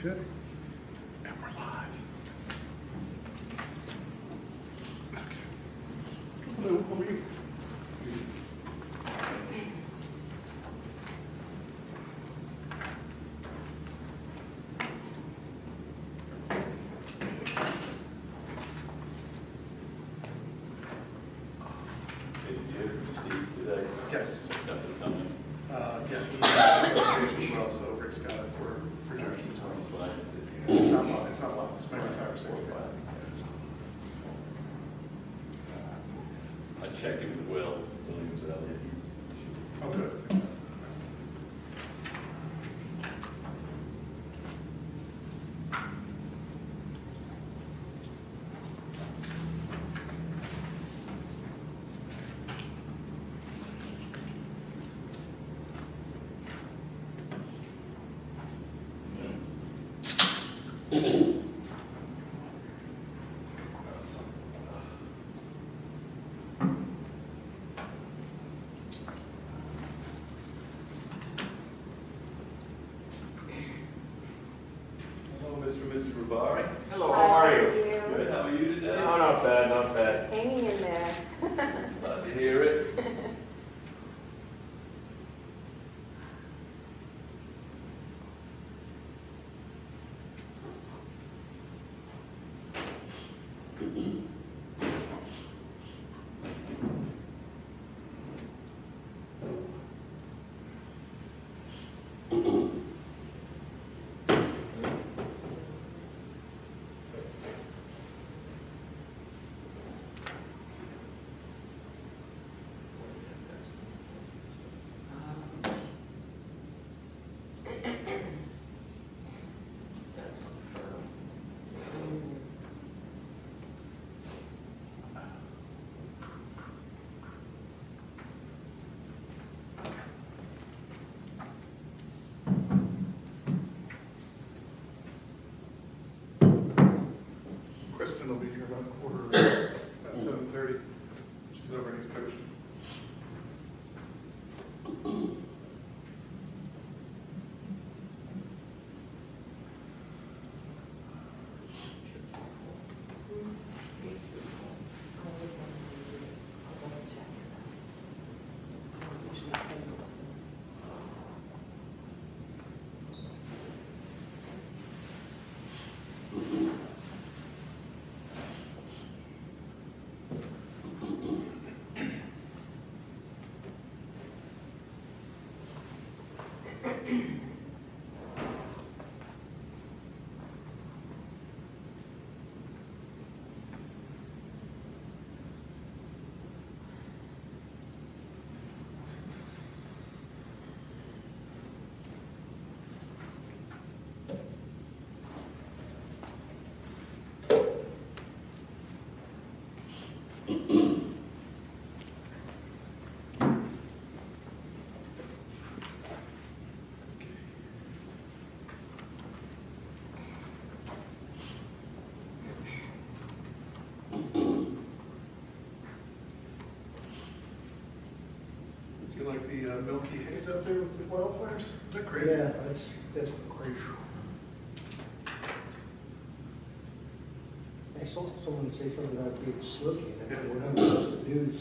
Good. And we're live. Okay. Hello, how are you? Did you hear from Steve today? Yes. Nothing coming. Yeah, he well, so Rick's got it for Jersey as well. It's not a lot, it's maybe 5 or 6 days. I checked him with Will, Williams out there. Oh, good. Hello, Mr. and Mrs. Ribari. Hello, how are you? Good, how are you today? Oh, not bad, not bad. Hanging in there. Glad to hear it. Kristen will be here about 7:30. She's over in East Goshen. Do you like the milky haze out there with the wildfires? Is that crazy? Yeah, that's crazy. I saw someone say something about being slicky, and I went on the news.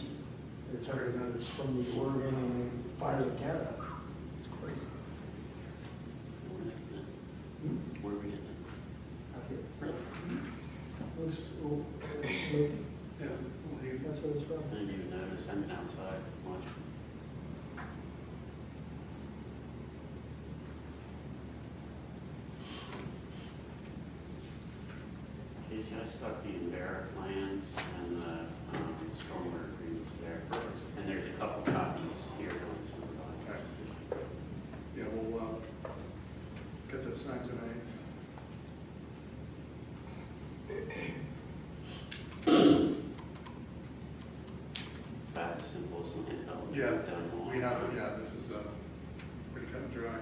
They're talking about it's from the Oregon and fires in Canada. It's crazy. Where are we getting Out here. Looks a little smoky. Yeah, a little hazy. That's what it's from. I didn't even notice. I've been outside much. Casey, I stuck the Embarrass plans and the stormwater agreements there. And there's a couple copies here on this one. Yeah, we'll get those signed tonight. Fat, simple, something else. Yeah, Done all. we have, yeah, this is pretty cut and dry.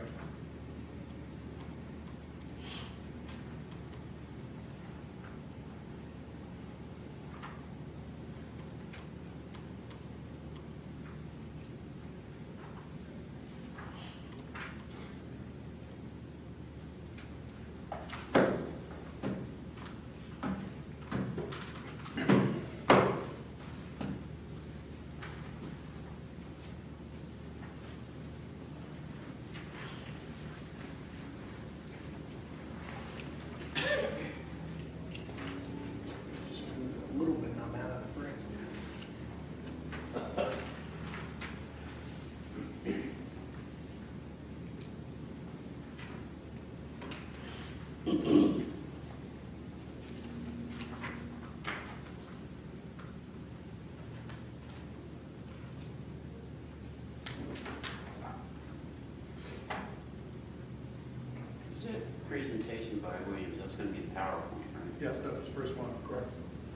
presentation by Williams, that's gonna be the PowerPoint, right? Yes, that's the first one, correct.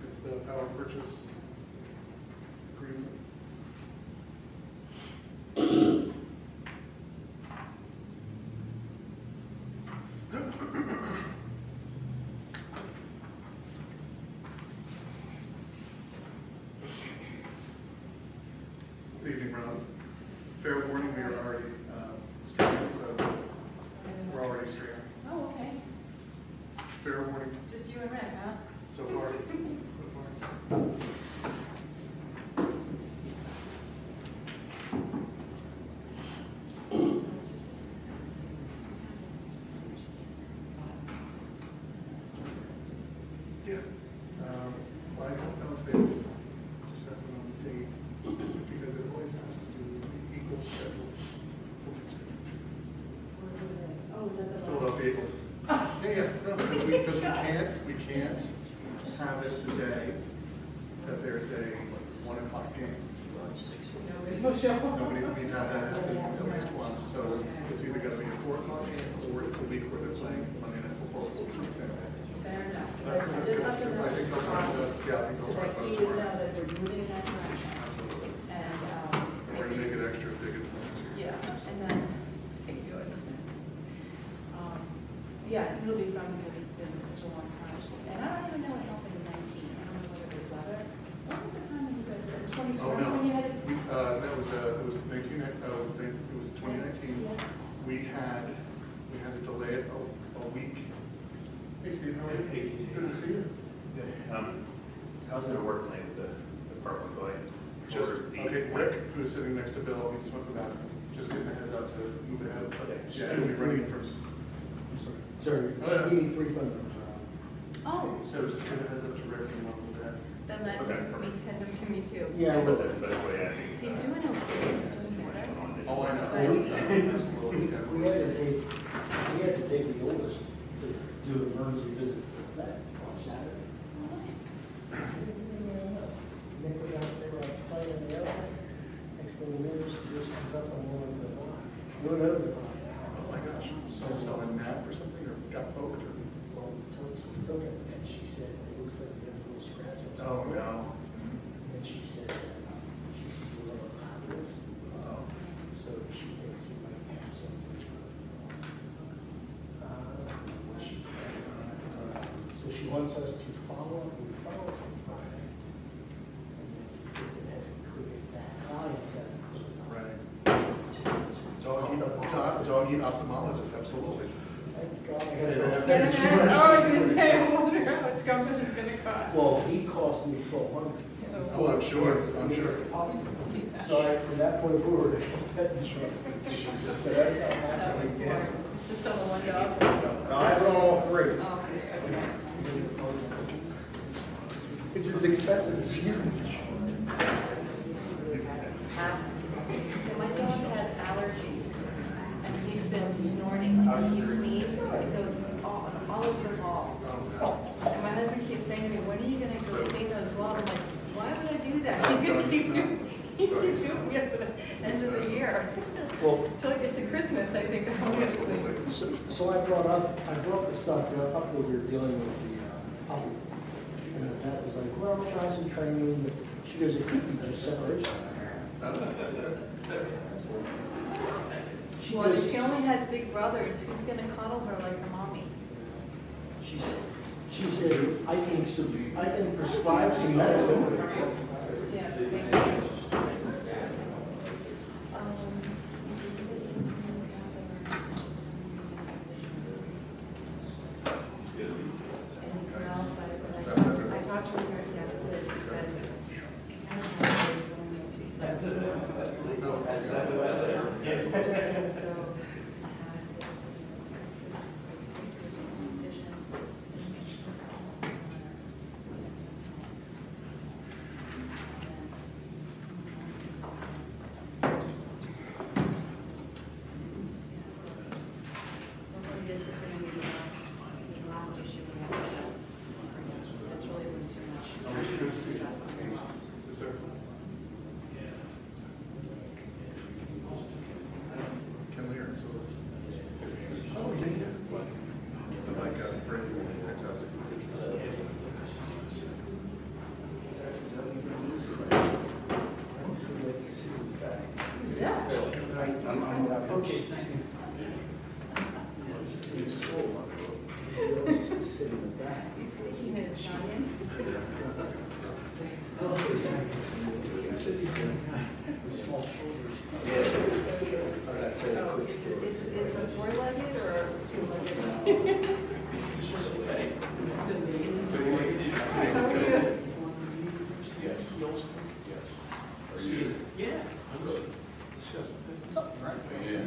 It's the power purchase agreement. Good evening, Ron. Fair warning, we are already streaming, so we're already streaming. Oh, okay. Fair warning Just you and Red, huh? so far. So far. Yeah. Well, I don't know if they've set them on the date because it always has to do with the Eagles schedule. Oh, is that the? Philadelphia Eagles. Yeah, no, because we can't have it the day that there's a 1 o'clock game. No show. We've had that happen at least once, so it's either gonna be a 4 o'clock game or it's a week where they're playing Monday Night Football. Fair enough. That's Just good. let them know. I think they'll talk about, yeah, I think So they'll talk that about he it would know tomorrow. that we're moving in that direction. Absolutely. And, And we're gonna make it extra big and yeah, and then, take yours. Yeah, it'll be fun because it's been such a long time. And I don't even know what happened in 19. I don't know whether it was weather. What was the time when you guys, in 2020 Oh, no. when you had it? It was 19, it was 2019. Yeah. We had to delay it a week. Hey Steve, how are you? Good to see you. How's it work tonight with the department going? Just, okay, Rick, who's sitting next to Bill, he just went to the bathroom. Just giving a heads up to move ahead. Okay. Yeah, it'll be running from, Sorry, Oh, yeah. we need 3 phone numbers. Oh, so just give a heads up to Rick and we'll move ahead. then let me send them to me too. Yeah, But well, that's the best way, I think. He's doing okay. He's doing better. Oh, I know. Right. Absolutely. we had to take the oldest to do an emergency visit for that on Saturday. They were out there playing in the airplane. Next thing you know, she just comes up on one of the line. We're over the line. Oh my gosh. So a nap or something, or got poked or? Well, we took it, and she said, it looks like he has a little scratch. Oh, no. And she said, she's a little obvious. Oh. So she thinks he might have something. So she wants us to follow up, we follow up on Friday. And then if it hasn't cleared that, volumes hasn't cleared. Right. Doggy ophthalmologist, absolutely. Thank God. I Get had him that. there. Oh, I was gonna say, I wonder how much company is gonna cost. Well, he cost me $1,200. Oh, I'm sure, I'm sure. So from that point forward, pet insurance. So that's not That was happening smart. again. It's just on the one dog. No, I have all 3. Oh, okay. It's as expensive as you. My dog has allergies, and he's been snorting. Like when he sneezes, it goes all over the wall. And my husband keeps saying to me, when are you gonna go clean those walls? I'm like, why would I do that? He's gonna keep doing it at the end of the year. Well, Till I get to Christmas, I think I'll get to clean. so I brought the stuff up that we were dealing with the puppy. And the vet was like, well, try some training. She goes, it could be just separation. She Well, if goes, she only has big brothers, who's gonna cuddle her like a mommy? she said, I can prescribe some medicine. Yeah. I talked to her, yes, Liz, because I don't know what is going into. So, I have this decision. Hopefully this is going to be the last issue we have to discuss. That's really been too much. Good to see you. Stress on her. Yes, sir. Ken Lear, so. Oh, yeah. Is the four-legged or two-legged? Just was okay. How are you? Yes. See, Yeah. I'm good. it's just, it's up, right? Yeah.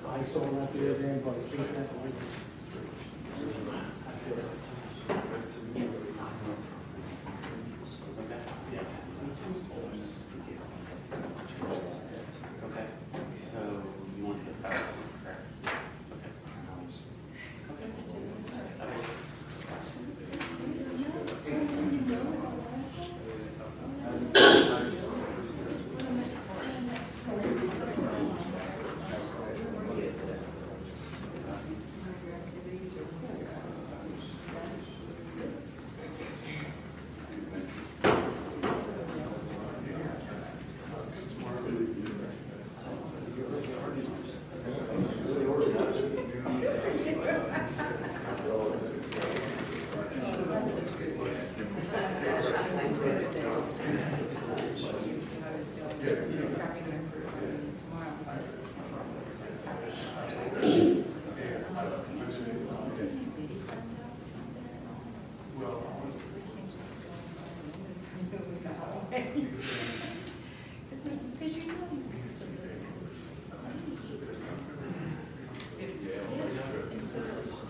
I saw that the other day, but it was not like Okay, so you want the power, correct? Because you know he's and so,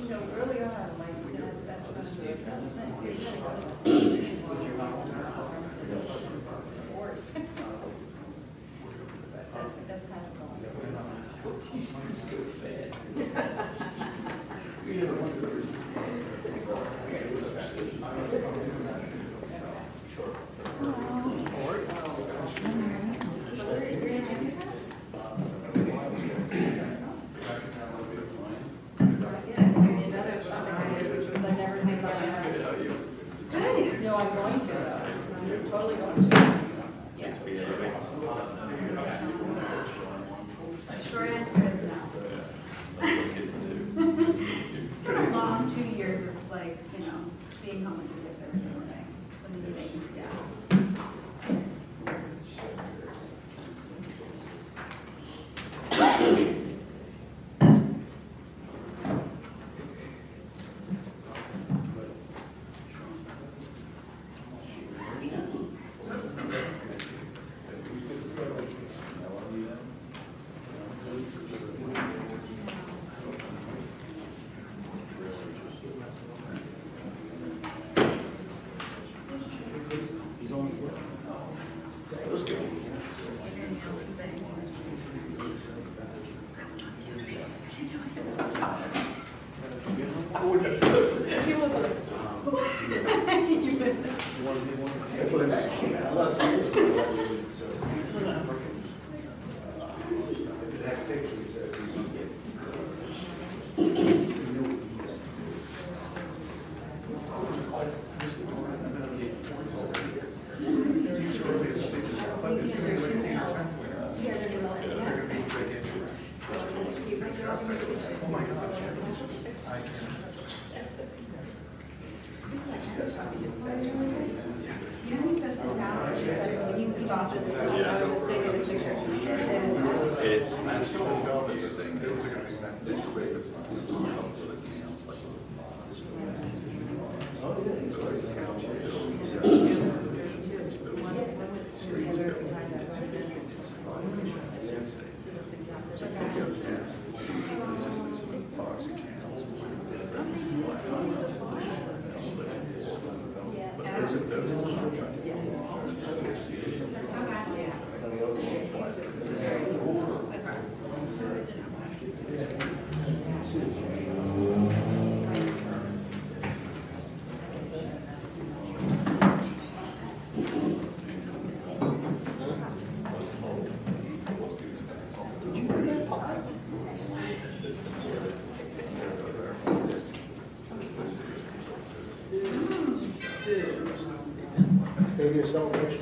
you know, early on, my dad's best friend was that's kind of going. These things go fast. No, I'm going to. I'm totally going to. Yeah. Short answer is no. It's been a long 2 years of like, you know, being home with every day. Amazing, yeah. It's absolutely confusing. It's great. give you a celebration.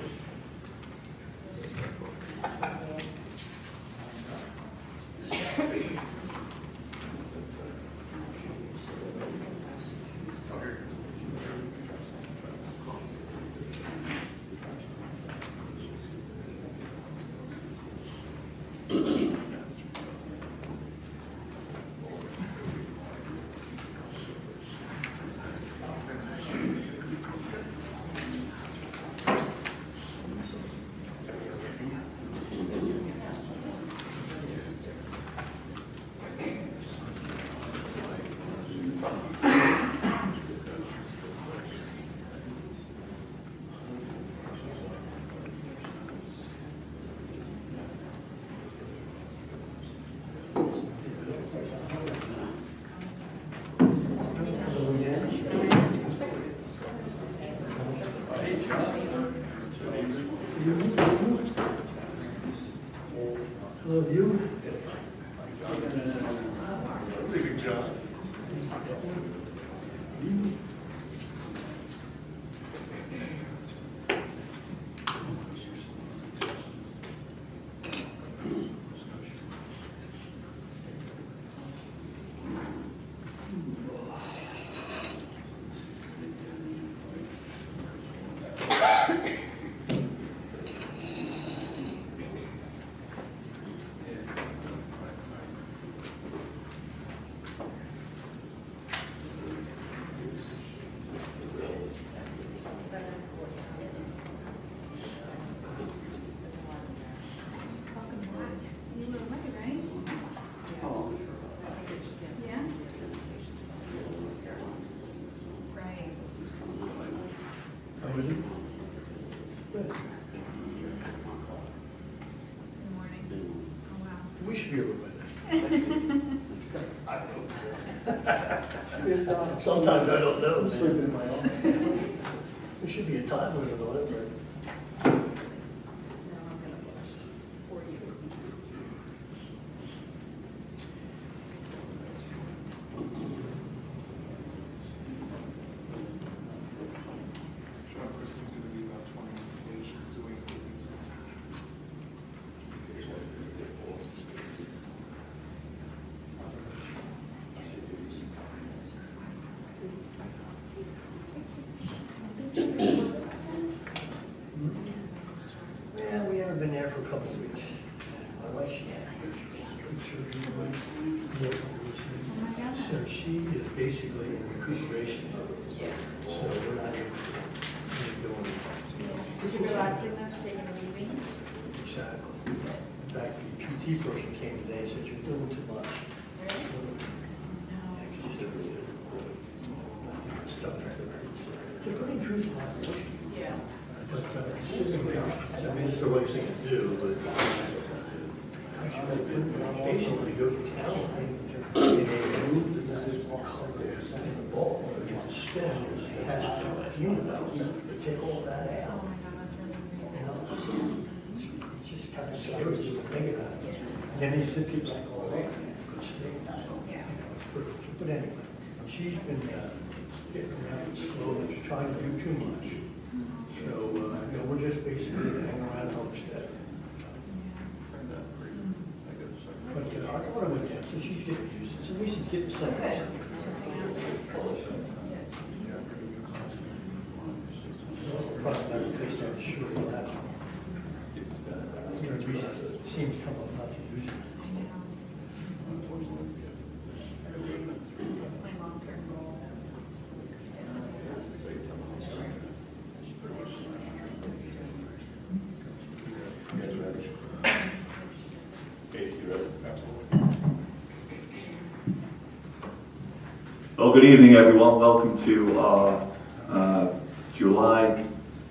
Hello, you. Really good job. Welcome back. You look lucky, right? Yeah? Right. How was it? Good. Good morning. Oh, wow. We should be over by now. Sometimes I don't know. I'm sleeping in my office. There should be a time limit on it, but. No, I'm gonna flush for you. Sean, Kristen's gonna be about 20 minutes late. She's doing ordinance inspection. Yeah, we haven't been there for a couple of weeks. My wife, she had surgery. Oh, my God. So she is basically in recuperation mode. Yeah. So we're not able to go on. Did you relax in that, taking it easy? Exactly. In fact, the PT person came today and said, you're doing too much. Really? Yeah, it's just a really stuff. It's a pretty intrusive operation. Yeah. But I mean, it's the right thing to do, but basically go to town and they move the ball, get the spin, it has to, you take all that Oh, out. my God, that's really You great. know, it's just kind of scary just to think about it. And then these people like, oh, man, good state. Yeah. But anyway, she's been getting around slowly, trying to do too much. So, you know, we're just basically hanging around homestead. But I thought I went down, so she's getting used to it. So at least it's getting something. Probably not replaced that sure will happen. It seems to come up not to use it. That's my long-term goal. Well, good evening, everyone. Welcome to our July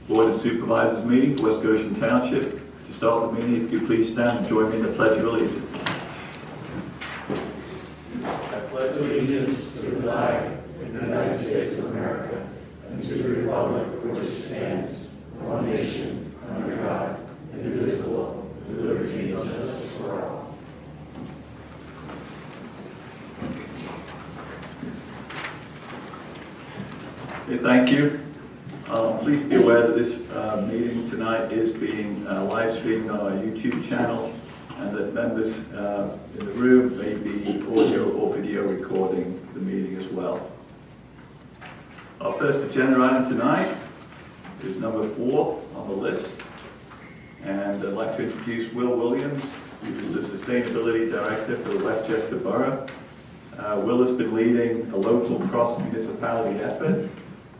Board of Supervisors meeting for West Goshen Township. To start the meeting, if you please stand and join me in the Pledge of Allegiance. I pledge allegiance to the flag of the United States of America and to the republic for which it stands, one nation, under God, indivisible, with liberty and justice for all. Okay, thank you. Please be aware that this meeting tonight is being live streamed on our YouTube channel, and that members in the room may be audio or video recording the meeting as well. Our first agenda item tonight is number 4 on the list, and I'd like to introduce Will Williams, who is the Sustainability Director for the Westchester Borough. Will has been leading a local cross-municipality effort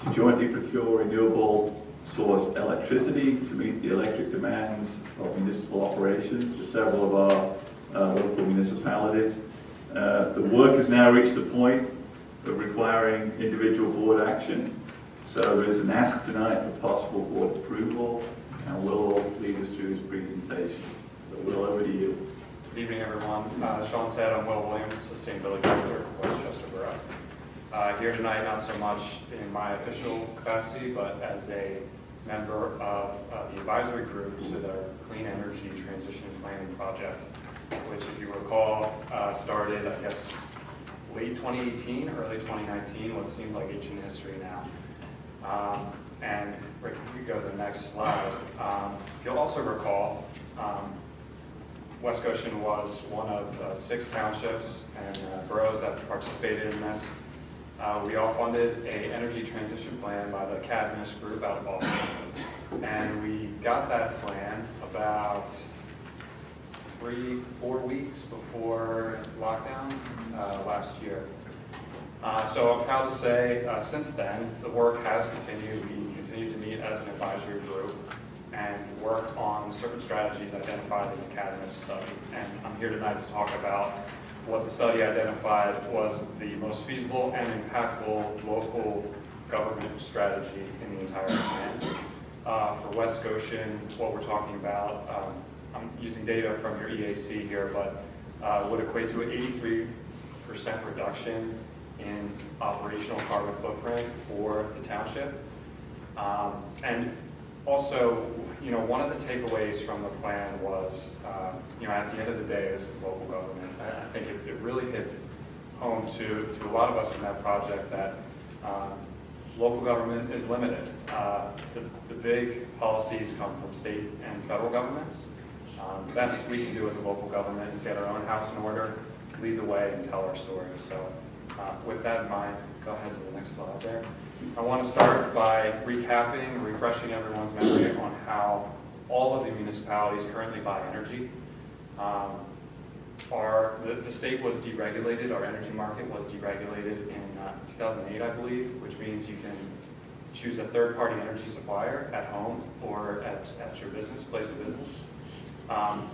to jointly procure renewable source electricity to meet the electric demands of municipal operations for several of our local municipalities. The work has now reached the point of requiring individual board action. So there is an ask tonight for possible board approval, and Will will lead us through his presentation. So Will, over to you. Good evening, everyone. As Sean said, I'm Will Williams, Sustainability Director for Westchester Borough. Here tonight, not so much in my official capacity, but as a member of the advisory group to the Clean Energy Transition Planning Project, which, if you recall, started, I guess, late 2018, early 2019, what seems like ancient history now. And Rick, if you go to the next slide, you'll also recall West Goshen was one of 6 townships and boroughs that participated in this. We all funded an energy transition plan by the Cadmus group out of Boston. And we got that plan about 3-4 weeks before lockdowns last year. So I'm proud to say since then, the work has continued. We continue to meet as an advisory group and work on certain strategies identified in the Cadmus study. And I'm here tonight to talk about what the study identified was the most feasible and impactful local government strategy in the entire plan. For West Goshen, what we're talking about, I'm using data from your EAC here, but would equate to an 83% reduction in operational carbon footprint for the township. And also, one of the takeaways from the plan was, at the end of the day, this is local government. I think it really hit home to a lot of us in that project that local government is limited. The big policies come from state and federal governments. The best we can do as a local government is get our own house in order, lead the way, and tell our story. So with that in mind, go ahead to the next slide there. I want to start by recapping, refreshing everyone's memory on how all of the municipalities currently buy energy. The state was deregulated, our energy market was deregulated in 2008, I believe, which means you can choose a third-party energy supplier at home or at your business, place of business.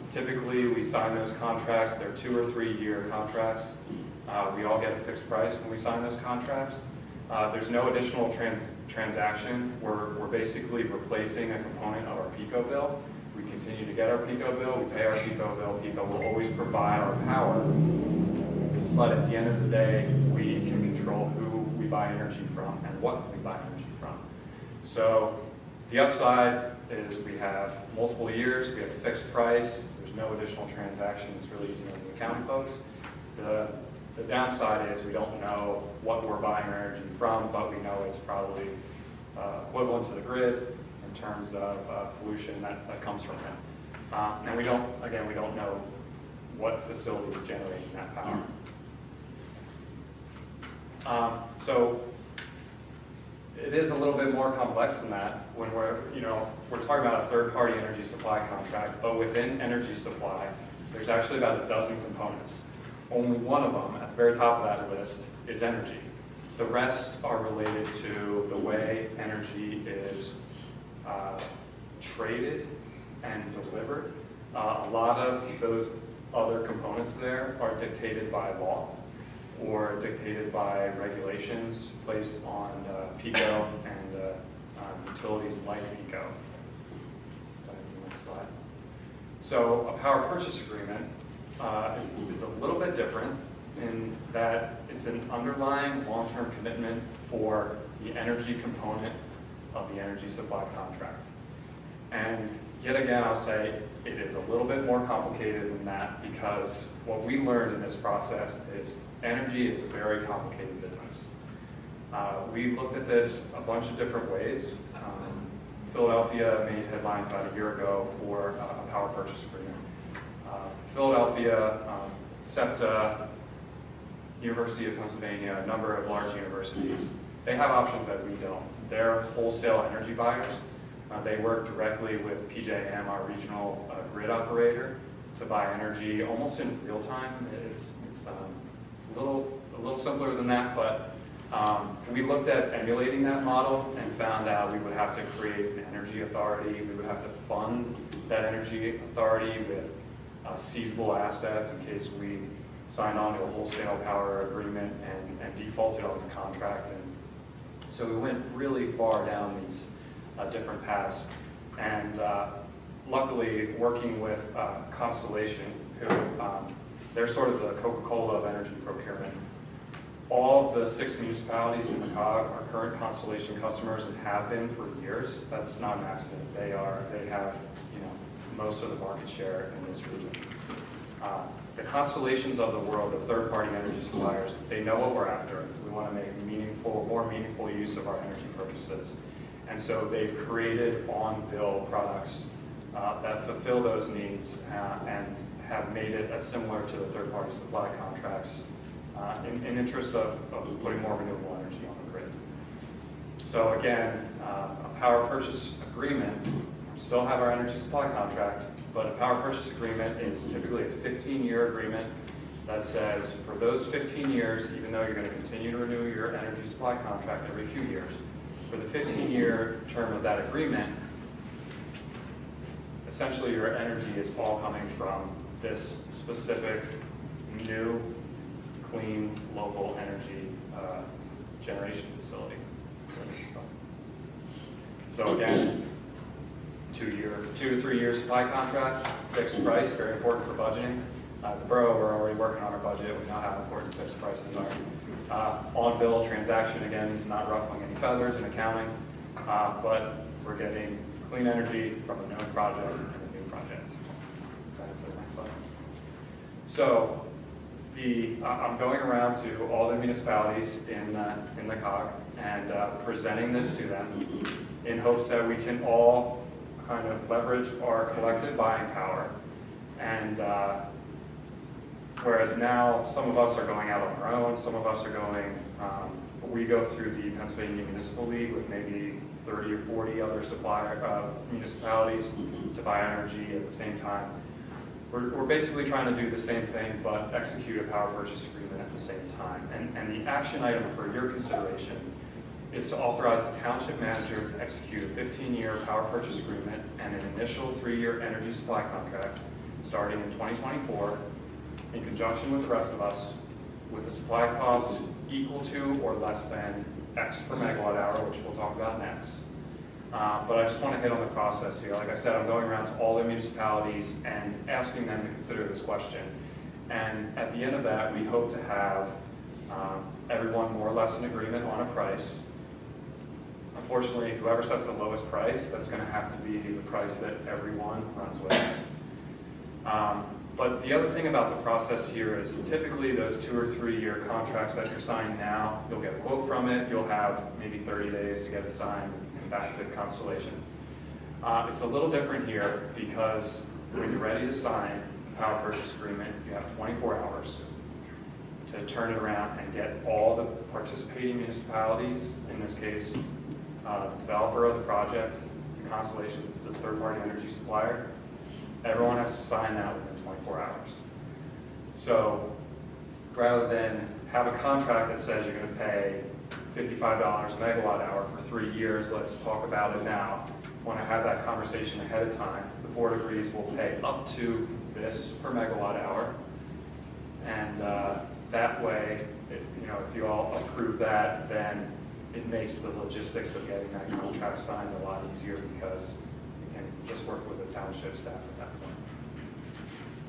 Typically, we sign those contracts. They're 2 or 3 year contracts. We all get a fixed price when we sign those contracts. There's no additional transaction. We're basically replacing a component of our PICO bill. We continue to get our PICO bill. We pay our PICO bill. PICO will always provide our power. But at the end of the day, we can control who we buy energy from and what we buy energy from. So the upside is we have multiple years. We have a fixed price. There's no additional transaction. It's really easy on the accounting folks. The downside is we don't know what we're buying our energy from, but we know it's probably equivalent to the grid in terms of pollution that comes from it. And we don't know what facility is generating that power. So it is a little bit more complex than that when we're talking about a third-party energy supply contract, but within energy supply, there's actually about a dozen components. Only one of them, at the very top of that list, is energy. The rest are related to the way energy is traded and delivered. A lot of those other components there are dictated by law or dictated by regulations placed on PICO and utilities like PICO. Next slide. So a power purchase agreement is a little bit different in that it's an underlying long-term commitment for the energy component of the energy supply contract. And yet again, I'll say it is a little bit more complicated than that because what we learned in this process is energy is a very complicated business. We looked at this a bunch of different ways. Philadelphia made headlines about a year ago for a power purchase agreement. Philadelphia, SEPTA, University of Pennsylvania, a number of large universities, they have options that we don't. They're wholesale energy buyers. They work directly with PJM, our regional grid operator, to buy energy almost in real time. It's a little simpler than that, but we looked at emulating that model and found out we would have to create an energy authority. We would have to fund that energy authority with seizable assets in case we signed on to a wholesale power agreement and defaulted on the contract. And so we went really far down these different paths. And luckily, working with Constellation, who they're sort of the Coca-Cola of energy procurement. All of the 6 municipalities in the COG are current Constellation customers and have been for years. That's not an accident. They have most of the market share in this region. The Constellations of the world, the third-party energy suppliers, they know what we're after. We want to make more meaningful use of our energy purchases. And so they've created on-bill products that fulfill those needs and have made it as similar to the third-party supply contracts in interest of putting more renewable energy on the grid. So again, a power purchase agreement, we still have our energy supply contract, but a power purchase agreement is typically a 15-year agreement that says for those 15 years, even though you're going to continue to renew your energy supply contract every few years, for the 15-year term of that agreement, essentially your energy is all coming from this specific new, clean, local energy generation facility. So again, 2 to 3 year supply contract, fixed price, very important for budgeting. At the borough, we're already working on our budget. We know how important fixed prices are. On-bill transaction, again, not ruffling any feathers in accounting, but we're getting clean energy from a known project and a new project. Back to the next slide. So I'm going around to all the municipalities in the COG and presenting this to them in hopes that we can all kind of leverage our collective buying power. And whereas now some of us are going out on our own, some of us are going, we go through the Pennsylvania Municipal League with maybe 30 or 40 other municipalities to buy energy at the same time. We're basically trying to do the same thing, but execute a power purchase agreement at the same time. And the action item for your consideration is to authorize the township manager to execute a 15-year power purchase agreement and an initial 3-year energy supply contract starting in 2024 in conjunction with the rest of us with a supply cost equal to or less than X per megawatt hour, which we'll talk about next. But I just want to hit on the process here. Like I said, I'm going around to all the municipalities and asking them to consider this question. And at the end of that, we hope to have everyone more or less in agreement on a price. Unfortunately, whoever sets the lowest price, that's going to have to be the price that everyone runs with. But the other thing about the process here is typically those 2 or 3 year contracts that you're signing now, you'll get a quote from it, you'll have maybe 30 days to get it signed and back to Constellation. It's a little different here because when you're ready to sign a power purchase agreement, you have 24 hours to turn it around and get all the participating municipalities, in this case, the developer of the project, the Constellation, the third-party energy supplier, everyone has to sign that within 24 hours. So rather than have a contract that says you're going to pay $55 a megawatt hour for 3 years, let's talk about it now. Want to have that conversation ahead of time. The board agrees we'll pay up to this per megawatt hour. And that way, if you all approve that, then it makes the logistics of getting that contract signed a lot easier because you can just work with the township staff at that point.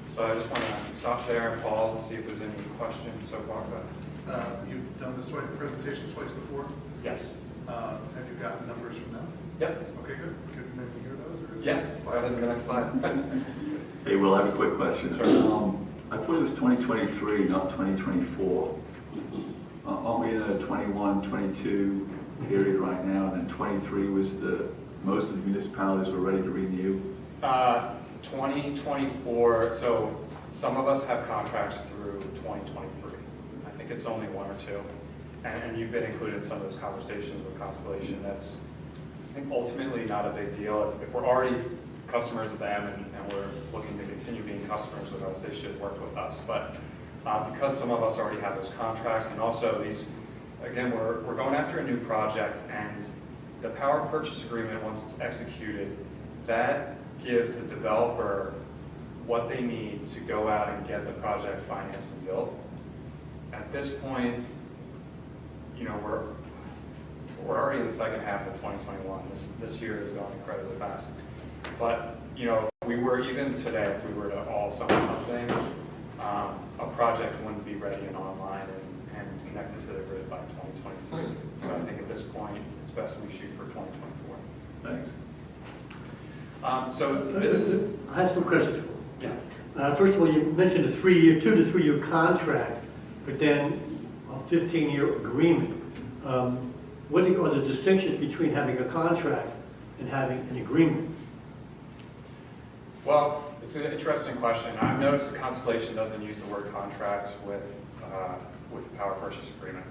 So I just want to stop there and pause and see if there's any questions so far. You've done this presentation twice before? Yes. Have you gotten numbers from them? Yep. Okay, good. Could maybe hear those? Or is Yeah. Go ahead to the next slide. Hey, Will, I have a quick question. Sure. I thought it was 2023, not 2024. Aren't we in a 21, 22 period right now, and then 23 was the most of the municipalities were ready to renew? 2024, so some of us have contracts through 2023. I think it's only one or two. And you've been included in some of those conversations with Constellation. That's, I think, ultimately not a big deal. If we're already customers of them and we're looking to continue being customers with us, they should work with us. But because some of us already have those contracts, and also these, again, we're going after a new project, and the power purchase agreement, once it's executed, that gives the developer what they need to go out and get the project financed and built. At this point, you know, we're already in the second half of 2021. This year is going incredibly fast. But, you know, if we were, even today, if we were to all sign something, a project wouldn't be ready and online and connected to the grid by 2023. So I think at this point, it's best we shoot for 2024. Thanks. So this is... I have some questions. Yeah. First of all, you mentioned a 2 to 3 year contract, but then a 15-year agreement. What are the distinctions between having a contract and having an agreement? Well, it's an interesting question. I've noticed that Constellation doesn't use the word contract with power purchase agreement.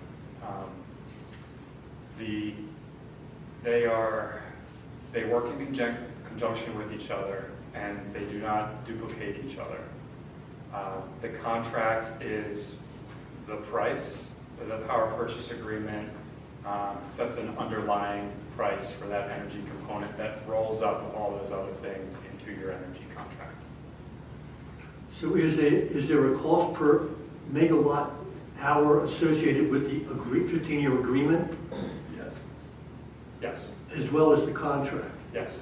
They work in conjunction with each other, and they do not duplicate each other. The contract is the price. The power purchase agreement sets an underlying price for that energy component that rolls up with all those other things into your energy contract. So is there a cost per megawatt hour associated with the 15-year agreement? Yes. Yes. As well as the contract? Yes.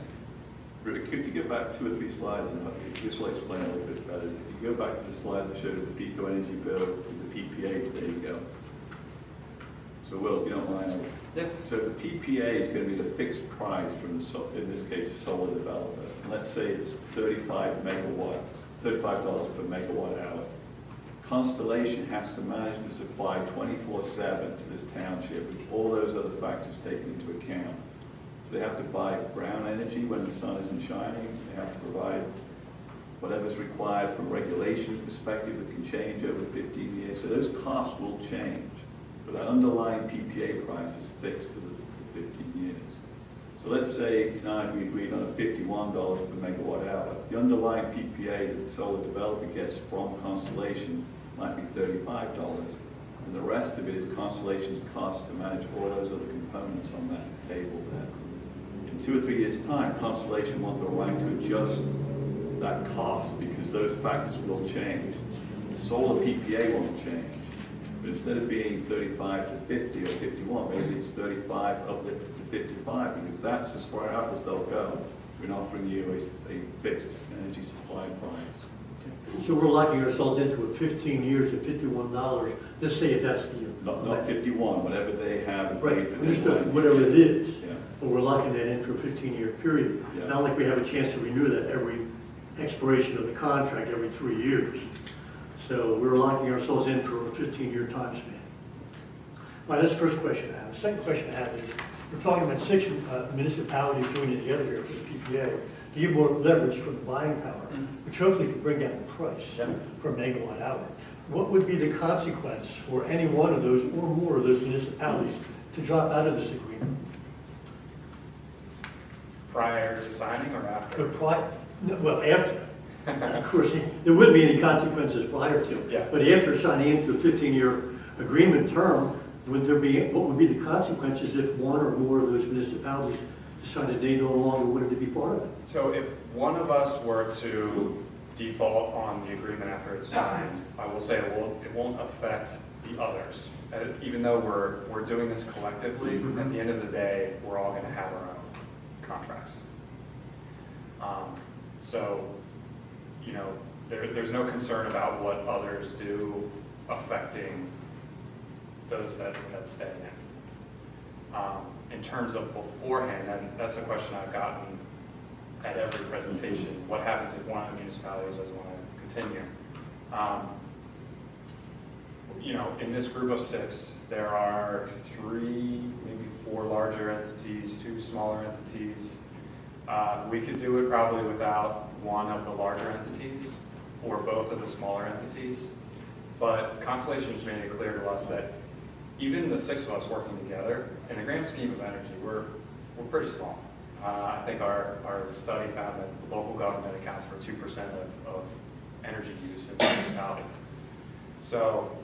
Rita, could you get back 2 or 3 slides and this will explain a little bit better. If you go back to the slide that shows the Pico energy bill with the PPAs, there you go. So Will, if you don't mind. Yeah. So the PPA is going to be the fixed price from the, in this case, a solar developer. And let's say it's $35 per megawatt hour. Constellation has to manage to supply 24/7 to this township with all those other factors taken into account. So they have to buy brown energy when the sun isn't shining. They have to provide whatever's required from a regulation perspective that can change over 15 years. So those costs will change. But that underlying PPA price is fixed for the 15 years. So let's say tonight we agreed on a $51 per megawatt hour. The underlying PPA that the solar developer gets from Constellation might be $35. And the rest of it is Constellation's cost to manage all those other components on that table there. In 2 or 3 years' time, Constellation will have the right to adjust that cost because those factors will change. The solar PPA won't change. But instead of being 35 to 50 or 51, maybe it's 35 uplifted to 55 because that's as far out as they'll go in offering you a fixed energy supply price. So we're locking ourselves into a 15 years at $51. Let's say if that's the... Not 51, whatever they have. Right, understood, whatever it is. Yeah. But we're locking that in for a 15-year period. Yeah. Not like we have a chance to renew that every expiration of the contract every 3 years. So we're locking ourselves in for a 15-year time span. All right, that's the first question I have. The second question I have is, we're talking about 6 municipalities joining together here for the PPA to give more leverage for the buying power, which hopefully could bring down the price per megawatt hour. What would be the consequence for any one of those or more of those municipalities to drop out of this agreement? Prior to signing or after? Well, after. Of course, there wouldn't be any consequences prior to. Yeah. But after signing into a 15-year agreement term, what would be the consequences if one or more of those municipalities decided they no longer wanted to be part of it? So if one of us were to default on the agreement after it's signed, I will say it won't affect the others. Even though we're doing this collectively, at the end of the day, we're all going to have our own contracts. So, you know, there's no concern about what others do affecting those that stay in. In terms of beforehand, and that's a question I've gotten at every presentation, what happens if one of the municipalities doesn't want to continue? You know, in this group of 6, there are 3, maybe 4 larger entities, 2 smaller entities. We could do it probably without one of the larger entities or both of the smaller entities. But Constellation's made it clear to us that even the 6 of us working together, in the grand scheme of energy, we're pretty small. I think our study found that local government accounts for 2% of energy use in the municipality. So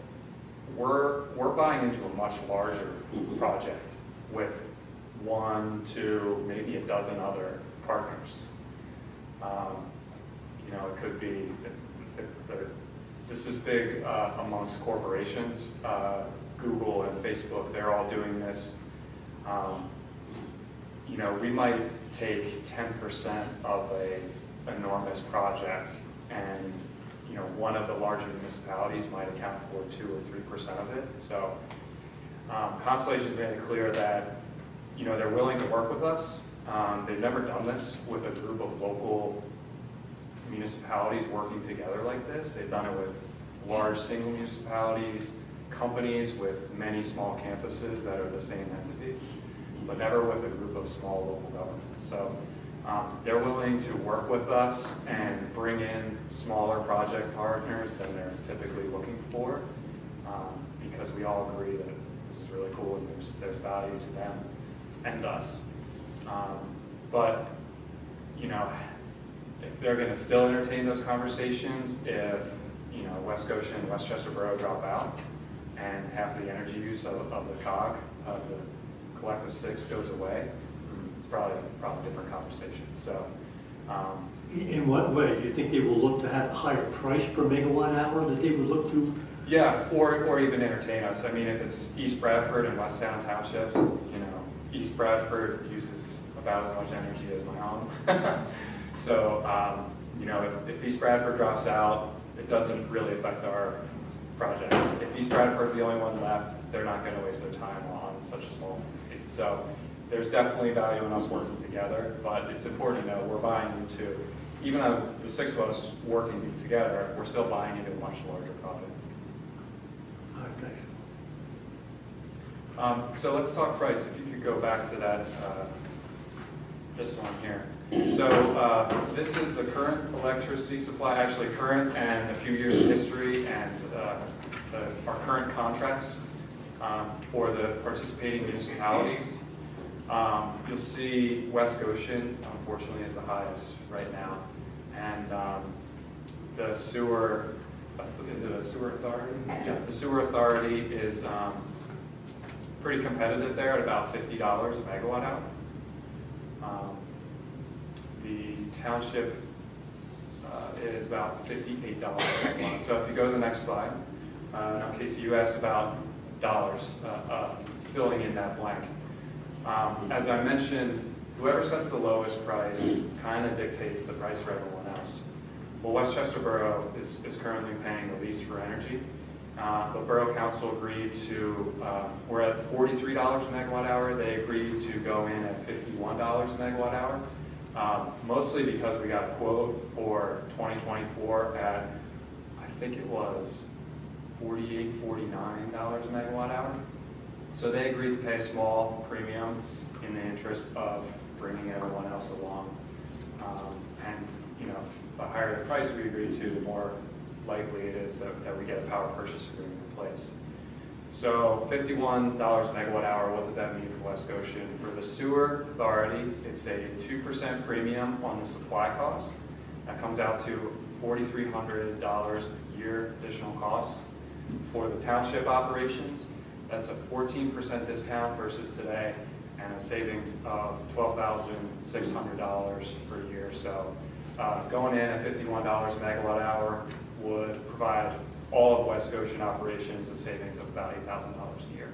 we're buying into a much larger project with 1, 2, maybe a dozen other partners. You know, it could be, this is big amongst corporations. Google and Facebook, they're all doing this. You know, we might take 10% of an enormous project, and you know, one of the larger municipalities might account for 2 or 3% of it. So Constellation's made it clear that, you know, they're willing to work with us. They've never done this with a group of local municipalities working together like this. They've done it with large single municipalities, companies with many small campuses that are the same entity, but never with a group of small local governments. So they're willing to work with us and bring in smaller project partners than they're typically looking for, because we all agree that this is really cool and there's value to them and us. But, you know, if they're going to still entertain those conversations, if, you know, West Goshen and Westchester Borough drop out and half the energy use of the COG, the collective 6 goes away, it's probably a different conversation. So, In what way? Do you think they will look to have a higher price per megawatt hour that they would look to? yeah, or even entertain us. I mean, if it's East Bradford and Westtown Township, you know, East Bradford uses about as much energy as my own. So, you know, if East Bradford drops out, it doesn't really affect our project. If East Bradford's the only one left, they're not going to waste their time on such a small entity. So there's definitely value in us working together, but it's important to know we're buying into, even though the 6 of us working together, we're still buying into a much larger project. Okay. So let's talk price. If you could go back to that, this one here. So this is the current electricity supply, actually current and a few years of history, and our current contracts for the participating municipalities. You'll see West Goshen, unfortunately, is the highest right now. And the sewer, is it a sewer authority? Yeah, the sewer authority is pretty competitive there at about $50 a megawatt hour. The township is about $58 a megawatt. So if you go to the next slide, now Casey, you asked about dollars, filling in that blank. As I mentioned, whoever sets the lowest price kind of dictates the price for everyone else. Well, Westchester Borough is currently paying the least for energy. The Borough Council agreed to, we're at $43 a megawatt hour. They agreed to go in at $51 a megawatt hour, mostly because we got a quote for 2024 at, I think it was $48, $49 a megawatt hour. So they agreed to pay a small premium in the interest of bringing everyone else along. And, you know, the higher the price we agree to, the more likely it is that we get a power purchase agreement in place. So $51 a megawatt hour, what does that mean for West Goshen? For the sewer authority, it's a 2% premium on the supply cost. That comes out to $4,300 a year additional cost. For the township operations, that's a 14% discount versus today, and a savings of $12,600 per year. So going in at $51 a megawatt hour would provide all of West Goshen operations a savings of about $8,000 a year.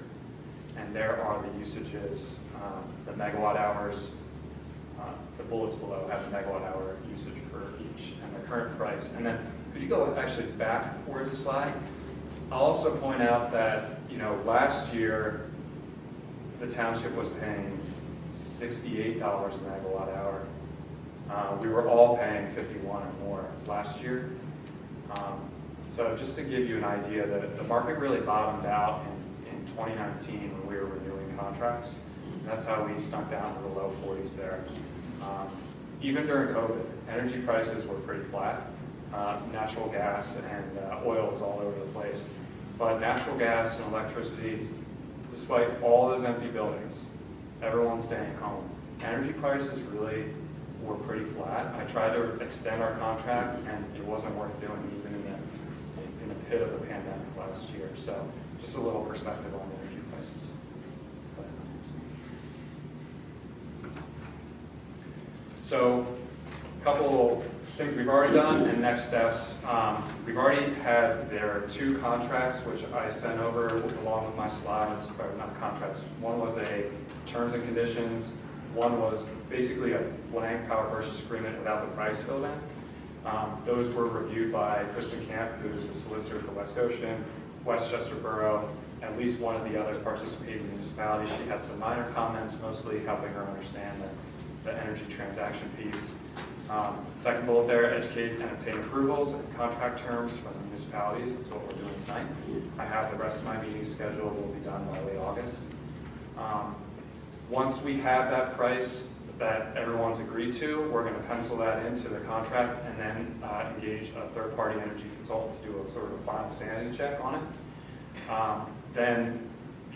And there are the usages, the megawatt hours, the bullets below have the megawatt hour usage for each and the current price. And then could you go actually back towards the slide? I'll also point out that, you know, last year the township was paying $68 a megawatt hour. We were all paying 51 or more last year. So just to give you an idea, the market really bottomed out in 2019 when we were renewing contracts. And that's how we sunk down to the low 40s there. even during COVID, energy prices were pretty flat. Natural gas and oil was all over the place. But natural gas and electricity, despite all those empty buildings, everyone staying home, energy prices really were pretty flat. I tried to extend our contract, and it wasn't worth doing even in the pit of the pandemic last year. So just a little perspective on energy prices. So a couple things we've already done and next steps. We've already had, there are 2 contracts which I sent over along with my slides, or not contracts. One was a terms and conditions. One was basically a blank power purchase agreement without the price filled in. Those were reviewed by Kristen Camp, who's the solicitor for West Goshen, Westchester Borough, at least one of the other participating municipalities. She had some minor comments, mostly helping her understand the energy transaction piece. Second bullet there, educate and obtain approvals and contract terms from the municipalities. That's what we're doing tonight. I have the rest of my meetings scheduled. Will be done by late August. Once we have that price that everyone's agreed to, we're going to pencil that into the contract and then engage a third-party energy consultant to do a sort of a final sanity check on it. Then,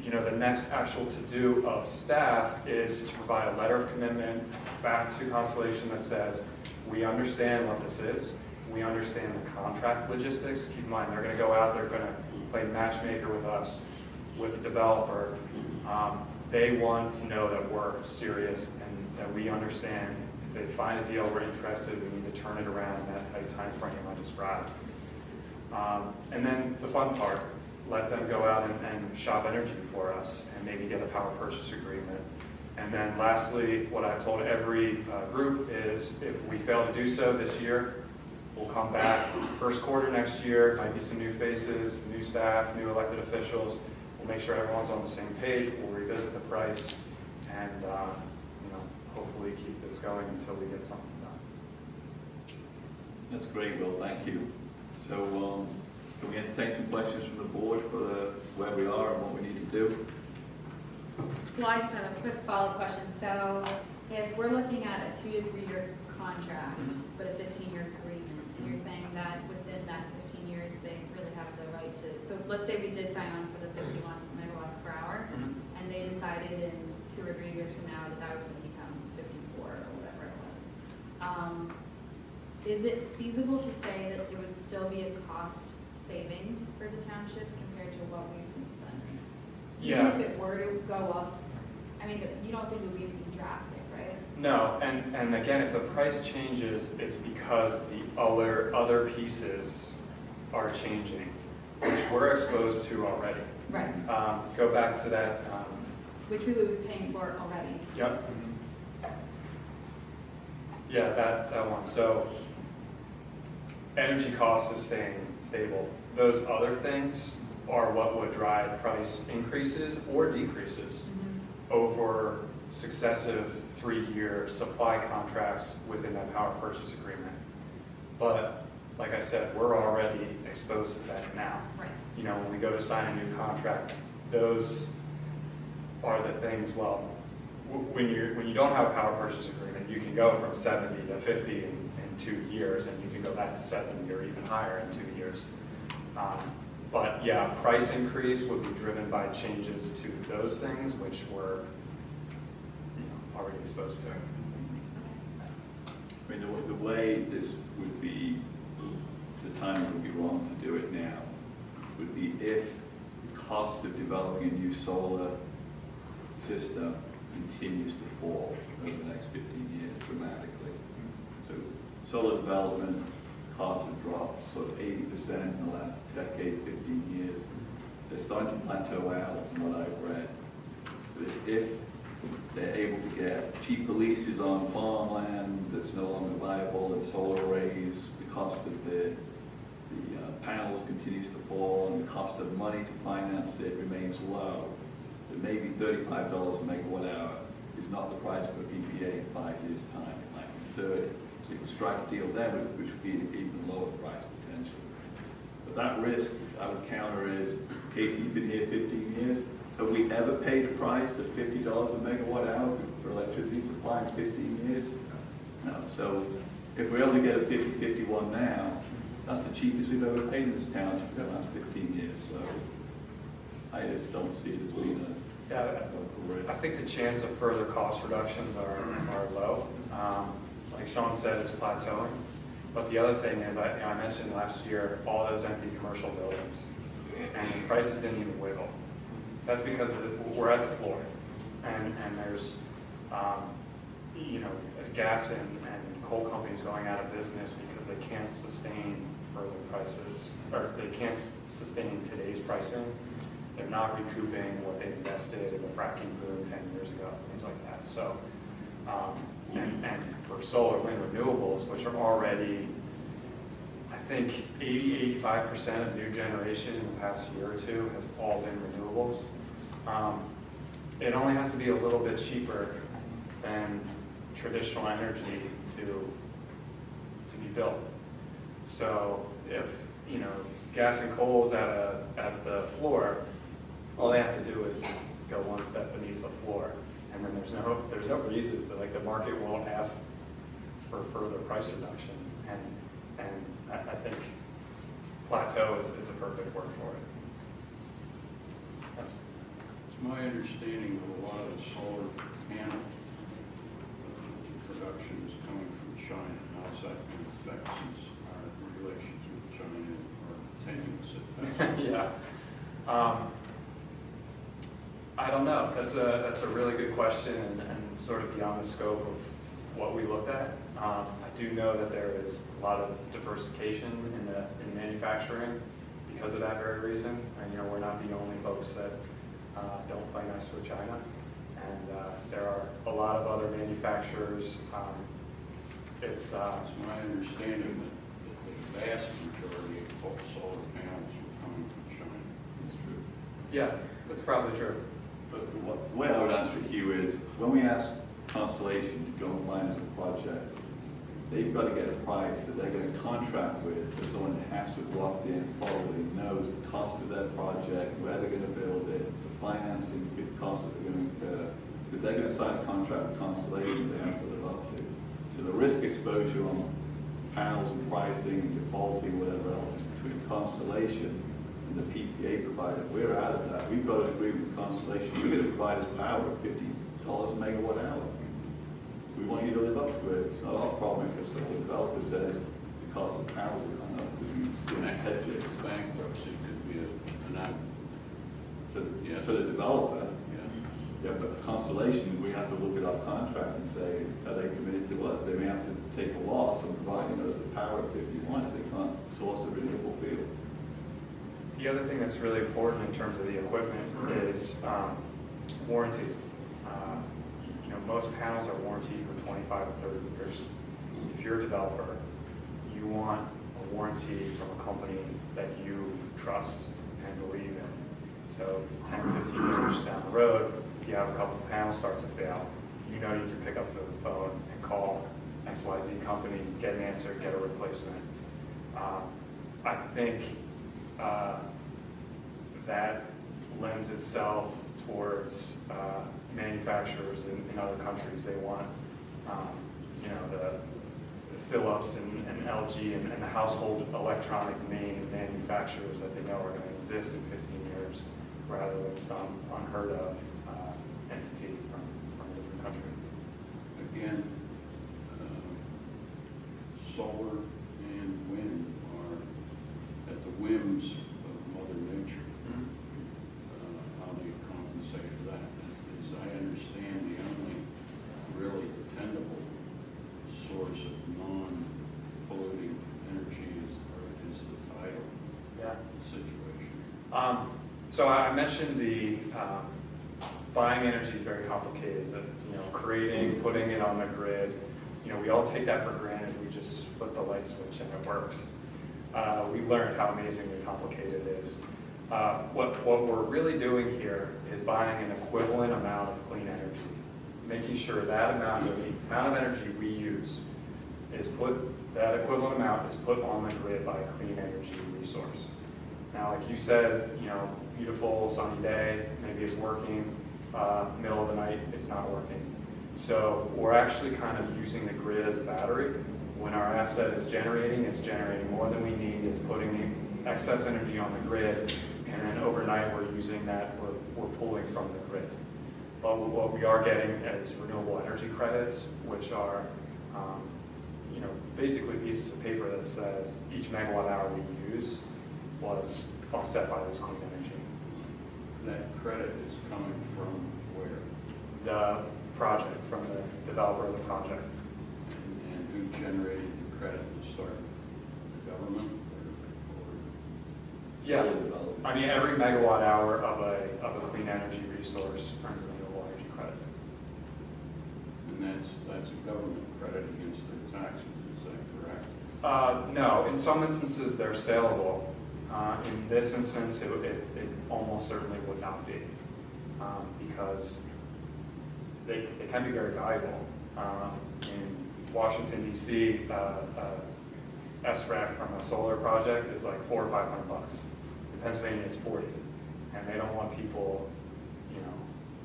the next actual to-do of staff is to provide a letter of commitment back to Constellation that says, we understand what this is. We understand the contract logistics. Keep in mind, they're going to go out, they're going to play matchmaker with us, with the developer. They want to know that we're serious and that we understand if they find a deal we're interested, we need to turn it around in that tight time frame I described. And then the fun part, let them go out and shop energy for us and maybe get a power purchase agreement. And then lastly, what I've told every group is if we fail to do so this year, we'll come back first quarter next year, might be some new faces, new staff, new elected officials. We'll make sure everyone's on the same page. We'll revisit the price and hopefully keep this going until we get something done. That's great, Will. Thank you. So can we entertain some questions from the board for where we are and what we need to do? Well, I just have a quick follow-up question. So if we're looking at a 2 to 3 year contract, but a 15-year agreement, and you're saying that within that 15 years, they really have the right to, so let's say we did sign on for the 51 megawatts per hour, and they decided in 2 or 3 years from now that that was going to become 54 or whatever it was. Is it feasible to say that it would still be a cost savings for the township compared to what we've been spending? Yeah. Even if it were to go up, I mean, you don't think it would be anything drastic, right? No, and again, if the price changes, it's because the other pieces are changing, which we're exposed to already. Right. Go back to that. Which we would be paying for already. Yep. Yeah, that one. So energy costs is staying stable. Those other things are what would drive price increases or decreases over successive 3-year supply contracts within that power purchase agreement. But like I said, we're already exposed to that now. Right. When we go to sign a new contract, those are the things, well, when you don't have a power purchase agreement, you can go from 70 to 50 in 2 years, and you can go back to 70 or even higher in 2 years. But yeah, price increase would be driven by changes to those things, which we're already exposed to. I mean, the way this would be, the time would be wrong to do it now, would be if the cost of developing a new solar system continues to fall over the next 15 years dramatically. So solar development costs have dropped sort of 80% in the last decade, 15 years. They're starting to plateau out from what I've read. But if they're able to get cheaper leases on farmland that's no longer viable and solar arrays, the cost of the panels continues to fall and the cost of money to finance it remains low, then maybe $35 a megawatt hour is not the price of a PPA in 5 years' time. It might be 30. So you can strike a deal there, which would be an even lower price potentially. But that risk I would counter is, Casey, you've been here 15 years. Have we ever paid a price of $50 a megawatt hour for electricity supply in 15 years? No, so if we're able to get a 50/51 now, that's the cheapest we've ever paid in this town for the last 15 years, so I just don't see it as being a local risk. I think the chance of further cost reductions are low. Like Sean said, it's plateauing. But the other thing is, I mentioned last year, all those empty commercial buildings, and the prices didn't even wiggle. That's because we're at the floor, and there's, gas and coal companies going out of business because they can't sustain further prices, or they can't sustain today's pricing. They're not recouping what they invested in the fracking boom 10 years ago, things like that. So, and for solar, wind, renewables, which are already, I think 80–85% of new generation in the past year or two has all been renewables. It only has to be a little bit cheaper than traditional energy to be built. So if gas and coal is at the floor, all they have to do is go one step beneath the floor, and then there's no reason that, like, the market won't ask for further price reductions, and I think plateau is a perfect word for it. That's It's my understanding that a lot of the solar panel production is coming from China. How is that going to affect since our relations with China are tenuous at best? yeah. I don't know. That's a really good question, and sort of beyond the scope of what we looked at. I do know that there is a lot of diversification in manufacturing because of that very reason. And we're not the only folks that don't play nice with China, and there are a lot of other manufacturers. It's my understanding that the vast majority of all solar panels are coming from China. That's true. Yeah, that's probably true. But the way I would answer you is, when we ask Constellation to go and find us a project, they've got to get a price that they're going to contract with for someone that has to go up there and probably knows the cost of that project, where they're going to build it, the financing cost that they're going to incur, because they're going to sign a contract with Constellation they have to live up to. So the risk exposure on panels and pricing and defaulting, whatever else, is between Constellation and the PPA provider. We're out of that. We've got to agree with Constellation. We're going to provide us power at $50 a megawatt hour. We want you to live up to it. It's not our problem if the developer says the cost of power is going up because we didn't hedge it. Bankruptcy could be an out. For the developer, yeah, but Constellation, we have to look at our contract and say, are they committed to us? They may have to take a loss on providing us the power at 51 if they can't source a renewable field. The other thing that's really important in terms of the equipment is warranty. Most panels are warranted for 25 to 30 years. If you're a developer, you want a warranty from a company that you trust and believe in. So 10 or 15 years down the road, if you have a couple of panels start to fail, you can pick up the phone and call XYZ company, get an answer, get a replacement. I think that lends itself towards manufacturers in other countries. They want, the Philips and LG and the household electronic name manufacturers that they know are going to exist in 15 years, rather than some unheard of entity from a different country. Again, solar and wind are at the whims of Mother Nature. How do you compensate for that? As I understand, the only really dependable source of non-polluting energy is the tidal situation. So I mentioned the buying energy is very complicated. Creating, putting it on the grid. We all take that for granted. We just flip the light switch and it works. We learned how amazingly complicated it is. What we're really doing here is buying an equivalent amount of clean energy, making sure that amount of energy we use that equivalent amount is put on the grid by a clean energy resource. Now, like you said, beautiful sunny day, maybe it's working. Middle of the night, it's not working. So we're actually kind of using the grid as a battery. When our asset is generating, it's generating more than we need, it's putting excess energy on the grid, and then overnight we're using that, we're pulling from the grid. But what we are getting is renewable energy credits, which are basically pieces of paper that says each megawatt hour we use was offset by this clean energy. That credit is coming from where? The project, from the developer of the project. And who generated the credit to start? The government or Yeah, solar developer? I mean, every megawatt hour of a clean energy resource earns a renewable energy credit. And that's a government credit against their taxes, is that correct? No, in some instances they're saleable. In this instance, it almost certainly would not be, because they can be very valuable. In Washington, D.C., SRAC from a solar project is like $400 or $500. In Pennsylvania, it's $40, and they don't want people,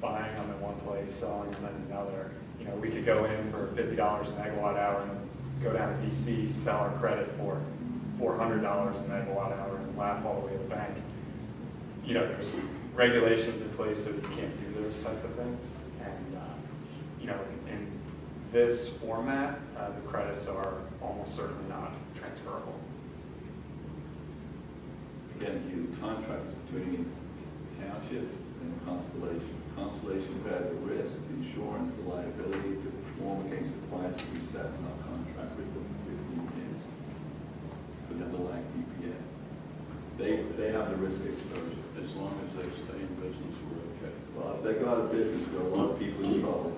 buying them in one place, selling them in another. We could go in for $50 a megawatt hour and go down to D.C., sell our credit for $400 a megawatt hour and laugh all the way to the bank. There's regulations in place that you can't do those type of things. And, in this format, the credits are almost certainly not transferable. Again, you contract between township and Constellation. Constellation bear the risk, the insurance, the liability to perform against the price we set in our contract with them 15 years. For the like EPA. They have the risk exposure. As long as they stay in business, we're okay. Well, if they go out of business, there are a lot of people in trouble,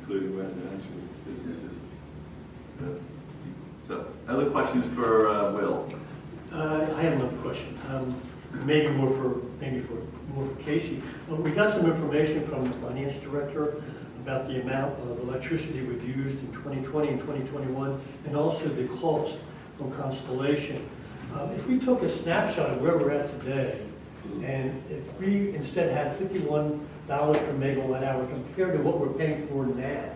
including residential businesses. So, other questions for Will? I have another question. Maybe more for Casey. We got some information from the finance director about the amount of electricity we've used in 2020 and 2021, and also the cost from Constellation. If we took a snapshot of where we're at today, and if we instead had $51 per megawatt hour compared to what we're paying for now,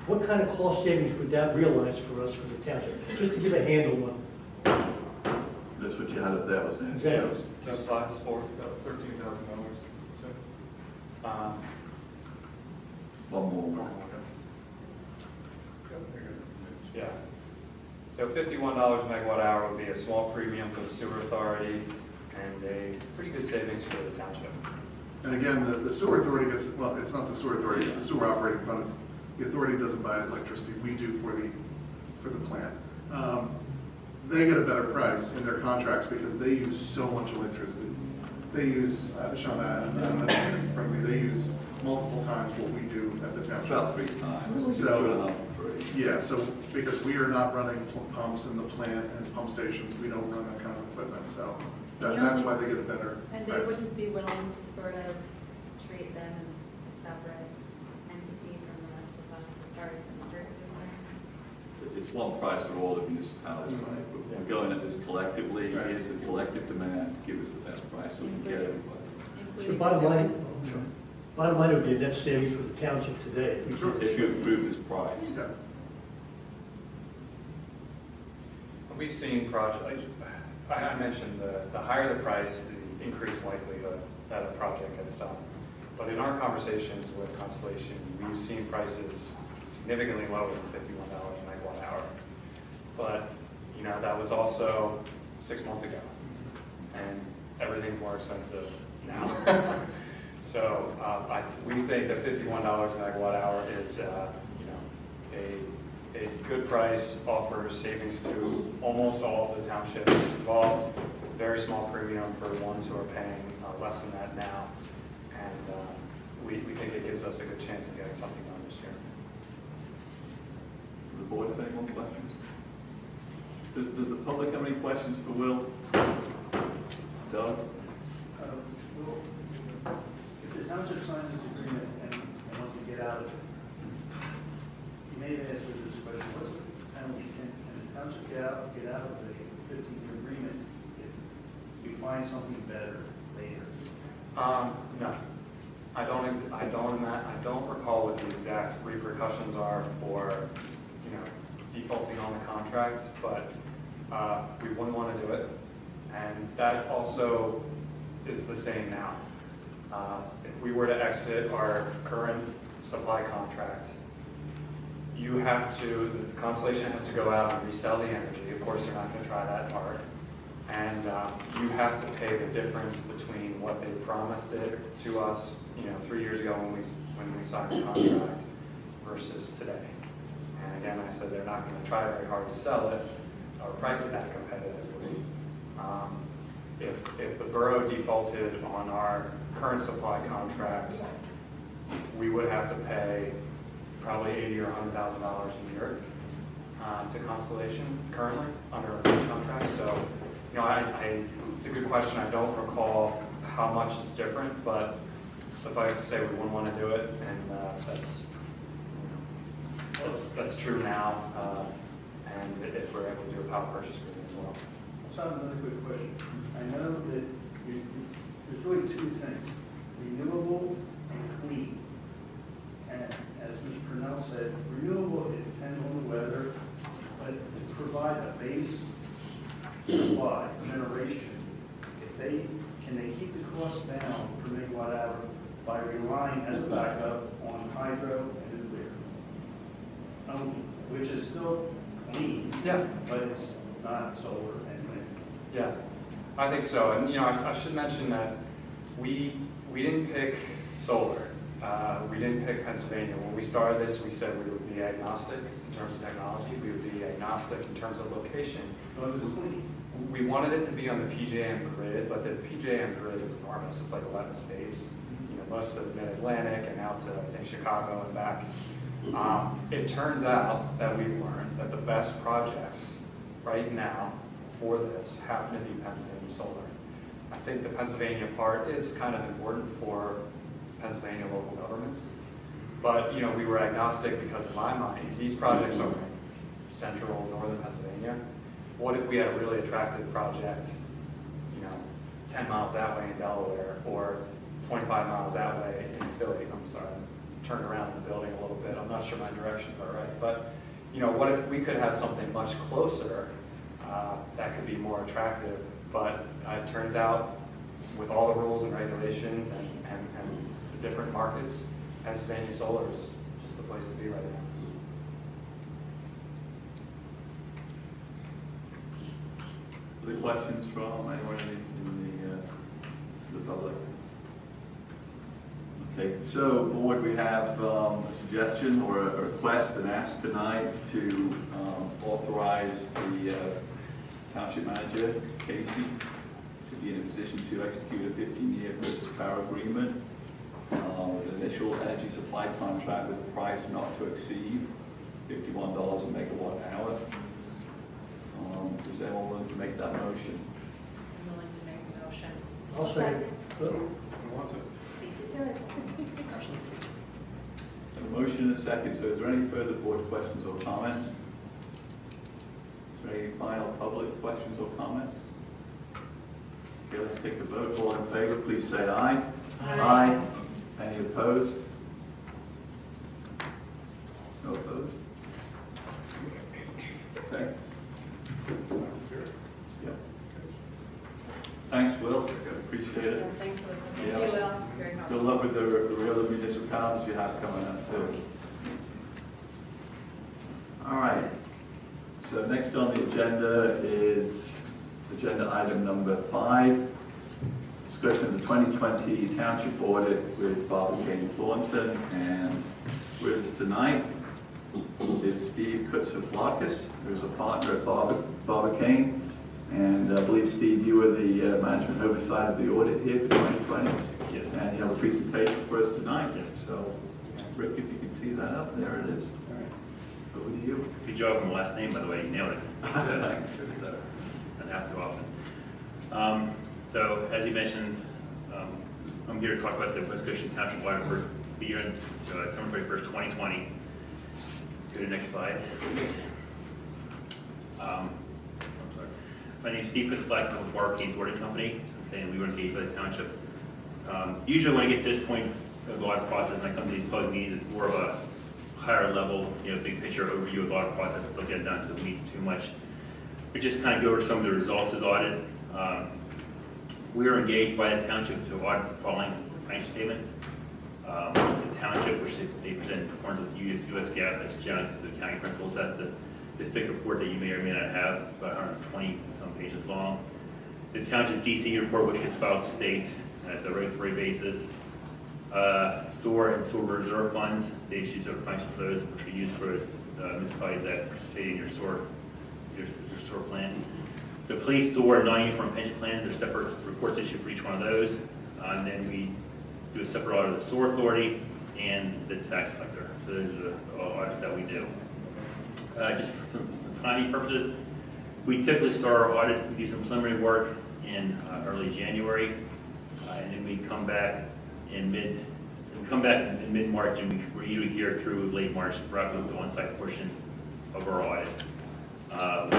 what kind of cost savings would that realize for us for the township? Just to give a handle on. That's what you had up there, wasn't it? Exactly. Just slides for $13,000. One more. Yeah. So $51 a megawatt hour would be a small premium for the sewer authority and a pretty good savings for the township. And again, the sewer authority gets, well, it's not the sewer authority, it's the sewer operating fund. The authority doesn't buy electricity, we do for the plant. They get a better price in their contracts because they use so much electricity. They use, Shauna and from me, they use multiple times what we do at the township. About 3 times. So, yeah, so because we are not running pumps in the plant and pump stations, we don't run that kind of equipment, so that's why they get a better And they price. wouldn't be willing to sort of treat them as a separate entity from the rest of us as far as the numbers are concerned? It's one price for all the municipalities, right? We're going at this collectively, Right. here's the collective demand, give us the best price so we can get everybody. So bottom line would be a net savings for the township today. If you approve this price. Yeah. We've seen projects, I mentioned the higher the price, the increased likelihood that a project gets done. But in our conversations with Constellation, we've seen prices significantly lower than $51 a megawatt hour. But, that was also 6 months ago. And everything's more expensive now. So we think that $51 a megawatt hour is, a good price, offers savings to almost all of the townships involved. Very small premium for the ones who are paying less than that now. And we think it gives us a good chance of getting something done this year. Does the board have any more questions? Does the public have any questions for Will? Doug? Well, if the township signs this agreement and wants to get out of it, you may have answered this question, what's the penalty? Can the township get out of the 15-year agreement if we find something better later? No. I don't recall what the exact repercussions are for, defaulting on the contract, but we wouldn't want to do it. And that also is the same now. If we were to exit our current supply contract, the Constellation has to go out and resell the energy. Of course, they're not going to try that hard. And you have to pay the difference between what they promised it to us, 3 years ago when we signed the contract versus today. And again, I said they're not going to try very hard to sell it or price it that competitively. If the borough defaulted on our current supply contract, we would have to pay probably $80,000 or $100,000 a year to Constellation currently under our current contract. So, it's a good question. I don't recall how much it's different, but suffice to say we wouldn't want to do it, and that's true now. And if we're able to do a power purchase agreement as well. So another quick question. I know that there's really two things, renewable and clean. And as Mr. Purnell said, renewable, it depends on the weather, but to provide a base supply generation, can they keep the cost down per megawatt hour by relying as a backup on hydro and nuclear? Which is still clean, Yeah. but it's not solar and wind. Yeah, I think so. And I should mention that we didn't pick solar. We didn't pick Pennsylvania. When we started this, we said we would be agnostic in terms of technology. We would be agnostic in terms of location. So it was clean. We wanted it to be on the PJM grid, but the PJM grid is enormous. It's like 11 states. Most of the Mid-Atlantic and out to, I think, Chicago and back. It turns out that we've learned that the best projects right now for this happen to be Pennsylvania solar. I think the Pennsylvania part is kind of important for Pennsylvania local governments. But, we were agnostic because in my mind, these projects are in central northern Pennsylvania. What if we had a really attractive project, 10 miles that way in Delaware or 25 miles that way in Philly? I'm sorry, I turned around in the building a little bit. I'm not sure my directions are right. But, what if we could have something much closer that could be more attractive? But it turns out with all the rules and regulations and the different markets, Pennsylvania solar is just the place to be right now. Other questions from anyone in the public? Okay, so board, we have a suggestion or a request and ask tonight to authorize the township manager, Casey, to be in a position to execute a 15-year purchase power agreement with an initial energy supply contract with a price not to exceed $51 a megawatt hour. Is anyone willing to make that motion? I'm willing to make the motion. I'll second. Who wants it? Beat you to it. A motion and a second. So is there any further board questions or comments? Is there any final public questions or comments? Okay, let's take the vote. All in favor, please say aye. Aye. Any opposed? No opposed? Okay. Yeah. Thanks, Will. Appreciate it. Thanks for Yeah. you, Will. It's very helpful. Good luck with the other municipalities you have coming up too. All right. So next on the agenda is agenda item number 5, discussion of the 2020 Township Audit with Barbara Kane Thornton. And with us tonight is Steve Kutsaflakis, who's a partner at Barbara Kane. And I believe, Steve, you were the management oversight of the audit here for 2020. Yes. And you have a presentation for us tonight. Yes. So, Rick, if you can see that up, there it is. All right. Over to you. Good job on the last name, by the way, you nailed it. Thanks. Doesn't happen too often. So, as you mentioned, I'm here to talk about the West Goshen Township Audit for the year end December 31st, 2020. Go to the next slide. I'm sorry. My name is Steve Kutsaflakis. I'm with Barbara Kane Audit Company, and we were engaged by the township. Usually when I get to this point, of the audit process, and I come to these public meetings, it's more of a higher level, big picture overview of the audit process. They'll get done to the weeds too much. We just kind of go over some of the results of the audit. We are engaged by the township to audit the following financial statements. The township, which they present in accordance with US GAAP, that's generally the accounting principles. That's the thick report that you may or may not have. It's about 120 some pages long. The township DC report, which gets filed with the state, and that's a regulatory basis. SOAR and SOAR reserve funds, they issue sort of financial flows, which we use for municipalities that participate in your SOAR plan. The police, SOAR, and non-uniform pension plans, there's separate reports issued for each one of those. And then we do a separate audit of the SOAR authority and the tax collector. So those are the audits that we do. Just for some timing purposes, we typically start our audit, we do some preliminary work in early January, and then we come back in mid-March, and we're usually here through late March, wrap up the on-site portion of our audits.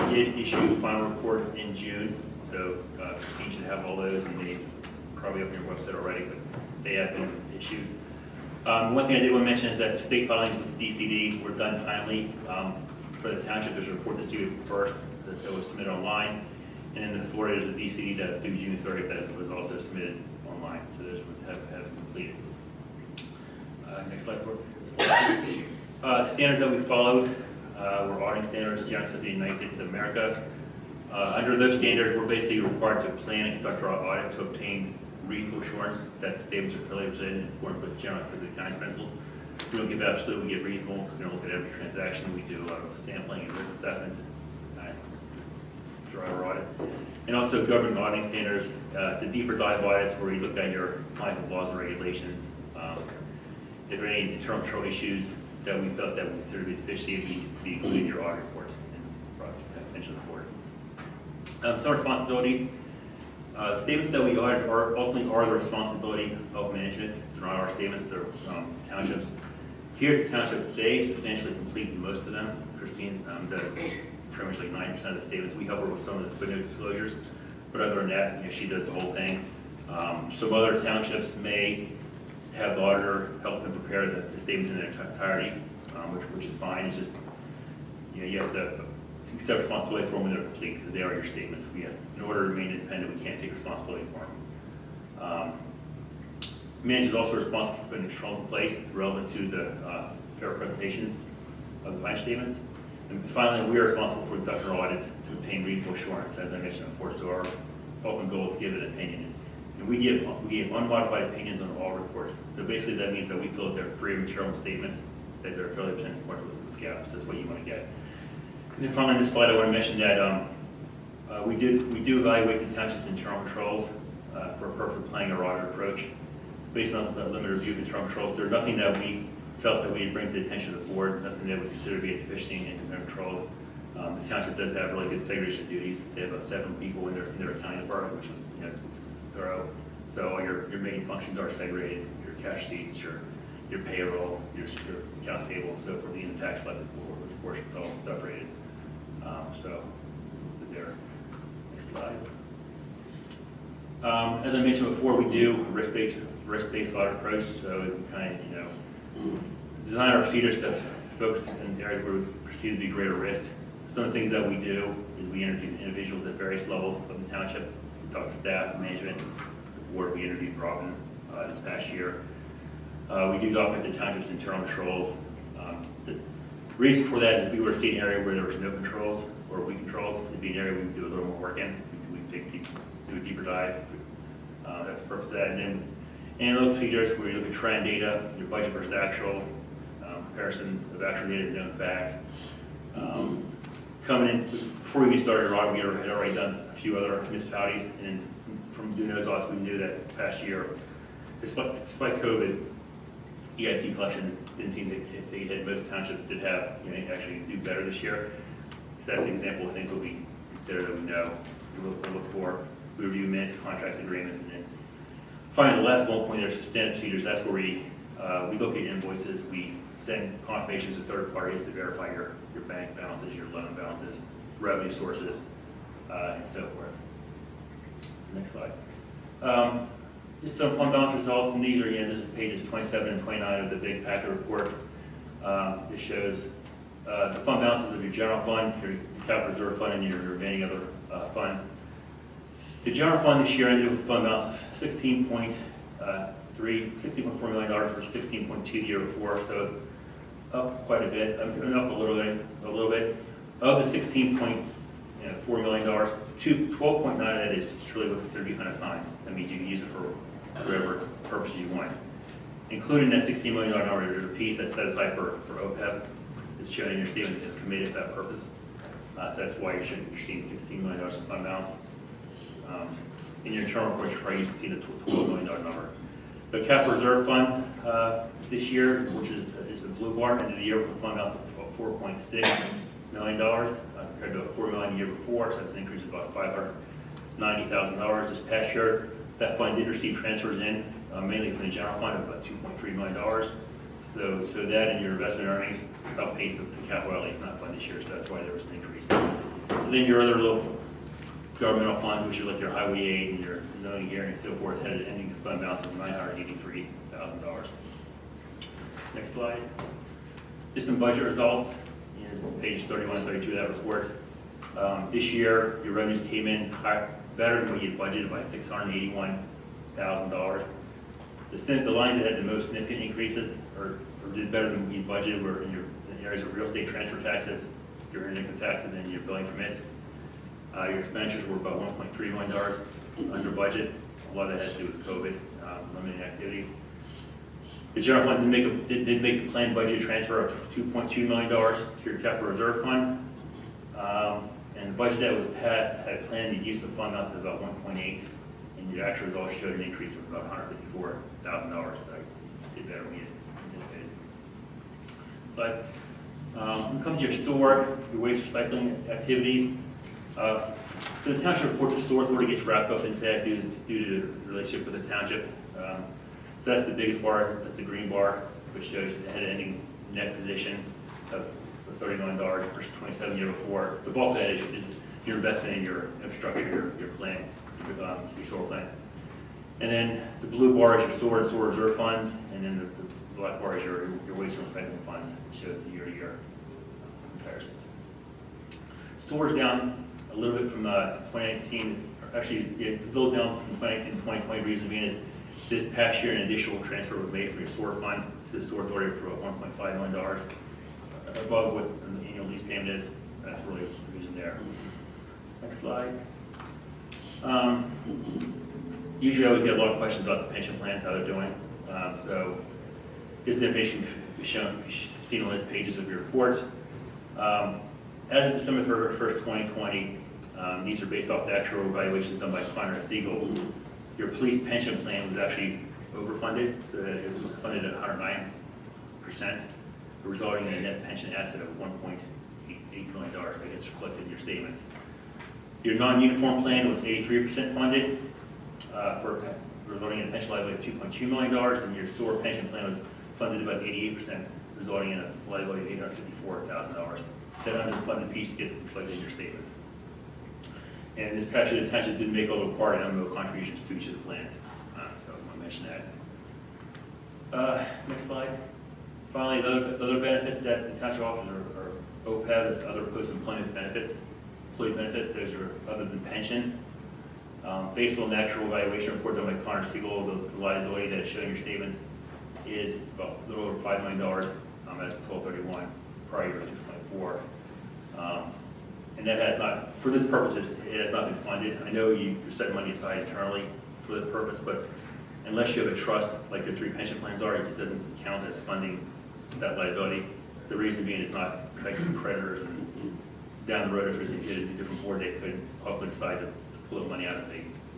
We did issue final reports in June, so Christine should have all those, and they probably up on your website already, but they have been issued. One thing I did want to mention is that the state filings with DCD were done timely. For the township, there's a report that's due first, that was submitted online, and then the Florida, there's a DCD that's due June 30th that was also submitted online, so those would have completed. Next slide. Standards that we followed were auditing standards, generally of the United States of America. Under those standards, we're basically required to plan and conduct our audit to obtain reasonable assurance that the statements are fairly presented in accordance with general accounting principles. We don't give absolute, we give reasonable. We don't look at every transaction. We do a lot of sampling and risk assessment to drive our audit. And also government auditing standards, the deeper dive audits where you look at your compliance with laws and regulations. If there are any internal control issues that we felt that we considered to be deficiency, we include in your audit report and brought to the attention of the board. Some responsibilities. Statements that we audit ultimately are the responsibility of management. They're not our statements, they're townships. Here at the township, they substantially complete most of them. Christine does pretty much like 90% of the statements. We help her with some of the footnote disclosures, but other than that, she does the whole thing. Some other townships may have the auditor help them prepare the statements in their entirety, which is fine. It's just, you have to accept responsibility for them when they're complete, because they are your statements. In order to remain independent, we can't take responsibility for them. Manager is also responsible for putting controls in place relevant to the fair presentation of the financial statements. And finally, we are responsible for conducting our audit to obtain reasonable assurance, as I mentioned before. So our ultimate goal is to give an opinion. And we give unmodified opinions on all reports. So basically that means that we feel that they're free of material statements, that they're fairly presented in accordance with GAAP. So that's what you want to get. And then finally, on this slide, I want to mention that we do evaluate the township's internal controls for a purpose of planning our audit approach. Based on the limited review of internal controls, there's nothing that we felt that we need to bring to the attention of the board, nothing that we consider to be a deficiency in internal controls. The township does have really good segregation of duties. They have about 7 people in their accounting department, which is it's thorough. So all your main functions are segregated: your cash receipts, your payroll, your accounts payable, so for the tax collected portion, it's all separated. So there. Next slide. As I mentioned before, we do a risk-based audit approach. So we kind of design our procedures to focus in areas where we perceive to be greater risk. Some of the things that we do is we interview individuals at various levels of the township. We talk to staff, management, the board. We interviewed Robin this past year. We do document the township's internal controls. The reason for that is if we were to see an area where there was no controls or weak controls, it'd be an area we would do a little more work in. We do a deeper dive. That's the purpose of that. And then analytical procedures where you look at trend data, your budget versus actual, comparison of actual data to known facts. Coming in, before we get started, our audit, we had already done a few other municipalities, and from doing those audits, we knew that past year, despite COVID, EIT collection didn't seem to take a hit. Most townships did have, actually do better this year. So that's an example of things that we consider that we know, we look for. We review minutes, contracts, agreements, and then finally, the last one point, there's standard procedures. That's where we look at invoices. We send confirmations to third parties to verify your bank balances, your loan balances, revenue sources, and so forth. Next slide. Just some fund balance results, and these are, again, this is pages 27 and 29 of the big packet report. It shows the fund balances of your general fund, your capital reserve fund, and your remaining other funds. The general fund this year ended with a fund balance of $16.4 million versus $16.2 the year before, so it's up quite a bit. I'm up a little bit. Of the $16.4 million, $12.9 of that is truly what's considered unassigned. That means you can use it for whatever purpose you want. Including that $16 million number, there's a piece that's set aside for OPEB. It's shown in your statement is committed to that purpose. So that's why you're seeing $16 million in fund balance. In your internal report, you can see the $12 million number. The capital reserve fund this year, which is the blue bar, ended the year with a fund balance of $4.6 million compared to $4 million the year before. So that's an increase of about $590,000 this past year. That fund did receive transfers in, mainly from the general fund of about $2.3 million. So that and your investment earnings outpaced the capital outlay from that fund this year. So that's why there was an increase. And then your other little governmental funds, which are like your highway aid and your zoning hearing and so forth, had an ending fund balance of $983,000. Next slide. Just some budget results. This is pages 31 and 32 of that report. This year, your revenues came in better than what you had budgeted by $681,000. The lines that had the most significant increases or did better than what you budgeted were in the areas of real estate transfer taxes, your income taxes, and your billing permits. Your expenditures were about $1.3 million under budget. A lot of that has to do with COVID, limiting activities. The general fund did make the planned budget transfer of $2.2 million to your capital reserve fund. And the budget that was passed had planned the use of fund balance of about 1.8, and your actual results showed an increase of about $154,000. So I did better than we had anticipated. Slide. When it comes to your sewer, your waste recycling activities, so the township report to sewer authority gets wrapped up into that due to the relationship with the township. So that's the biggest bar, that's the green bar, which shows the head ending net position of $30 million versus 27 the year before. The bulk of that is your investment in your infrastructure, your plan, your sewer plan. And then the blue bar is your sewer and sewer reserve funds, and then the black bar is your waste and recycling funds, which shows the year-to-year comparison. Sewer's down a little bit from 2019, actually it's a little down from 2019 to 2020. Reason being is this past year an additional transfer was made from your sewer fund to the sewer authority for about $1.5 million above what the annual lease payment is. That's really the reason there. Next slide. Usually I always get a lot of questions about the pension plans, how they're doing. So this is the information seen on those pages of your report. As of December 1st, 2020, these are based off the actual evaluations done by Kleiner and Siegel. Your police pension plan was actually overfunded, so that it was funded at 109%, resulting in a net pension asset of $1.8 million that gets reflected in your statements. Your non-uniform plan was 83% funded, resulting in a pension liability of $2.2 million, and your sewer pension plan was funded about 88%, resulting in a liability of $854,000. That underfunded piece gets reflected in your statement. And this past year, the township didn't make all the required MMO contributions to each of the plans. So I want to mention that. Next slide. Finally, the other benefits that the township offers are OPEB, that's other post-employment benefits, employee benefits. Those are other than pension. Based on the actual evaluation report done by Connor Siegel, the liability that is shown in your statements is about a little over $5 million. That's 12/31, prior year 6.4. And that has not, for this purpose, it has not been funded. I know you're setting money aside internally for this purpose, but unless you have a trust, like your 3 pension plans are, it doesn't count as funding that liability. The reason being it's not protecting creditors, and down the road, if there's a different board, they could possibly decide to pull the money out if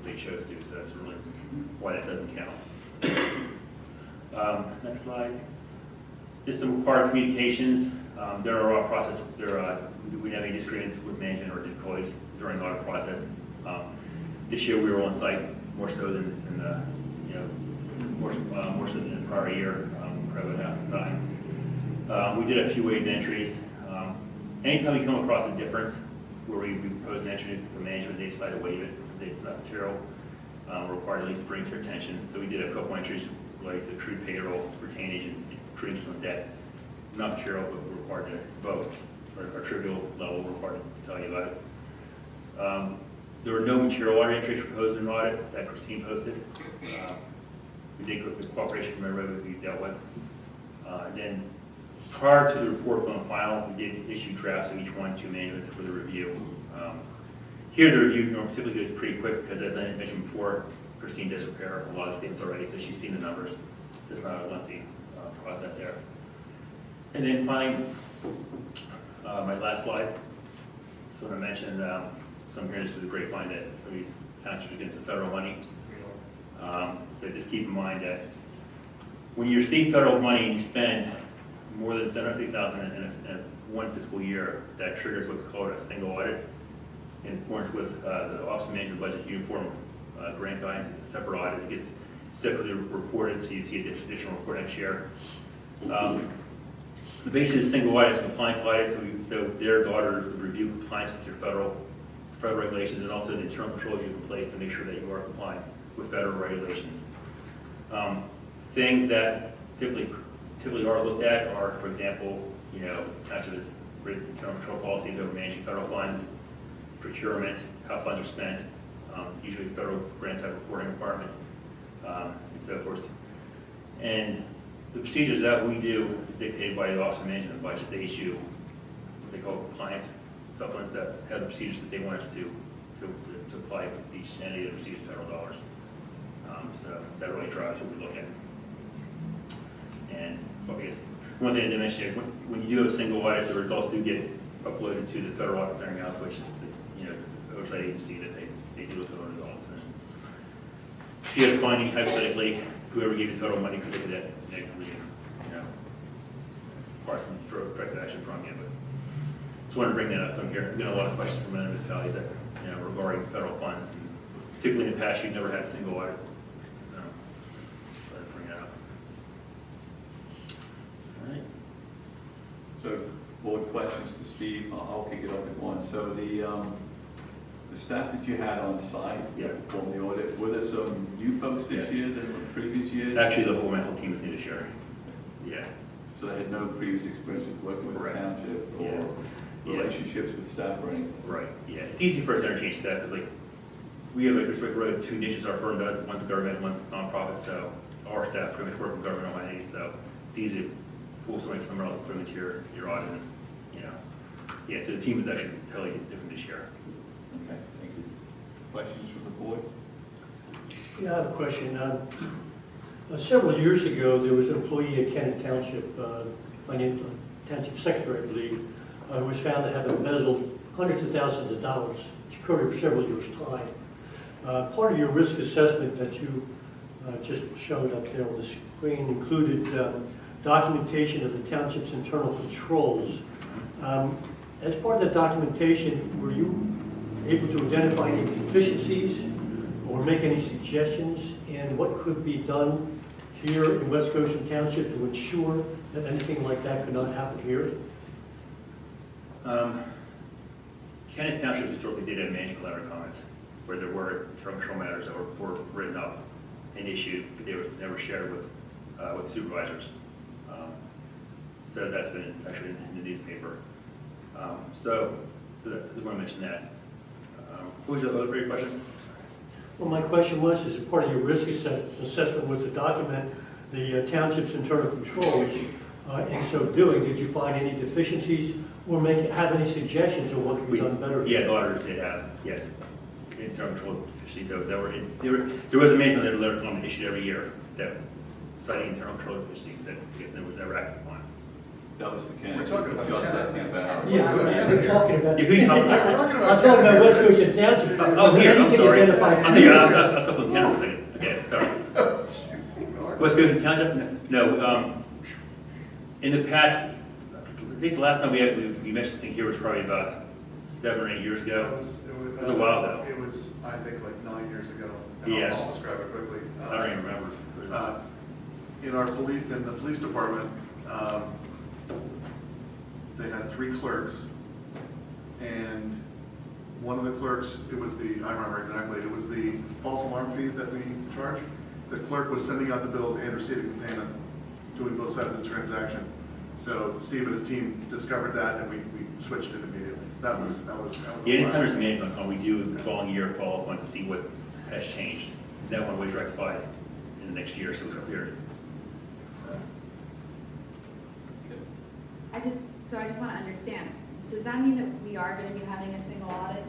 they chose to. So that's really why that doesn't count. Next slide. Just some required communications. During our audit process, we didn't have any disagreements with management or difficulties during the audit process. This year we were on site more so than more so than the prior year, probably half the time. We did a few waived entries. Anytime we come across a difference where we propose an entry to management, they decide to waive it because it's not material. required at least bring to attention. So we did a couple entries related to accrued payroll, retainage, and accrued interest on debt. Not material, but we're required to vote, or trivial level, we're required to tell you about it. There were no material audit entries proposed in an audit that Christine posted. We did go with cooperation from everybody we dealt with. And then prior to the report going final, we did issue drafts of each one to management for the review. Here, the review typically goes pretty quick because, as I mentioned before, Christine does prepare a lot of statements already, so she's seen the numbers. So it's not a lengthy process there. And then finally, my last slide. So when I mentioned, so I'm hearing this through the grapevine that some of these townships are getting some federal money. So just keep in mind that when you receive federal money and you spend more than $750,000 in one fiscal year, that triggers what's called a single audit. In accordance with the Office of Management Budget Uniform Grant Guidance, it's a separate audit. It gets separately reported, so you see an additional report next year. The basis of the single audit is a compliance audit, so their auditors would review compliance with your federal regulations and also the internal controls you have in place to make sure that you are compliant with federal regulations. Things that typically are looked at are, for example, township's written internal control policies over managing federal funds, procurement, how funds are spent, usually federal grant type reporting requirements, and so forth. And the procedures that we do is dictated by the Office of Management Budget. They issue what they call compliance supplements that have the procedures that they want us to apply for each entity that receives federal dollars. So that really drives what we look at. And I guess one thing I did mention is when you do a single audit, the results do get uploaded to the Federal Audit Clearinghouse, which is the oversight agency that they do look at the results. And if you had a finding, hypothetically, whoever gave you total money could look at that negatively, require some corrective action from you. But just wanted to bring that up. I'm here. I've got a lot of questions from other municipalities that regarding federal funds. And particularly in the past, you've never had a single audit. So I'd bring that up. All right. So, board questions for Steve. I'll kick it off with one. So the staff that you had on site from the audit, were there some new folks this year than the previous years? Actually, the whole medical team is new this year. Yeah. So they had no previous experience with working with the township or relationships with staff or anything? Right. Yeah. It's easy for us to interchange staff because, we have two niches our firm does. One's government, one's nonprofit. So our staff pretty much work with government entities. So it's easy to pull somebody from somewhere else from into your audit. And, yeah. So the team is actually totally different this year. Okay. Thank you. Questions from the board? Yeah, I have a question. Several years ago, there was an employee at Cannon Township, Township Secretary, I believe, who was found to have embezzled hundreds of thousands of dollars, which occurred over several years' time. Part of your risk assessment that you just showed up there on the screen included documentation of the township's internal controls. As part of that documentation, were you able to identify any deficiencies or make any suggestions in what could be done here in West Goshen Township to ensure that anything like that could not happen here? Cannon Township historically did have management letter comments where there were internal control matters that were written up and issued, but they were never shared with supervisors. So that's been actually in the newspaper. So I want to mention that. What was the other question? Well, my question was, is part of your risk assessment was to document the township's internal controls. In so doing, did you find any deficiencies or have any suggestions on what could be done better? Yeah, the auditors did have, yes, internal control deficiencies. There was a management letter comment issued every year that citing internal control deficiencies that was never acted upon. That was for Ken. We're talking about John's asking about. Yeah, we're talking about. Who are you talking about? I'm talking about West Goshen Township. Oh, here, I'm sorry. I'm thinking I was stuck with Ken for a second. Okay, sorry. West Goshen Township? No. In the past, I think the last time we mentioned something here was probably about 7 or 8 years ago. It was a while ago. It was, I think, like 9 years ago. Yeah. I'll describe it quickly. I don't even remember. In the police department, they had 3 clerks, and one of the clerks, it was the, I remember exactly, it was the false alarm fees that we charge. The clerk was sending out the bills and receiving the payment, doing both sides of the transaction. So Steve and his team discovered that, and we switched it immediately. So that was. Yeah, anytime there's a management call, we do the following year follow up on to see what has changed. That one was rectified in the next year, so it's clear. I just want to understand, does that mean that we are going to be having a single audit?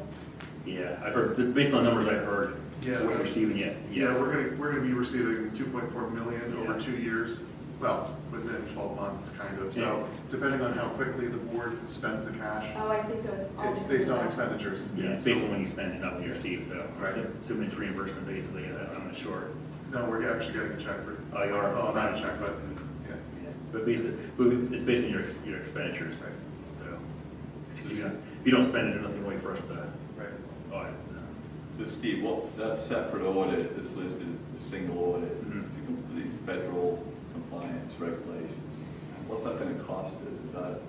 Yeah, I've heard, based on numbers I've heard, Yeah, we're receiving it. Yeah, Yes. we're gonna be receiving 2.4 million over Yeah. 2 years. Well, within 12 months, kind of. Yeah. So depending on how quickly the board spends the cash, Oh, I see, so it's all. it's based on expenditures. Yeah, it's based on when you spend it, not when you receive, so. Right. Assuming it's reimbursement, basically, I'm not sure. No, we're actually getting a check for. Oh, you are? Oh, not a check, but, yeah. Yeah. But basically, it's based on your expenditures. Right. So, if you don't spend it, there's nothing way for us to Right. audit. So Steve, what, that separate audit that's listed as a single audit Mhm. to complete federal compliance regulations, what's that gonna cost us? Is that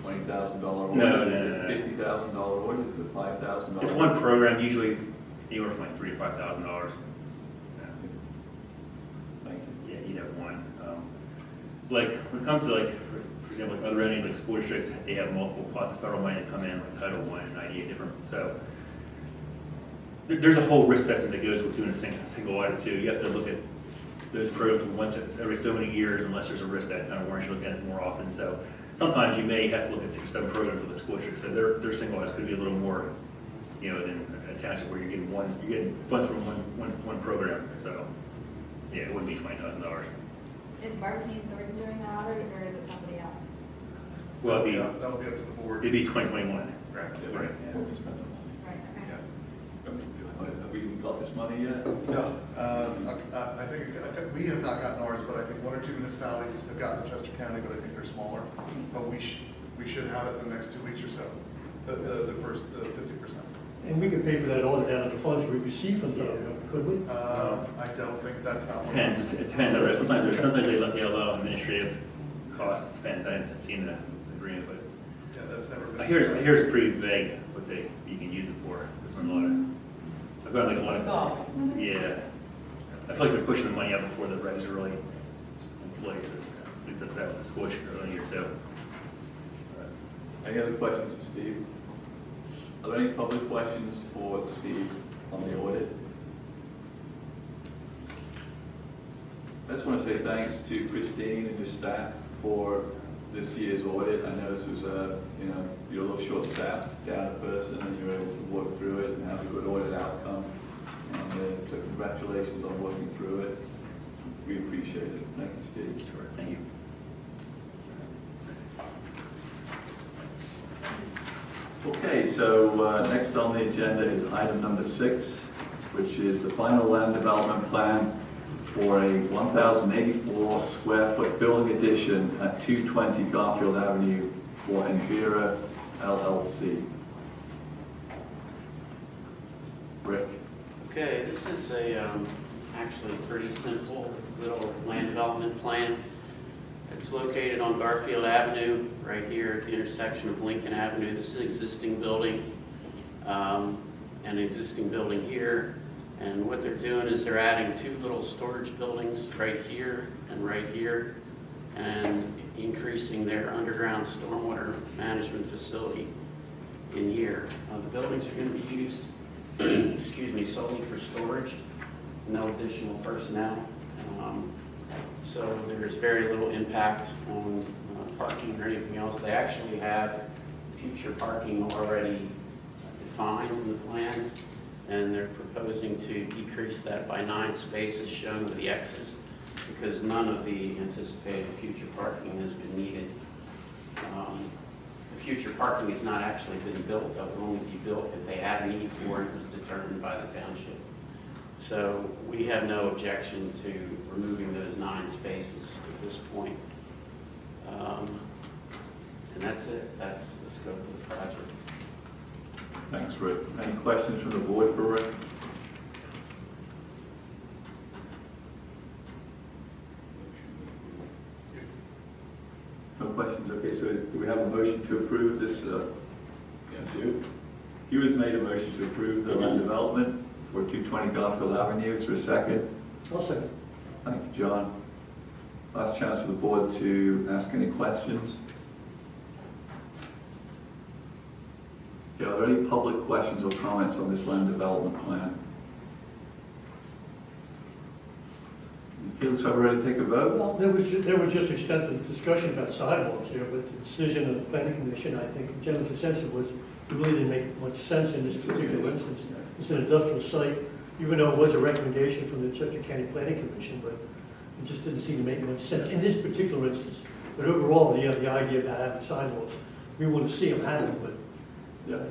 $20,000 audit? No, Is no, it no, no. $50,000 audit? Is it $5,000? It's one program, usually anywhere from like $3,000 to $5,000. Thank you. Yeah, you'd have one. Like, when it comes to like, for example, like other entities like school districts, they have multiple pots of federal money that come in, like Title I and 98 different, so there's a whole risk assessment that goes with doing a single audit too. You have to look at those programs once every so many years, unless there's a risk that kind of warrants you looking at it more often. So sometimes you may have to look at 6 or 7 programs for the school district. So their single audits could be a little more, than a township where you're getting funds from one program. So yeah, it wouldn't be $20,000. Is Barbecue Thornton doing the audit, or is it somebody else? Well, That'll be up to the board. it'd be 2021. Right. Yeah, Right. before we spend the money. Right, okay. Yeah. Have we got this money yet? No, I think, we have not gotten ours, but I think 1 or 2 municipalities have gotten in Chester County, but I think they're smaller. But we should have it in the next 2 weeks or so, the 50%. And we could pay for that audit out of the funds we receive from the government, could we? I don't think that's how. Depends. It depends. Sometimes they let you allow administrative costs. It depends. I haven't seen the agreement, but Yeah, that's never been. I hear it's pretty vague what you can use it for. There's not a lot of. I've got like a lot of. Yeah. I feel like they're pushing the money out before the regs are really in place. At least that's that with the school district earlier too. Any other questions for Steve? Are there any public questions for Steve on the audit? I just want to say thanks to Christine and your staff for this year's audit. I know this was you're a little short-staffed, down a person, and you were able to work through it and have a good audit outcome. And so congratulations on working through it. We appreciate it. Thank you, Steve. Sure. Thank you. Okay, so next on the agenda is item number 6, which is the final land development plan for a 1,084 square foot building addition at 220 Garfield Avenue for Envira LLC. Rick? Okay, this is actually a pretty simple little land development plan. It's located on Garfield Avenue, right here at the intersection of Lincoln Avenue. This is an existing building, an existing building here. And what they're doing is they're adding 2 little storage buildings right here, and increasing their underground stormwater management facility in here. The buildings are going to be used, solely for storage, no additional personnel. So there's very little impact on parking or anything else. They actually have future parking already defined in the plan, and they're proposing to decrease that by 9 spaces shown with the X's, because none of the anticipated future parking has been needed. The future parking has not actually been built. It will only be built if they have need for it. It was determined by the township. So we have no objection to removing those 9 spaces at this point. And that's it. That's the scope of the project. Thanks, Rick. Any questions from the board for Rick? No questions? Okay, so do we have a motion to approve this? Yes. Do? Hugh has made a motion to approve the land development for 220 Garfield Avenue. Is there a second? I'll second. Thank you, John. Last chance for the board to ask any questions. Okay, are there any public questions or comments on this land development plan? Okay, looks like we're ready to take a vote. Well, there was just extensive discussion about sidewalks here, but the decision of the planning commission, I think, the general consensus was it really didn't make much sense in this particular instance. It's an industrial site, even though it was a recommendation from the Chester County Planning Commission, but it just didn't seem to make much sense in this particular instance. But overall, the idea about having sidewalks, we want to see them happen, but it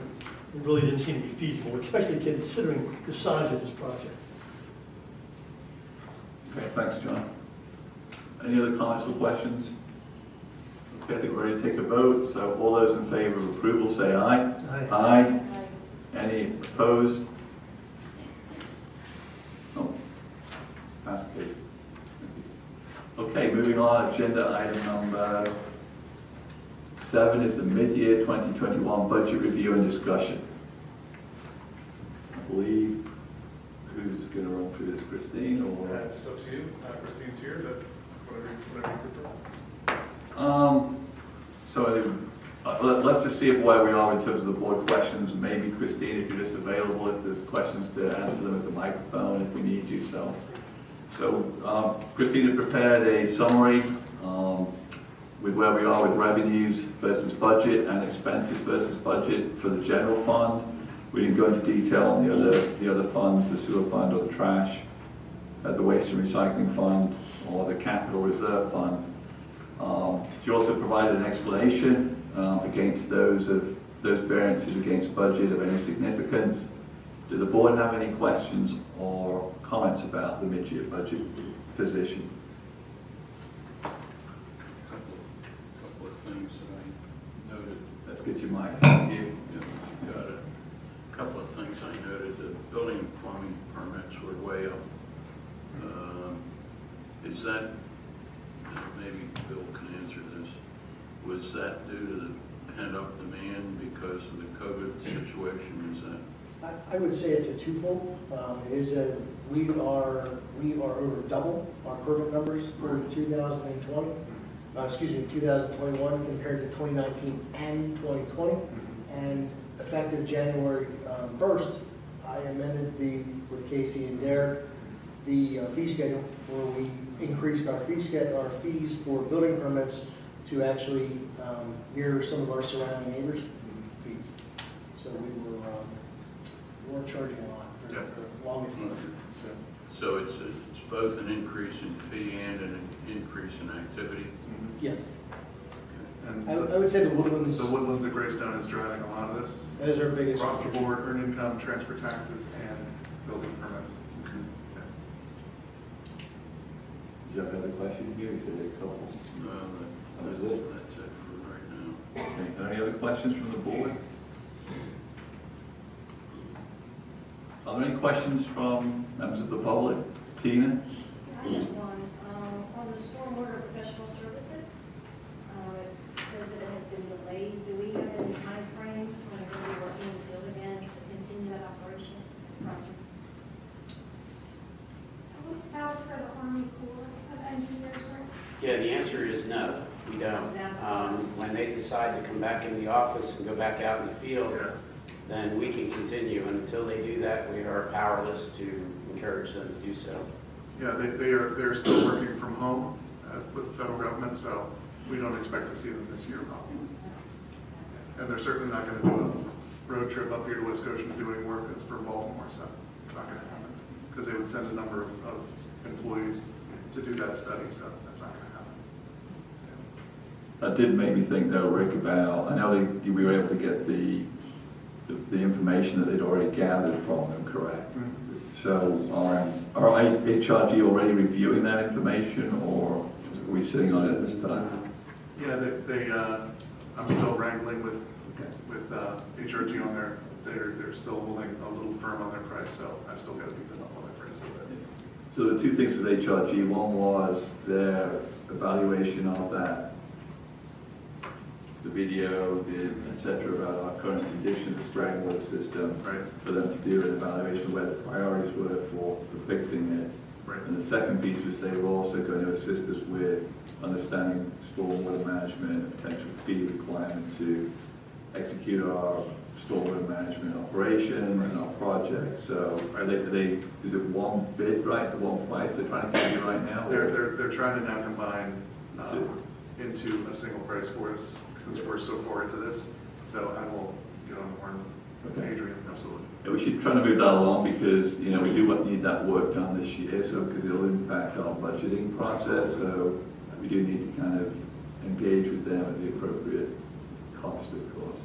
really didn't seem to be feasible, especially considering the size of this project. Okay, thanks, John. Any other comments or questions? Okay, I think we're ready to take a vote. So all those in favor of approval say aye. Aye. Aye. Any opposed? No. Passed. Okay, moving on. Agenda item number 7 is the mid-year 2021 budget review and discussion. I believe, who's going to run through this, Christine or? That's up to you. Christine's here, but whatever you prefer. Let's just see where we are in terms of the board questions. Maybe Christine, if you're just available, if there's questions to answer them at the microphone if we need you. So Christine had prepared a summary with where we are with revenues versus budget and expenses versus budget for the general fund. We didn't go into detail on the other funds, the sewer fund or the trash, the waste and recycling fund or the capital reserve fund. She also provided an explanation against those variances against budget of any significance. Do the board have any questions or comments about the mid-year budget position? Couple of things that I noted. Let's get your mic. Yeah, got it. A couple of things I noted. The building and plumbing permits were way up. Is that, maybe Bill can answer this, was that due to the pent-up demand because of the COVID situation? Is that? I would say it's a twofold. We are over double our permit numbers for 2020. 2021 compared to 2019 and 2020. And effective January 1st, I amended with Casey and Derek the fee schedule where we increased our fees for building permits to actually mirror some of our surrounding neighbors' fees. So we weren't charging a lot for the longest time. So it's both an increase in fee and an increase in activity? Yes. And I would say the Woodlands. The Woodlands at Greystone is driving a lot of this. That is our biggest. Across the board, earned income, transfer taxes, and building permits. Do you have another question here? You said a couple. No, that's it for right now. Okay. Any other questions from the board? Are there any questions from members of the public? Tina? I have one. On the stormwater professional services, it says that it has been delayed. Do we have any time frame when we're going to be working in the field again to continue that operation? I would ask for the Army Corps of Engineers, right? Yeah, the answer is no, we don't. When they decide to come back in the office and go back out in the field, then we can continue. And until they do that, we are powerless to encourage them to do so. Yeah, they're still working from home with the federal government, so we don't expect to see them this year probably. And they're certainly not going to do a road trip up here to West Goshen doing work that's for Baltimore, so it's not going to happen. Because they would send a number of employees to do that study, so that's not going to happen. That did make me think though, Rick, about, I know we were able to get the information that they'd already gathered from them, correct? Mm-hmm. So are HRG already reviewing that information, or are we sitting on it at this time? Yeah, I'm still wrangling with HRG on their, they're still holding a little firm on their price, so I've still got to beat them up on their price a little bit. So the two things with HRG, one was their evaluation of that the video, et cetera, about our current condition of the stormwater system, Right. for them to do an evaluation of where the priorities were for fixing it. Right. And the second piece was they were also going to assist us with understanding stormwater management and potential fee requirement to execute our stormwater management operations and our projects. So is it one bid, right, one price they're trying to give you right now? They're trying to now combine into a single price for us, since we're so far into this. So I will get on the horn with Okay. Adrian, absolutely. Yeah, we should try to move that along because, you know, we do need that work done this year, so because it'll impact our budgeting process. So we do need to kind of engage with them at the appropriate cost, of course.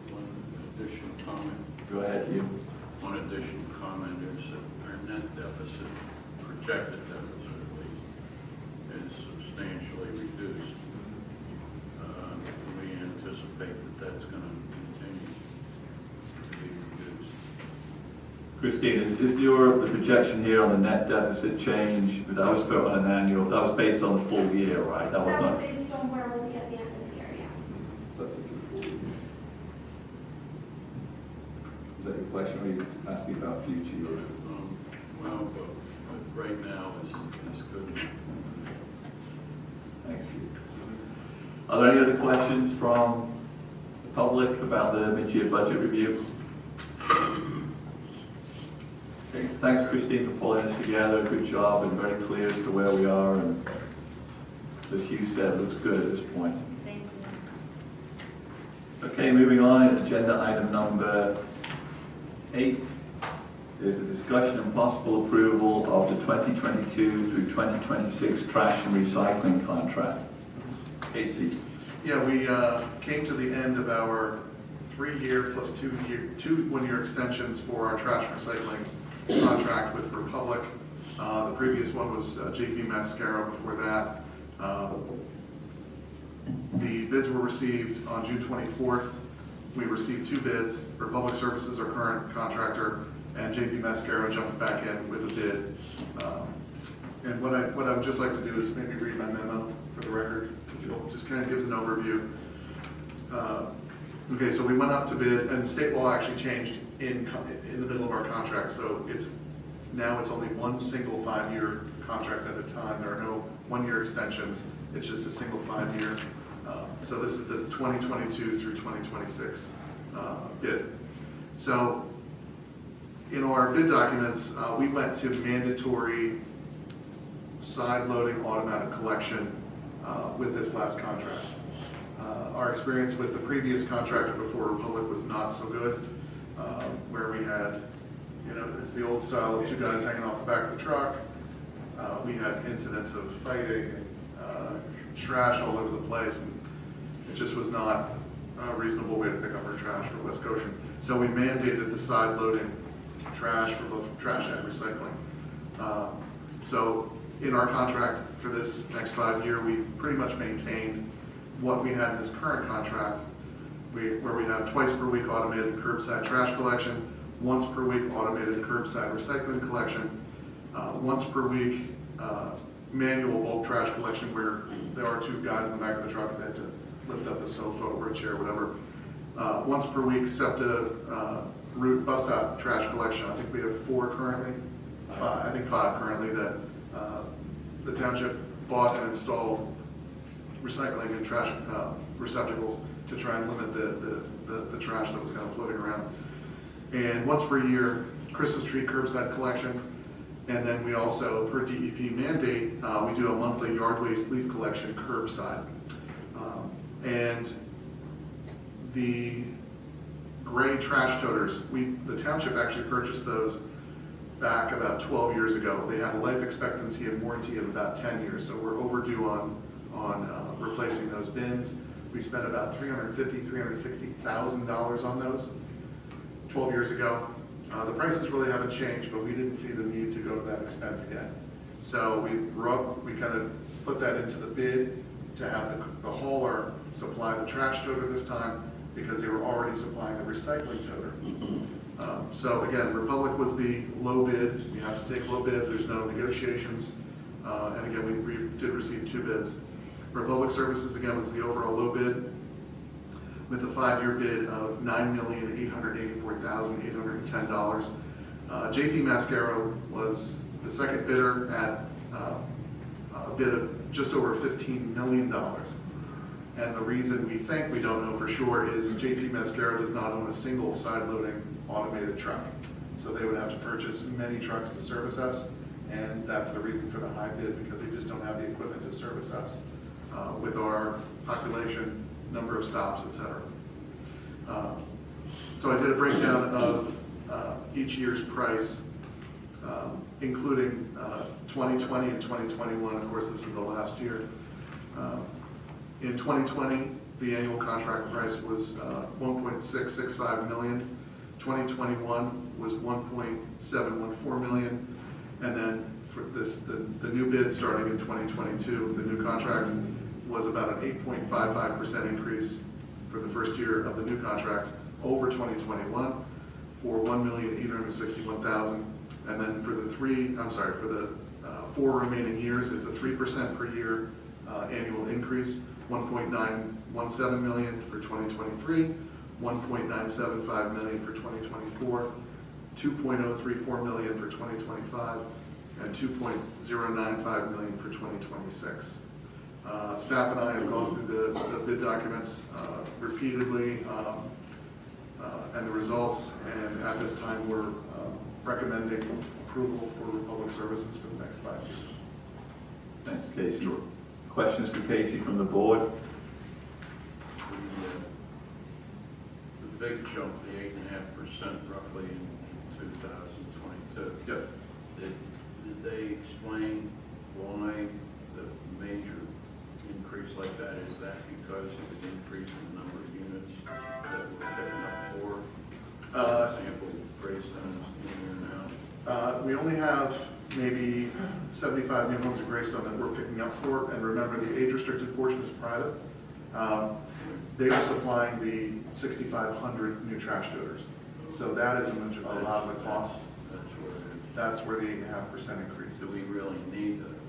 One additional comment. Go ahead, Hugh. One additional comment is that our net deficit, projected deficit at least, is substantially reduced. We anticipate that that's going to continue to be reduced. Christine, is the projection here on the net deficit change, that was put on an annual, that was based on the full year, right? That was That not. was based on where we'll be at the end of the year, yeah. Is that your question, or are you asking about future years? Well, but right now is good. Thanks, Hugh. Are there any other questions from the public about the mid-year budget review? Okay, thanks, Christine, for pulling this together. Good job, and very clear as to where we are. And as Hugh said, it looks good at this point. Thank you. Okay, moving on, agenda item number 8 is a discussion and possible approval of the 2022 through 2026 trash and recycling contract. Casey. Yeah, we came to the end of our 3-year plus 2 one-year extensions for our trash recycling contract with Republic. The previous one was JP Mascaro before that. The bids were received on June 24th. We received 2 bids. Republic Services, our current contractor, and JP Mascaro jumped back in with a bid. And what I would just like to do is maybe read my memo for the record. It just kind of gives an overview. Okay, so we went up to bid, and state law actually changed in the middle of our contract. So now it's only one single 5-year contract at a time. There are no 1-year extensions. It's just a single 5-year. So this is the 2022 through 2026 bid. So in our bid documents, we went to mandatory side-loading automatic collection with this last contract. Our experience with the previous contractor before Republic was not so good, where we had, it's the old style of 2 guys hanging off the back of the truck. We had incidents of fighting, trash all over the place, and it just was not a reasonable way to pick up our trash for West Goshen. So we mandated the side-loading trash for both trash and recycling. So in our contract for this next 5-year, we pretty much maintained what we had in this current contract, where we have twice per week automated curbside trash collection, once per week automated curbside recycling collection, once per week manual bulk trash collection, where there are 2 guys in the back of the truck that have to lift up a sofa or a chair, whatever. Once per week SEPTA route bus stop trash collection. I think we have 4 currently, 5, I think 5 currently that the township bought and installed recycling and trash receptacles to try and limit the trash that was kind of floating around. And once per year, Christmas tree curbside collection. And then we also, per DEP mandate, we do a monthly yard waste leaf collection curbside. And the gray trash toters, the township actually purchased those back about 12 years ago. They had a life expectancy and warranty of about 10 years, so we're overdue on replacing those bins. We spent about $350,000, $360,000 on those 12 years ago. The prices really haven't changed, but we didn't see the need to go to that expense again. So we kind of put that into the bid to have the hauler supply the trash toter this time, because they were already supplying the recycling toter. So again, Republic was the low bid. You have to take low bid. There's no negotiations. And again, we did receive 2 bids. Republic Services, again, was the overall low bid, with a 5-year bid of $9,884,810. JP Mascaro was the second bidder at a bid of just over $15 million. And the reason we think we don't know for sure is JP Mascaro does not own a single side-loading automated truck. So they would have to purchase many trucks to service us, and that's the reason for the high bid, because they just don't have the equipment to service us with our population, number of stops, et cetera. So I did a breakdown of each year's price, including 2020 and 2021. Of course, this is the last year. In 2020, the annual contract price was $1.665 million. 2021 was $1.714 million. And then for the new bid starting in 2022, the new contract was about an 8.55% increase for the first year of the new contract over 2021 for $1,861,000. And then for the 4 remaining years, it's a 3% per year annual increase, $1.917 million for 2023, $1.975 million for 2024, $2.034 million for 2025, and $2.095 million for 2026. Staff and I have gone through the bid documents repeatedly and the results, and at this time we're recommending approval for Republic Services for the next 5 years. Thanks, Casey. Sure. Questions for Casey from the board? The big jump, the 8.5% roughly in 2022. Yep. Did they explain why the major increase like that? Is that because of the increase in the number of units that we're picking up for? For example, Greystone's in here now. We only have maybe 75 new homes in Greystone that we're picking up for, and remember the age-restricted portion is private. They are supplying the 6,500 new trash toters. So that is a lot of the cost. That's where the 8.5% increase is. Do we really need those?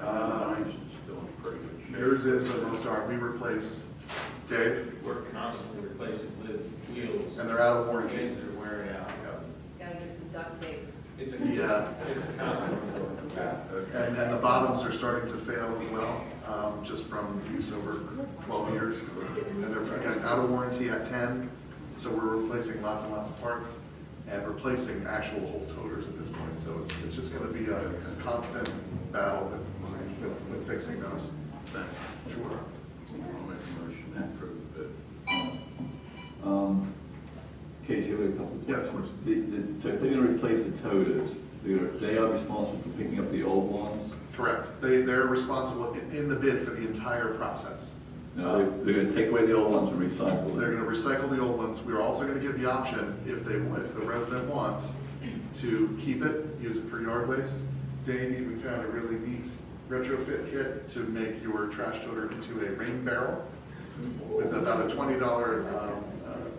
Mine's still in pretty good shape. Yours is, but most are. We replace, Dave? We're constantly replacing lids, wheels. And they're out of warranty. Things are wearing out. Gotta get some duct tape. It's a constant. And the bottoms are starting to fail as well, just from use over 12 years. And they're, again, out of warranty at 10, so we're replacing lots and lots of parts and replacing actual whole toters at this point. So it's just going to be a constant battle with fixing those. Thanks. Sure. I'll make a motion to approve the bid. Casey, I have a couple of Yeah, questions. So if they're going to replace the toters, they are responsible for picking up the old ones? Correct. They're responsible in the bid for the entire process. No, they're going to take away the old ones and recycle them? They're going to recycle the old ones. We're also going to give the option, if the resident wants, to keep it, use it for yard waste. Dave even found a really neat retrofit kit to make your trash toter into a rain barrel with about a $20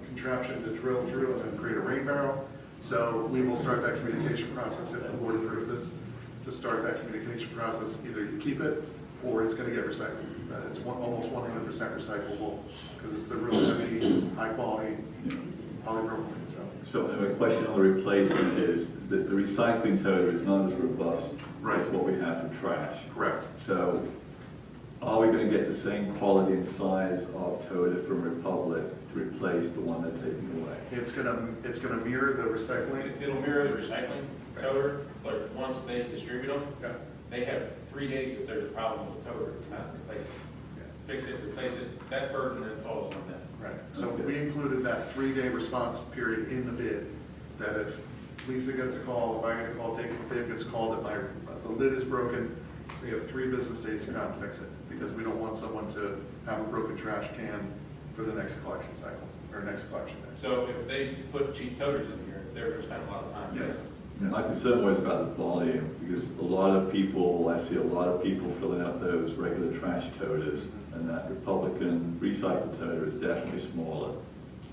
contraption to drill through and then create a rain barrel. So we will start that communication process if the board approves this, to start that communication process. Either you keep it or it's going to get recycled. It's almost 100% recyclable because it's the real heavy, high quality polypropylene. So a question on the replacement is that the recycling toter is not as robust Right. as what we have for trash. Correct. So are we going to get the same quality and size of toter from Republic to replace the one they're taking away? It's gonna mirror the recycling. It'll mirror the recycling toter, but once they distribute them, they have 3 days if there's a problem with the toter, not replace it. Fix it, replace it, that burden then falls on them. Right. So Okay. we included that 3-day response period in the bid, that if Lisa gets a call, if I get a call, Dave gets a call that the lid is broken, we have 3 business days to come and fix it, because we don't want someone to have a broken trash can for the next collection cycle, or next collection day. So if they put cheap toters in here, they're going to spend a lot of time Yes. fixing them. My concern was about the volume, because I see a lot of people filling out those regular trash toters, and that Republican recycled toter is definitely smaller.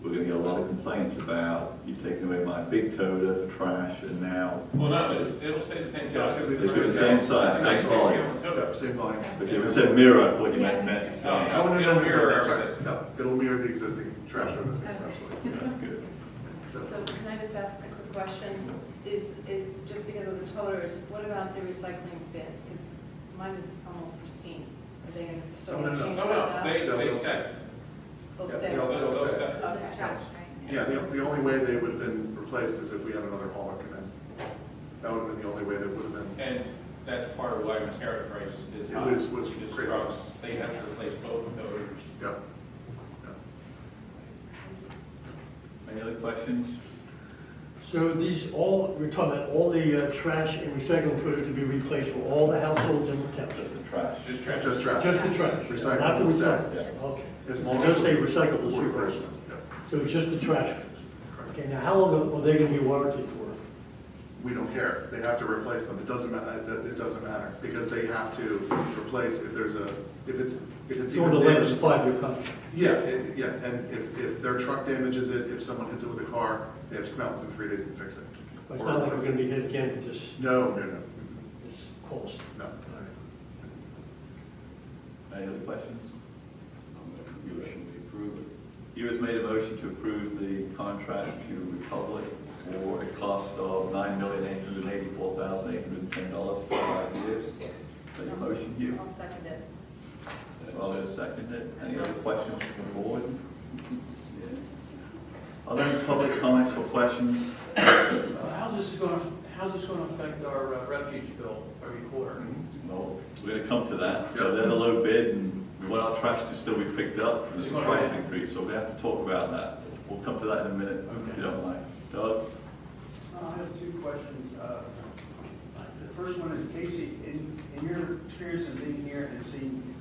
we're going to get a lot of complaints about you taking away my big toter for trash, and now Well, no, it'll stay the same size. it's the same size, same volume. Yeah, same volume. But you said mirror, I thought you meant No, same. it'll mirror That's right. everything. No, it'll mirror the existing trash toter. Absolutely. That's good. So can I just ask a quick question? Is just because of the toters, what about the recycling bins? Because mine is almost pristine. Are they going to still No, no, no. change No, those no, out? they stay. They'll Yeah, stay? they'll Those stay. stay. Okay. Just trash, right? Yeah, the only way they would have been replaced is if we had another hauler come in. That would have been the only way they would have been. And that's part of why Mascara price is It high. was Because crazy. trucks, they have to replace both of those. Yeah. Any other questions? So these all, we're talking about all the trash and recycling toters to be replaced for all the households in the town? Just the trash. Just trash. Just trash. Just the trash? Recyclable Not the stack. recyclable? Okay. It's It does say recyclable Wood super. version. Yeah. So it's just the trash. Okay, now how long are they going to be warranted for? We don't care. They have to replace them. It doesn't matter. It doesn't matter because they have to replace if there's a, if it's During the even length of damaged. the 5-year contract? Yeah, yeah. And if their truck damages it, if someone hits it with a car, they have to come out within 3 days and fix it. It's not like we're going to be hit again with this No. cost. No. Any other questions? I'll make a motion to approve it. You has made a motion to approve the contract to Republic for a cost of $9,884,810 for 5 years. Is that your motion, Hugh? I'll second it. Well, I'll second it. Any other questions from the board? Are there any public comments or questions? How's this going to affect our refuge bill every quarter? Well, we're going to come to that. So they're the low bid, and we want our trash to still be picked up, and there's a price increase, so we have to talk about that. We'll come to that in a minute, if you don't mind. Doug? I have two questions. The first one is, Casey, in your experience of being here and seeing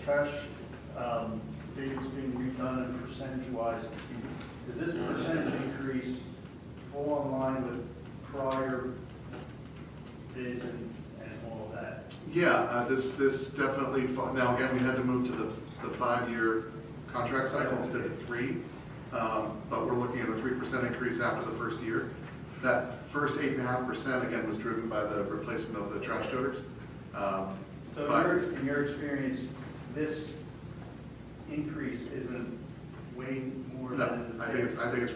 trash bids being redone and percentage-wise, does this percentage increase fall in line with prior bids and all of that? Yeah, this definitely, now again, we had to move to the 5-year contract cycle instead of 3. But we're looking at a 3% increase after the first year. That first 8.5% again was driven by the replacement of the trash toters. So in your experience, this increase isn't way more No, than?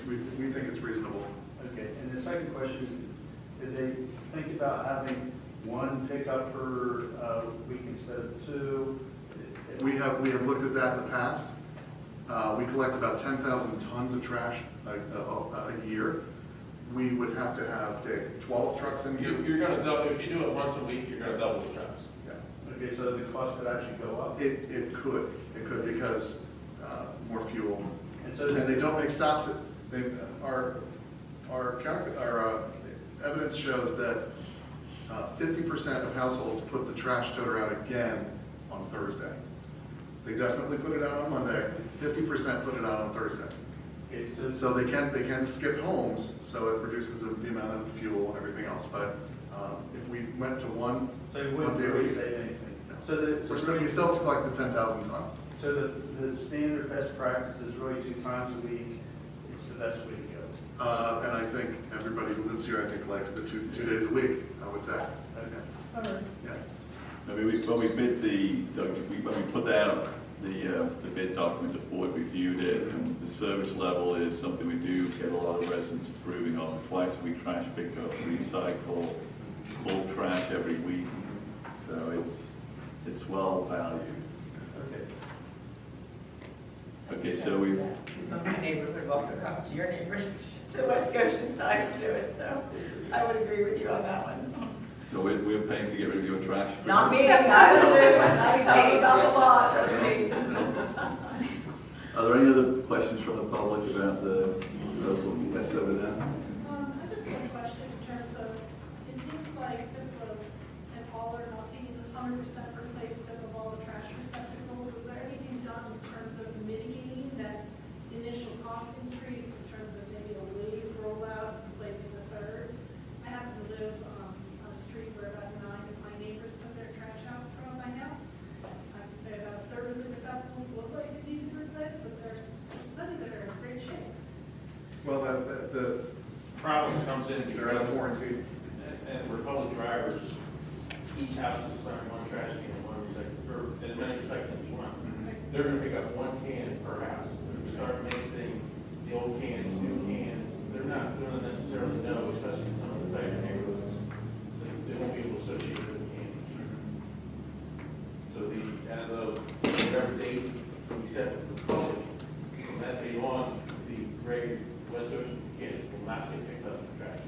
we think it's reasonable. Okay, and the second question is, did they think about having one pickup per week instead of 2? We have looked at that in the past. We collect about 10,000 tons of trash a year. We would have to have 12 trucks in here. You're going to double, if you do it once a week, you're going to double the trucks. Yeah. Okay, so the cost could actually go up? It could because more fuel. And And they don't make stops. Our evidence shows that 50% of households put the trash toter out again on Thursday. They definitely put it out on Monday. 50% put it out on Thursday. Okay, So they can skip homes, so it reduces the amount of fuel and everything else. But if we went to one so it day wouldn't a really week, save anything? no. So We still have to collect the 10,000 tons. So the standard best practice is really 2 times a week. It's the best way to go. And I think everybody who lives here, I think, likes the two days a week, I would say. Okay. All right. Yeah. I mean, when we bid when we put out the bid document, the board reviewed it, and the service level is something we do get a lot of residents approving of. Twice a week trash pickup, recycle, full trash every week. So it's well valued. Okay. Okay, so we, My neighborhood walked across to your neighborhood, to the West Goshen side to it, so I would agree with you on that one. so we're paying to get rid of your trash? Not me, I would live, I tell you about the law, trust me. Are there any other questions from the public about the proposal? Yes, over there. I just have a question in terms of, it seems like this was an all or nothing, 100% replacement of all the trash receptacles. Was there anything done in terms of mitigating that initial cost increase in terms of maybe a wave rollout, replacing the third? I happen to live on a street where about 9 of my neighbors put their trash out in front of my house. I would say about a third of the receptacles look like they need to be replaced, but there's plenty that are in great shape. each house is assigned one trash can and one recycling, or as many recycling as you want. They're gonna pick up one can per house. If we start mixing the old cans, new cans, they're not gonna necessarily know, especially in some of the tighter neighborhoods. They won't be able to associate with the cans. So as of whatever date we set for the public, from that day on, the gray West Ocean cans will not get picked up in trash.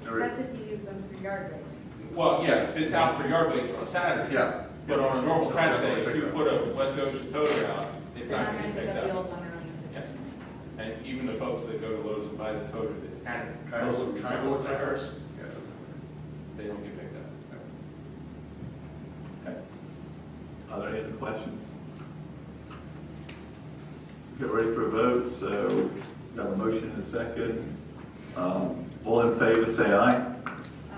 Except if you use them for yard waste. Well, yes, it's out for yard waste on a Saturday. Yeah. But on a normal trash day, if you put a West Ocean toter out, it's They're not not going gonna to pick be picked up the up. old one or anything. Yes. And even the folks that go to Lowe's and buy the toter that Kind of looks like ours. Yeah, it doesn't. they don't get picked up. Okay. Are there any other questions? Get ready for a vote, so we have a motion and a second. All in favor, say aye.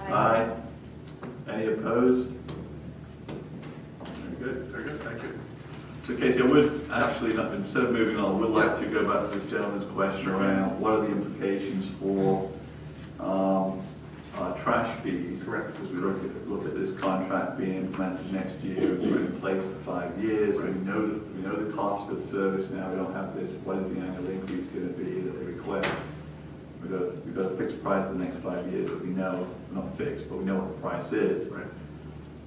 Aye. Any opposed? Very good. Very good, thank you. So Casey, I would actually, instead of moving on, I would like to go back to this gentleman's question around what are the implications for trash fees. Correct. As we look at this contract being implemented next year, put in place for 5 years, Right. we know the cost of the service now. We don't have this. What is the annual increase going to be that they request? We've got a fixed price for the next 5 years that we know, not fixed, but we know what the price is. Right.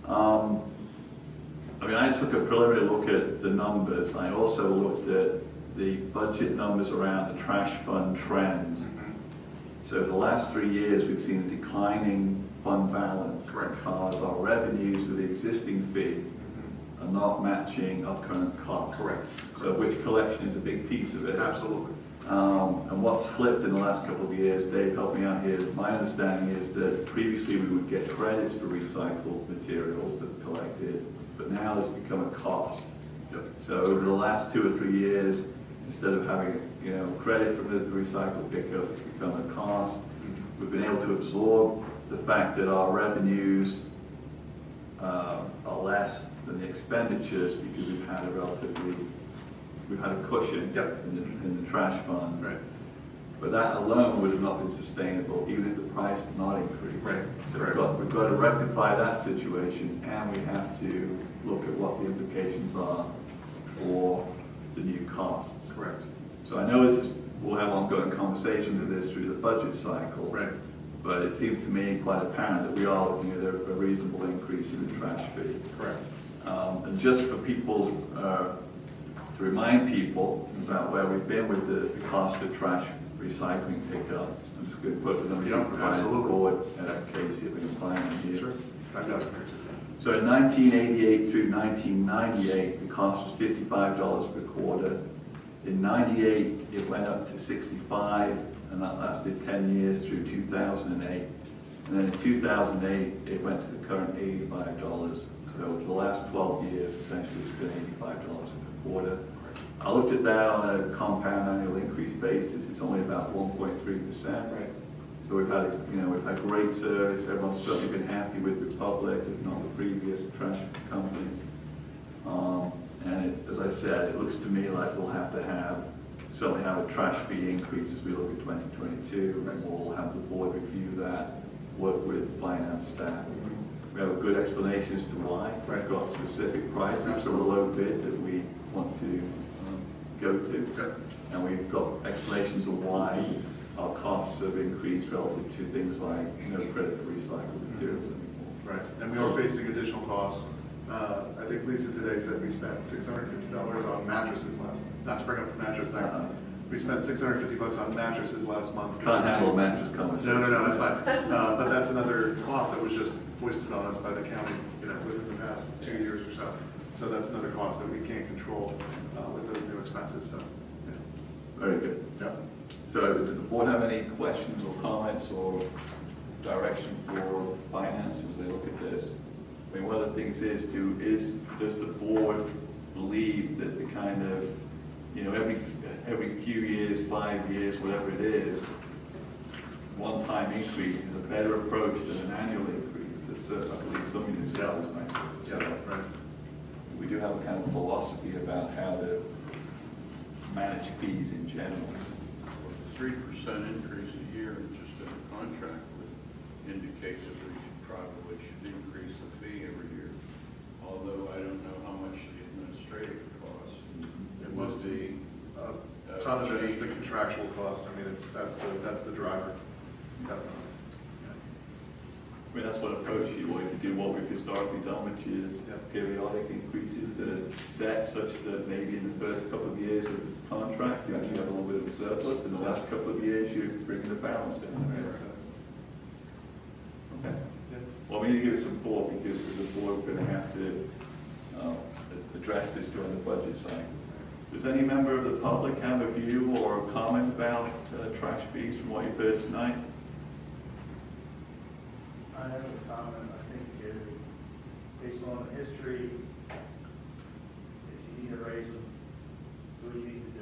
I mean, I took a preliminary look at the numbers. I also looked at the budget numbers around the trash fund trends. So for the last 3 years, we've seen a declining fund balance. Correct. Because our revenues with the existing fee are not matching our current costs. Correct. So which collection is a big piece of it. Absolutely. And what's flipped in the last couple of years, Dave, help me out here. My understanding is that previously we would get credits for recycled materials that were collected, but now it's become a cost. Yep. So over the last 2 or 3 years, instead of having credit from the recycled pickup, it's become a cost. We've been able to absorb the fact that our revenues are less than the expenditures because we've had a cushion Yep. in the trash fund. Right. But that alone would have not been sustainable, even if the price did not increase. Right. So Correct. we've got to rectify that situation, and we have to look at what the implications are for the new costs. Correct. So I know we'll have ongoing conversations of this through the budget cycle. Right. But it seems to me quite apparent that we are looking at a reasonable increase in the trash fee. Correct. And just for people, to remind people about where we've been with the cost of trash recycling pickup, I'm just going to put the numbers you provided the board Casey, if we can find them here. Sure. I've got it. So in 1988 through 1998, the cost was $55 per quarter. In 98, it went up to $65, and that lasted 10 years through 2008. And then in 2008, it went to the current $85. So for the last 12 years, essentially, it's been $85 per quarter. I looked at that on a compound annual increase basis. It's only about 1.3%. Right. So we've had great service. Everyone's certainly been happy with Republic, if not the previous trash companies. And as I said, it looks to me like we'll have to certainly have a trash fee increase as we look at 2022, and we'll have the board review that, work with finance staff. We have a good explanation as to why. We've got specific prices for the low bid that we want to go to, and we've got explanations of why our costs have increased relative to things like credit for recycled materials anymore. Right, and we are facing additional costs. I think Lisa today said we spent $650 on mattresses not to bring up the mattress thing. We spent $650 on mattresses last month. Can't handle a mattress conversation. No, it's fine. But that's another cost that was just foisted on us by the county, within the past 2 years or so. So that's another cost that we can't control with those new expenses. So, yeah. Very good. Yeah. So, does the board have any questions or comments or direction for finance as they look at this? I mean, one of the things is does the board believe that the kind of, every few years, 5 years, whatever it is, one-time increase is a better approach than an annual increase? That's I believe some municipalities might do. So, right. We do have a kind of philosophy about how to manage fees in general. 3% increase a year just in a contract would indicate that we ton of it is the contractual cost. I mean, that's the driver. I mean, that's what approach you want to do, what we've historically done, which is periodic increases that are set such that maybe in the first couple of years of the contract, you actually have a little bit of surplus, and the last couple of years, you're bringing the balance down. Okay. Well, we need to give it some thought, because as a board, we're going to have to address this during the budget cycle. Does any member of the public have a view or a comment about trash fees from what you've heard tonight? I have a comment. I think based on the history, if you need to raise them, do what you need to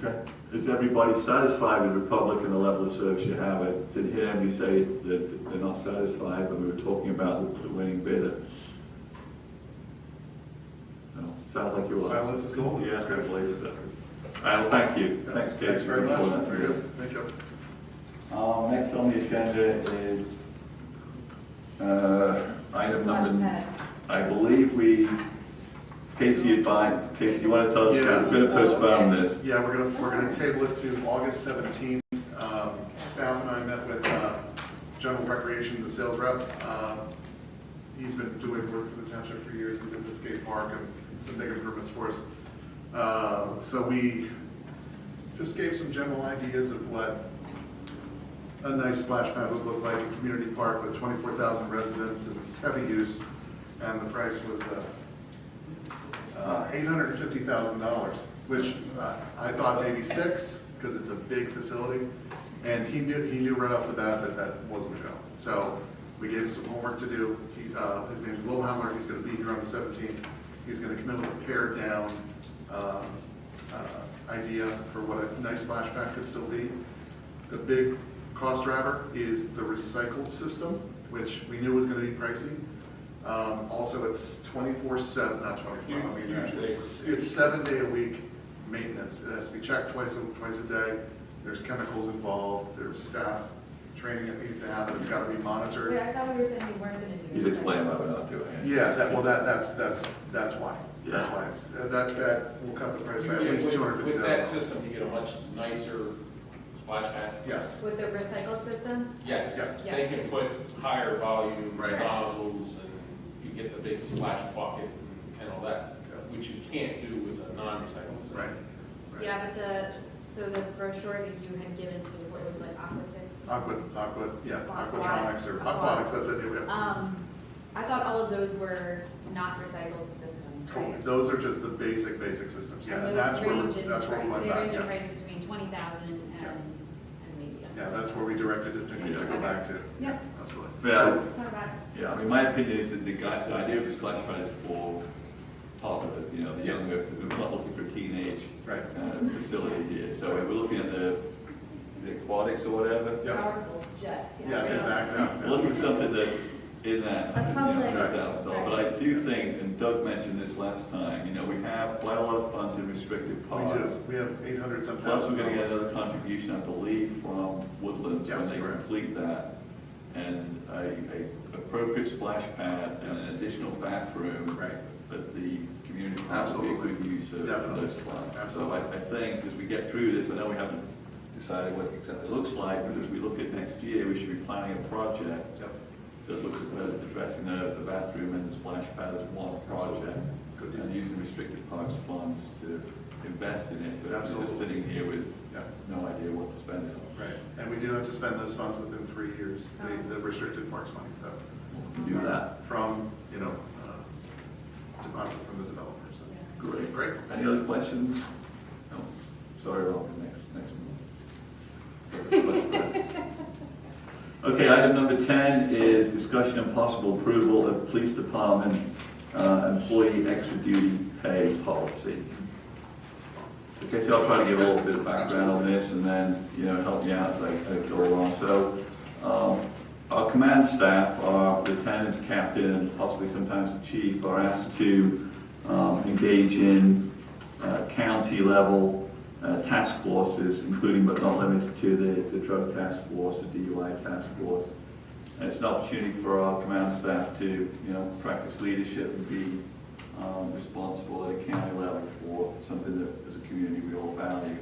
do. Okay. Is everybody satisfied with the Republic and the level of service you have? I didn't hear anybody say that they're not satisfied when we were talking about the winning bidder. No, sounds like you are. Silence is gold. Yeah, I believe so. Well, thank you. Thanks, Kate. Thanks very much. Very good. Thank you. Next on the agenda is item number, I believe Casey, you want to tell us, we're going to postpone this. Yeah, we're going to table it to August 17th. Staff and I met with General Recreation, the sales rep. He's been doing work for the township for years. He did the skate park and some big improvements for us. So we just gave some general ideas of what a nice splash pad would look like in community park with 24,000 residents and heavy use, and the price was $850,000, which I thought maybe $6, because it's a big facility, and he knew right off the bat that wasn't a go. So we gave him some homework to do. His name's Will Hamler. He's going to be here on the 17th. He's going to come in with a pared down idea for what a nice splash pad could still be. The big cost driver is the recycled system, which we knew was going to be pricey. Also, it's 24/7, not 24. I mean, it's 7 day a week maintenance. It has to be checked twice a day. There's chemicals involved. There's staff training that needs to happen. It's got to be monitored. Wait, I thought we were saying we weren't going to do it. You'd explain why we're not doing it. Yeah, that's why. Yeah. That's why it's that will cut the price by at least $250,000. With that system, you get a much nicer splash pad. Yes. With the recycled system? Yes. Yes. Yeah. They can put higher volume Right. nozzles, and you get the big splash bucket and all that, which you can't do with a non-recycled system. Right. Yeah, but so the brochure that you had given to, what was like aquatronics or aquatics, that's it. Yeah. I thought all of those were not recycled systems, right? Those are just the basic systems. Yeah, And and that's where we those went range back. in Yeah. price between 20,000 and maybe. Yeah, that's where we directed it to go back to. Yeah. Absolutely. Yeah. Talk about it. Yeah, I mean, my opinion is that the idea of the splash pad is for toddlers, the younger. We're not looking for a teenage facility here. So we're looking at the aquatics or whatever. Powerful jets. Yeah. Yes, exactly. We're looking for something that's in that public. $100,000. But I do think, and Doug mentioned this last time, we have quite a lot of funds in restricted parks. We do. We have 800 some Plus, thousand. we're going to get another contribution, I believe, from Woodlands when they correct. complete that. And a appropriate splash pad and an additional bathroom. Right. But the community park will be a good use of those funds. Absolutely. So I think as we get through this, I know we haven't decided what exactly it looks like, but as we look at next year, we should be planning a project that looks at addressing the bathroom and the splash pad as one project. And using restricted parks funds to invest in it, versus just sitting here with no idea what to spend it on. Right, and we do have to spend those funds within 3 years, the restricted parks money, so. We can do that. From, deposit from the developers. So. Great. Great. Any other questions? No. Sorry, Rob, next one. Okay, item number 10 is discussion and possible approval of police department employee extra duty pay policy. Okay, so I'll try to give a little bit of background on this and then, help me out as I go along. So, our command staff, our lieutenant, captain, and possibly sometimes the chief, are asked to engage in county level task forces, including but not limited to the drug task force, the DUI task force. And it's an opportunity for our command staff to, practice leadership and be responsible at a county level for something that as a community we all value.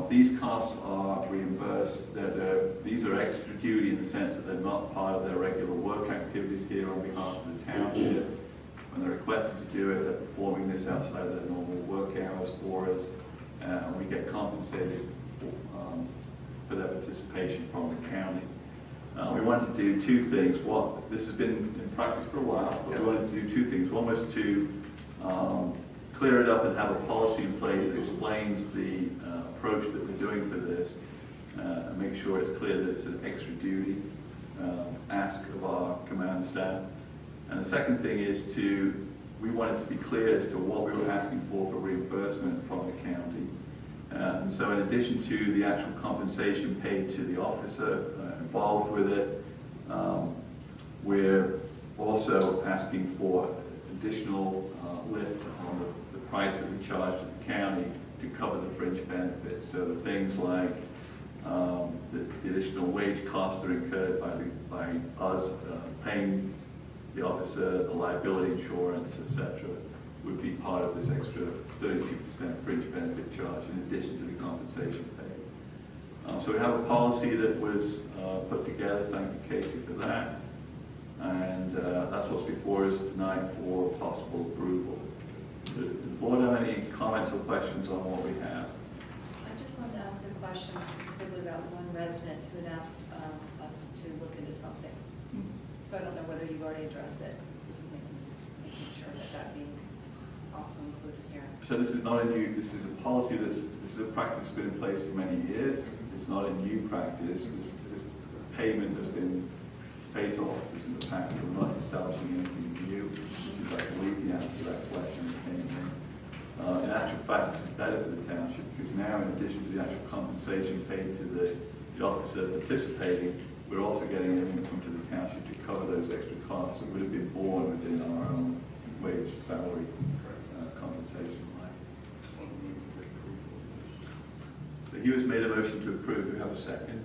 These costs are reimbursed. These are extra duty in the sense that they're not part of their regular work activities here on behalf of the township. When they're requested to do it, they're performing this outside of their normal work hours for us, and we get compensated for their participation from the county. We wanted to do two things. One, this has been in practice for a while, but we wanted to do two things. One was to clear it up and have a policy in place that explains the approach that we're doing for this, and make sure it's clear that it's an extra duty ask of our command staff. And the second thing is we wanted to be clear as to what we were asking for reimbursement from the county. And so in addition to the actual compensation paid to the officer involved with it, we're also asking for additional lift on the price that we charge to the county to cover the fringe benefits. So the things like the additional wage costs that are incurred by us paying the officer, the liability insurance, etc., would be part of this extra 32% fringe benefit charge in addition to the compensation paid. So we have a policy that was put together. Thank you, Casey, for that. And that's what's before us tonight for possible approval. Does the board have any comments or questions on what we have? I just wanted to ask a question specifically about one resident who had asked us to look into something. So I don't know whether you've already addressed it. Just making sure that being also included here. So this is not a new, this is a policy this is a practice that's been in place for many years. It's not a new practice. This payment has been paid to officers in the past, so we're not establishing anything new, which is, I believe, the answer to that question that came in. In actual fact, this is better for the township because now, in addition to the actual compensation paid to the officer participating, we're also getting an income to the township to cover those extra costs that would have been borne within our own wage, salary, compensation line. So he was made a motion to approve. Do we have a second?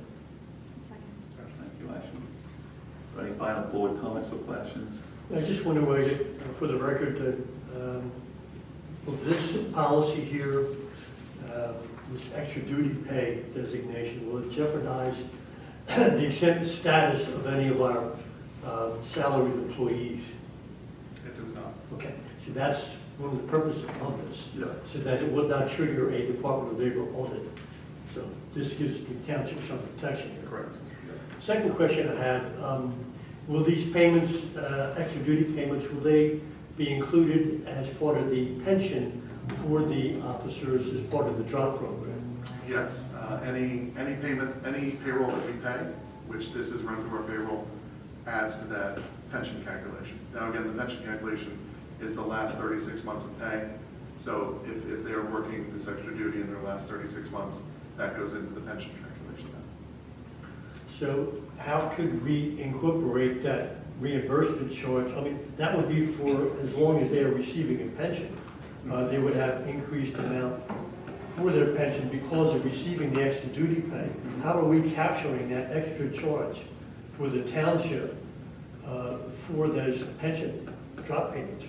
Second. Thank you, Ashley. Any final board comments or questions? I just want to get for the record that this policy here, this extra duty pay designation, will it jeopardize the exempt status of any of our salaried employees? It does not. Okay, so that's one of the purposes of this, Yeah. so that it would not trigger a Department of Labor audit. So this gives the township some protection here. Correct. Second question I had, will these payments, extra duty payments, will they be included as part of the pension for the officers as part of the drop program? Yes, any payment, any payroll that we pay, which this is run through our payroll, adds to that pension calculation. Now again, the pension calculation is the last 36 months of pay. So if they are working this extra duty in their last 36 months, that goes into the pension calculation. So how could we incorporate that reimbursement charge? I mean, that would be for as long as they are receiving a pension. They would have increased amount for their pension because of receiving the extra duty pay. How are we capturing that extra charge for the township for those pension drop payments?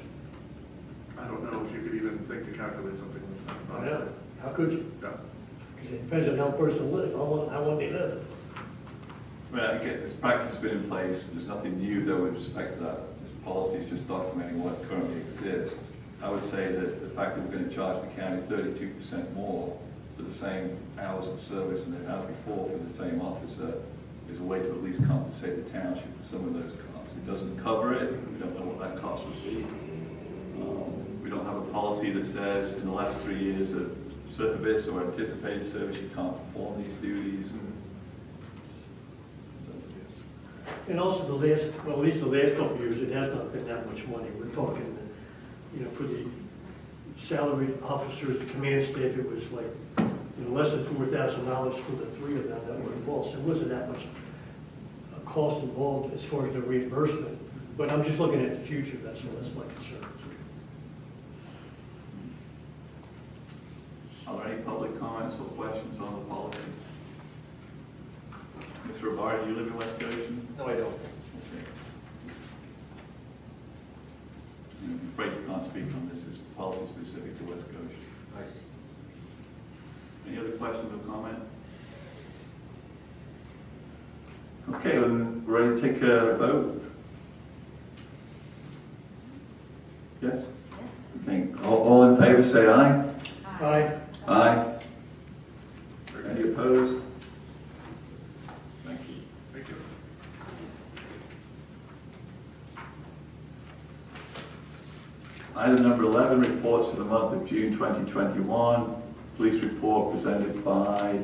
I don't know if you could even think to calculate something like that. Yeah. How could you? Yeah. Because it depends on how a person lives, how long they live. Well, again, this practice has been in place. There's nothing new, though, with respect to that. This policy is just documenting what currently exists. I would say that the fact that we're going to charge the county 32% more for the same hours of service than they had before for the same officer is a way to at least compensate the township for some of those costs. It doesn't cover it. We don't know what that cost would be. We don't have a policy that says in the last 3 years of service or anticipated service you can't perform these duties. And also the last, well, at least the last couple of years, it has not been that much money. We're talking, for the salaried officers, the command staff, it was like less than $4,000 for the three of them that were involved. So it wasn't that much cost involved as far as the reimbursement. But I'm just looking at the future, that's all. That's my concern. Are there any public comments or questions on the policy? Mr. Rabar, do you live in West Goshen? No, I don't. Okay. afraid you can't speak on this. It's policy specific to West Goshen. I see. Any other questions or comments? Okay, then we're ready to take a vote. Yes? Okay. All in favor say aye. Aye. Aye. Any opposed? Thank you. Thank you. Item number 11, reports for the month of June 2021. Police report presented by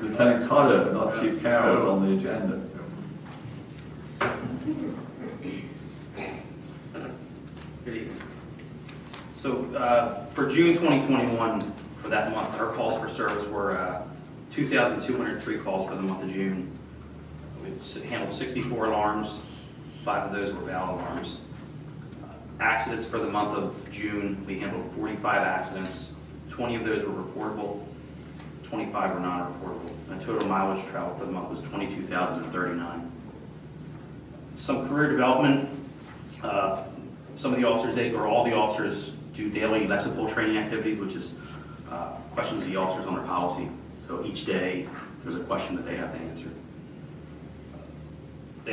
Lieutenant Carter, not Chief Carroll, is on the agenda. Good evening. So for June 2021, for that month, our calls for service were 2,203 calls for the month of June. We handled 64 alarms, 5 of those were valid alarms. Accidents for the month of June, we handled 45 accidents. 20 of those were reportable, 25 were non-reportable. And total mileage traveled for the month was 22,039. Some career development. Some of the officers, all the officers do daily lexipol training activities, which is questions of the officers on their policy. So each day, there's a question that they have to answer.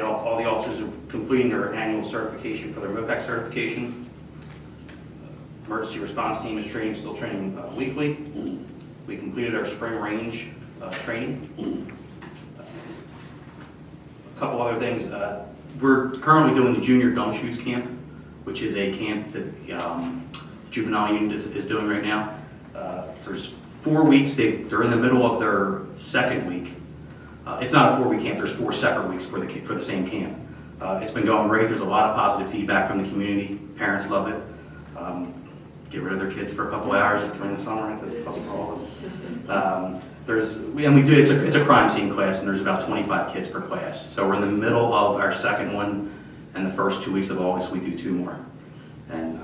All the officers are completing their annual certification for their MOPEC certification. Emergency response team is still training weekly. We completed our spring range training. A couple other things. We're currently doing the junior gumshoes camp, which is a camp that juvenile unit is doing right now. There's 4 weeks. They're in the middle of their second week. It's not a 4-week camp. There's 4 separate weeks for the same camp. It's been going great. There's a lot of positive feedback from the community. Parents love it. Get rid of their kids for a couple hours during the summer. It's a puzzle for all of us. It's a crime scene class, and there's about 25 kids per class. So we're in the middle of our second one, and the first 2 weeks of August we do 2 more. And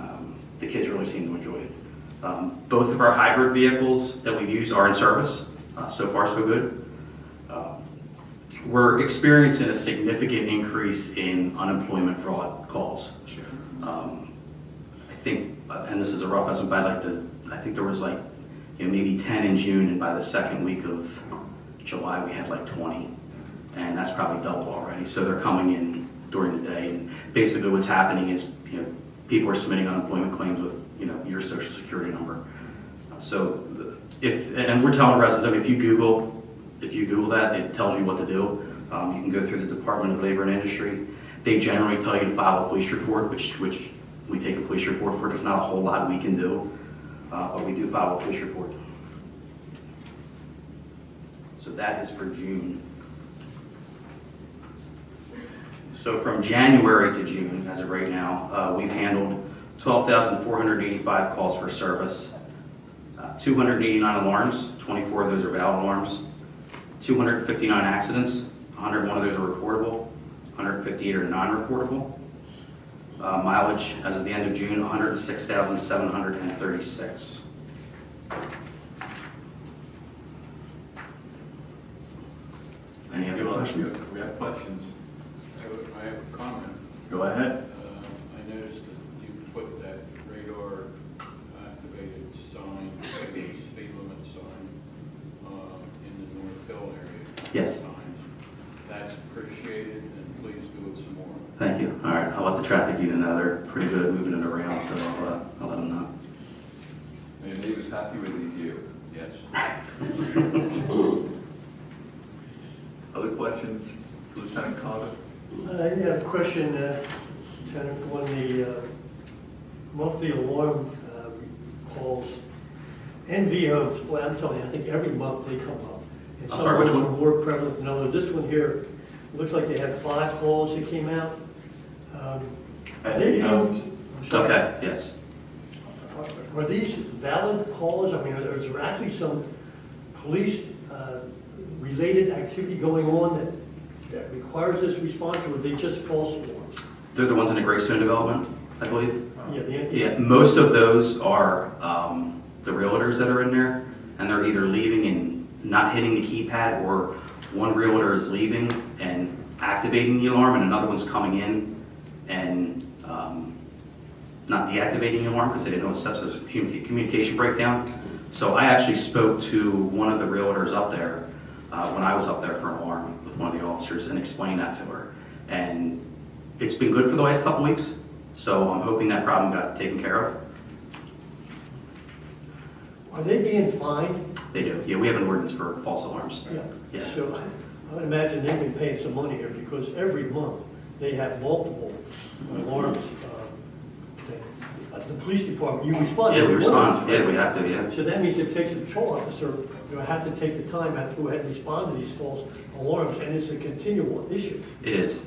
the kids really seem to enjoy it. Both of our hybrid vehicles that we've used are in service. So far, so good. We're experiencing a significant increase in unemployment fraud calls. I think, and this is a rough estimate, I think there was maybe 10 in June, and by the second week of July we had 20, and that's probably doubled already. So they're coming in during the day, and basically what's happening is people are submitting unemployment claims with your social security number. So and we're telling residents, if you Google that, it tells you what to do. You can go through the Department of Labor and Industry. They generally tell you to file a police report, which we take a police report for. There's not a whole lot we can do, but we do file a police report. So that is for June. So from January to June, as of right now, we've handled 12,485 calls for service, 289 alarms, 24 of those are valid alarms, 259 accidents, 101 of those are reportable, 158 are non-reportable. Mileage as of the end of June, 106,736. Any other questions? We have questions. I have a comment. Go ahead. I noticed that you put that radar activated sign, speed limit sign, in the North Hill area. Yes. That's appreciated, and please do it some more. Thank you. All right, I'll let the traffic unit know. They're pretty good at moving it around, so I'll let them know. And he was happy with the view. Yes. Other questions, Lieutenant Carter? I have a question, Lieutenant, on the monthly alarm calls. NVOs, well, I'm telling you, I think every month they come up. And I'm sorry, which some of one? them are more prevalent than others. This one here, it looks like they had 5 calls that came out. Okay, yes. Are these valid calls? I mean, is there actually some police related activity going on that requires this response, or are they just false alarms? They're the ones in the Greystone development, I believe. Yeah, Most of those are the realtors that are in there, and they're either leaving and not hitting the keypad, or one realtor is leaving and activating the alarm, and another one's coming in and not deactivating the alarm because they didn't know such as communication breakdown. So I actually spoke to one of the realtors up there when I was up there for an alarm with one of the officers and explained that to her. And it's been good for the last couple weeks, so I'm hoping that problem got taken care of. Are they being fined? They do. Yeah, we have an ordinance for false alarms. Yeah. So I would imagine they've been paying some money here because every month they have multiple alarms. The police department, you respond. Yeah, we respond. Yeah, we have to, yeah. So that means it takes a patrol officer, you have to take the time, have to go ahead and respond to these false alarms, and it's a continual issue. It is.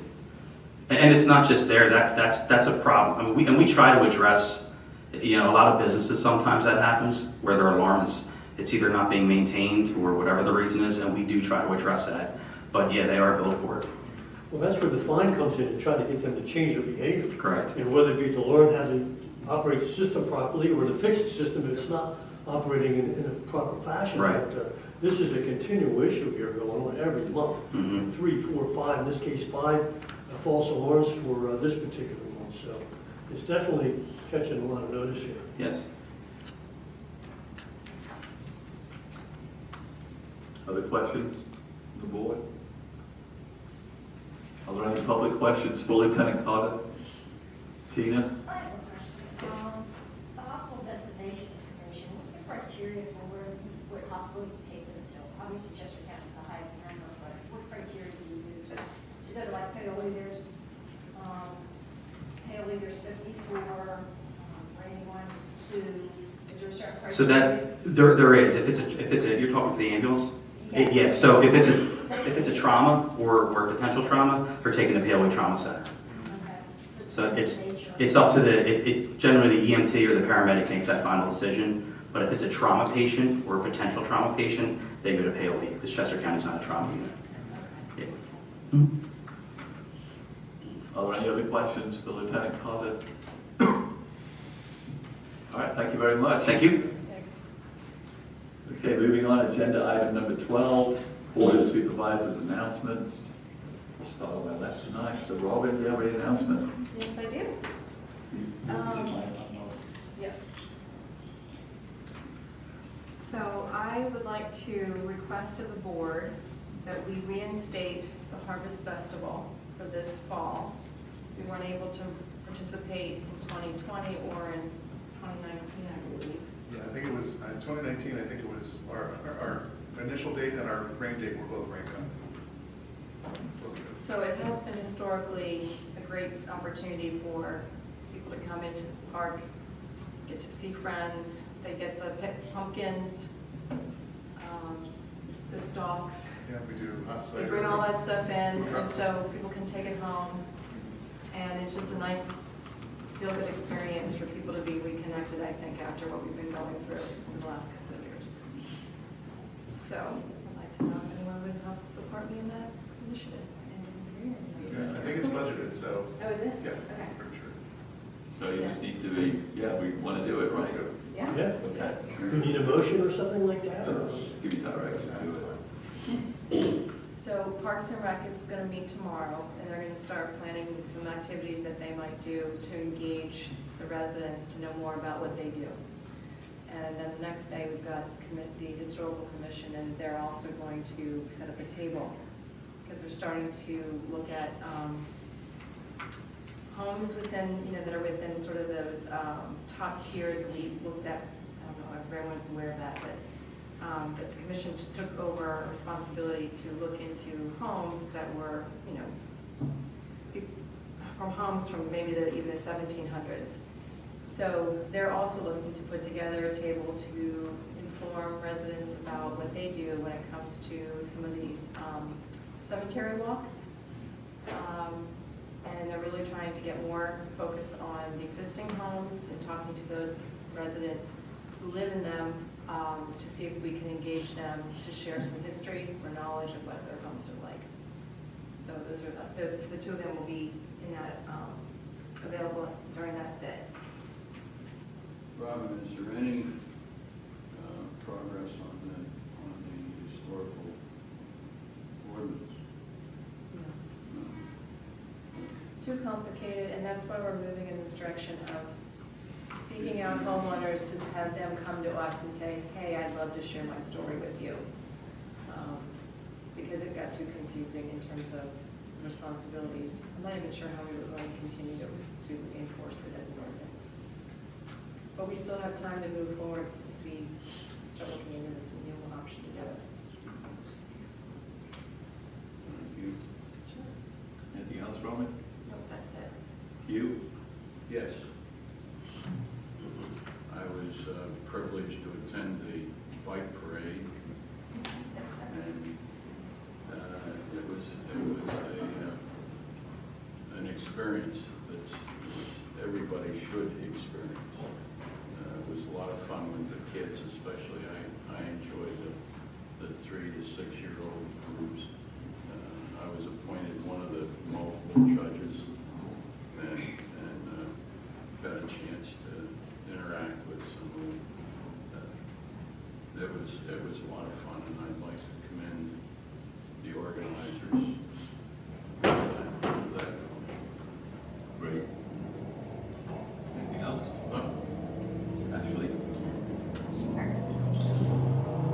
And it's not just there, that's a problem. I mean, we try to address, a lot of businesses sometimes that happens, where their alarm is, it's either not being maintained or whatever the reason is, and we do try to address that. But yeah, they are billed for it. Well, that's where the fine comes in, to try to get them to change their behavior. Correct. And whether it be to learn how to operate the system properly or to fix the system if it's not operating in a proper fashion. Right. But, this is a continual issue here going on every month. 3, 4, 5, in this case 5 false alarms for this particular month. So it's definitely catching a lot of notice here. Yes. Other questions from the board? Are there any public questions for Lieutenant Carter? Tina? I have a question. The hospital destination information, what's the criteria for where hospital you take them to? Obviously, Chester County is the highest number, but what criteria do you use? Do you go to like Paoli, there's 50 for, Rainy One's 2. Is there a certain criteria? So that, there is, if it's a, you're talking for the ambulance? Yeah, so if it's a trauma or potential trauma, they're taking the Paoli Trauma Center. So it's up to generally the EMT or the paramedic makes that final decision. But if it's a trauma patient or a potential trauma patient, they go to Paoli because Chester County is not a trauma unit. Yeah. Are there any other questions for Lieutenant Carter? All right, thank you very much. Thank you. Okay, moving on, agenda item number 12, Board of Supervisors announcements. I'll start on my left tonight. So Robin, do you have any announcement? Yes, I do. Yep. So I would like to request of the board that we reinstate the Harvest Festival for this fall. We weren't able to participate in 2020 or in 2019, I believe. Yeah, I think it was 2019, I think it was our initial date and our rain date were both rained out. So it has been historically a great opportunity for people to come into the park, get to see friends. They get the pumpkins, the stalks. Yeah, we do hot cider. They bring all that stuff in, and so people can take it home. And it's just a nice feel-good experience for people to be reconnected, I think, after what we've been going through in the last couple of years. So I'd like to know if anyone would help support me in that initiative. Yeah, I think it's budgeted, so. Oh, is it? Yeah, Okay. pretty sure. So you just need to be, we want to do it, right? Yeah. Yeah. Okay. Do you need a motion or something like that? Or? Just give you direction. That's fine. So Parks and Rec is going to meet tomorrow, and they're going to start planning some activities that they might do to engage the residents to know more about what they do. And then the next day, we've got the Historical Commission, and they're also going to set up a table because they're starting to look at homes within, that are within sort of those top tiers that we looked at. I don't know if everyone's aware of that, but that the commission took over a responsibility to look into homes that were, from homes from maybe even the 1700s. So they're also looking to put together a table to inform residents about what they do when it comes to some of these cemetery walks. And they're really trying to get more focus on the existing homes and talking to those residents who live in them to see if we can engage them to share some history or knowledge of what their homes are like. So the two of them will be in that available during that day. Robin, is there any progress on the historical ordinance? too complicated, and that's why we're moving in this direction of seeking out homeowners to have them come to us and say, hey, I'd love to share my story with you. Because it got too confusing in terms of responsibilities. I'm not even sure how we were going to continue to enforce it as an ordinance. But we still have time to move forward as we start looking into this new option together. Thank you. Anything else, Roman? Nope, that's it. You? Yes. I was privileged to attend the bike parade, and it was an experience that everybody should experience. It was a lot of fun with the kids, especially. I enjoyed the 3 to 6 year old groups. I was appointed one of the multiple judges, and got a chance to interact with some of them. It was a lot of fun, and I'd like to commend the organizers for that. Great. Anything else? Ashley?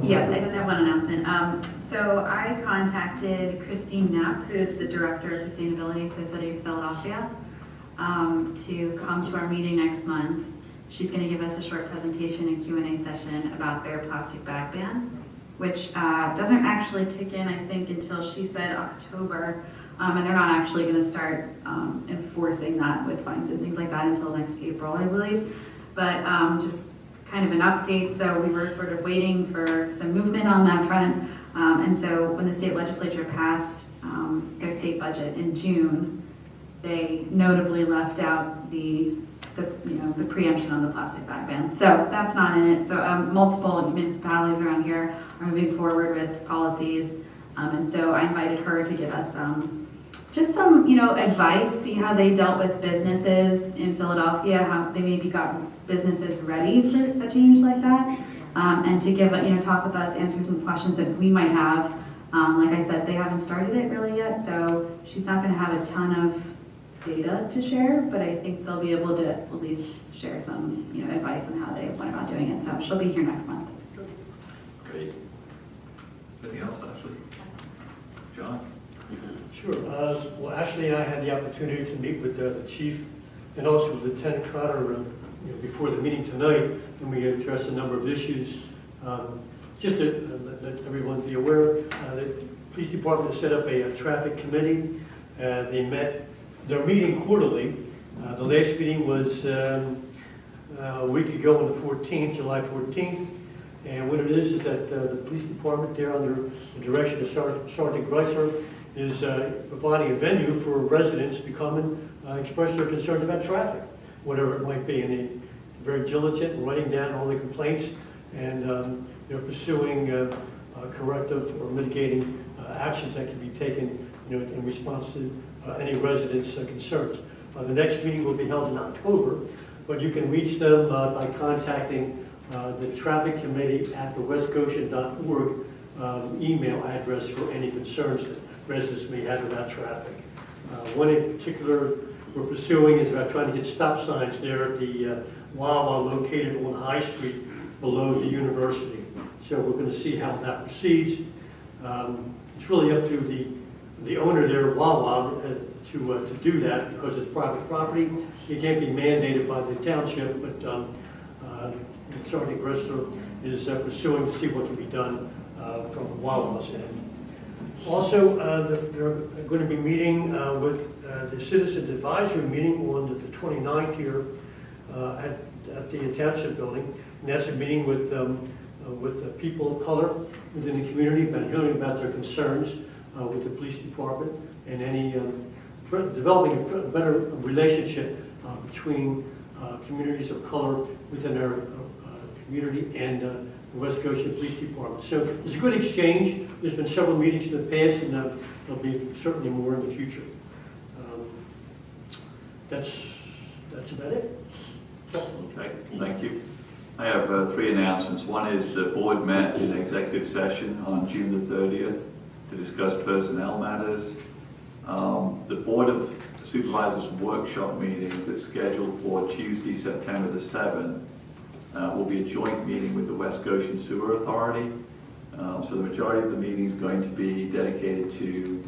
Yes, I just have one announcement. So I contacted Christine Knapp, who's the Director of Sustainability for the City of Philadelphia, to come to our meeting next month. She's going to give us a short presentation and Q&A session about their plastic bag ban, which doesn't actually kick in, I think, until she said October, and they're not actually going to start enforcing that with fines and things like that until next April, I believe. But just kind of an update, so we were sort of waiting for some movement on that front, and so when the state legislature passed their state budget in June, they notably left out the preemption on the plastic bag ban. So that's not in it. So multiple municipalities around here are moving forward with policies, and so I invited her to give us just some advice, see how they dealt with businesses in Philadelphia, how they maybe got businesses ready for a change like that, and to give talk with us, answer some questions that we might have. Like I said, they haven't started it really yet, so she's not going to have a ton of data to share, but I think they'll be able to at least share some advice on how they went about doing it. So she'll be here next month. Great. Anything else, Ashley? John? Sure. Well, actually, I had the opportunity to meet with the chief and also with Lieutenant Cotter before the meeting tonight, and we addressed a number of issues. Just to let everyone be aware, the police department has set up a traffic committee. They're meeting quarterly. The last meeting was a week ago on the 14th, July 14th. And what it is that the police department there under the direction of Sergeant Greisler is providing a venue for residents to come and express their concerns about traffic, whatever it might be. And they're very diligent in writing down all the complaints, and they're pursuing corrective or mitigating actions that can be taken in response to any residents' concerns. The next meeting will be held in October, but you can reach them by contacting the traffic committee at the westgoshen.org email address for any concerns that residents may have about traffic. One in particular we're pursuing is about trying to get stop signs there at the Wawa located on High Street below the university. So we're going to see how that proceeds. It's really up to the owner there, Wawa, to do that because it's private property. It can't be mandated by the township, but Sergeant Gressler is pursuing to see what can be done from Wawa's end. Also, they're going to be meeting with the Citizens Advisory meeting on the 29th here at the Township Building. And that's a meeting with people of color within the community, hearing about their concerns with the police department and any developing a better relationship between communities of color within our community and the West Goshen Police Department. So there's a good exchange. There's been several meetings in the past, and there'll be certainly more in the future. That's about it. Okay, thank you. I have 3 announcements. One is the board met in executive session on June the 30th to discuss personnel matters. The Board of Supervisors workshop meeting that's scheduled for Tuesday, September the 7th, will be a joint meeting with the West Goshen Sewer Authority. So the majority of the meeting is going to be dedicated to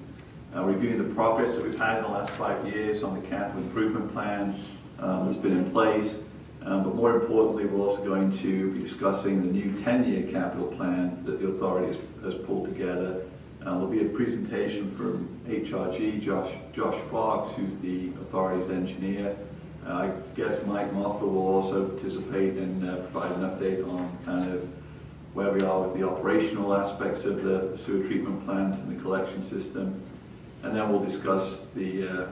reviewing the progress that we've had in the last 5 years on the capital improvement plan that's been in place. But more importantly, we're also going to be discussing the new 10-year capital plan that the authority has pulled together. There'll be a presentation from HRG, Josh Fox, who's the authority's engineer. I guess Mike Moffa will also participate and provide an update on kind of where we are with the operational aspects of the sewer treatment plant and the collection system. And then we'll discuss the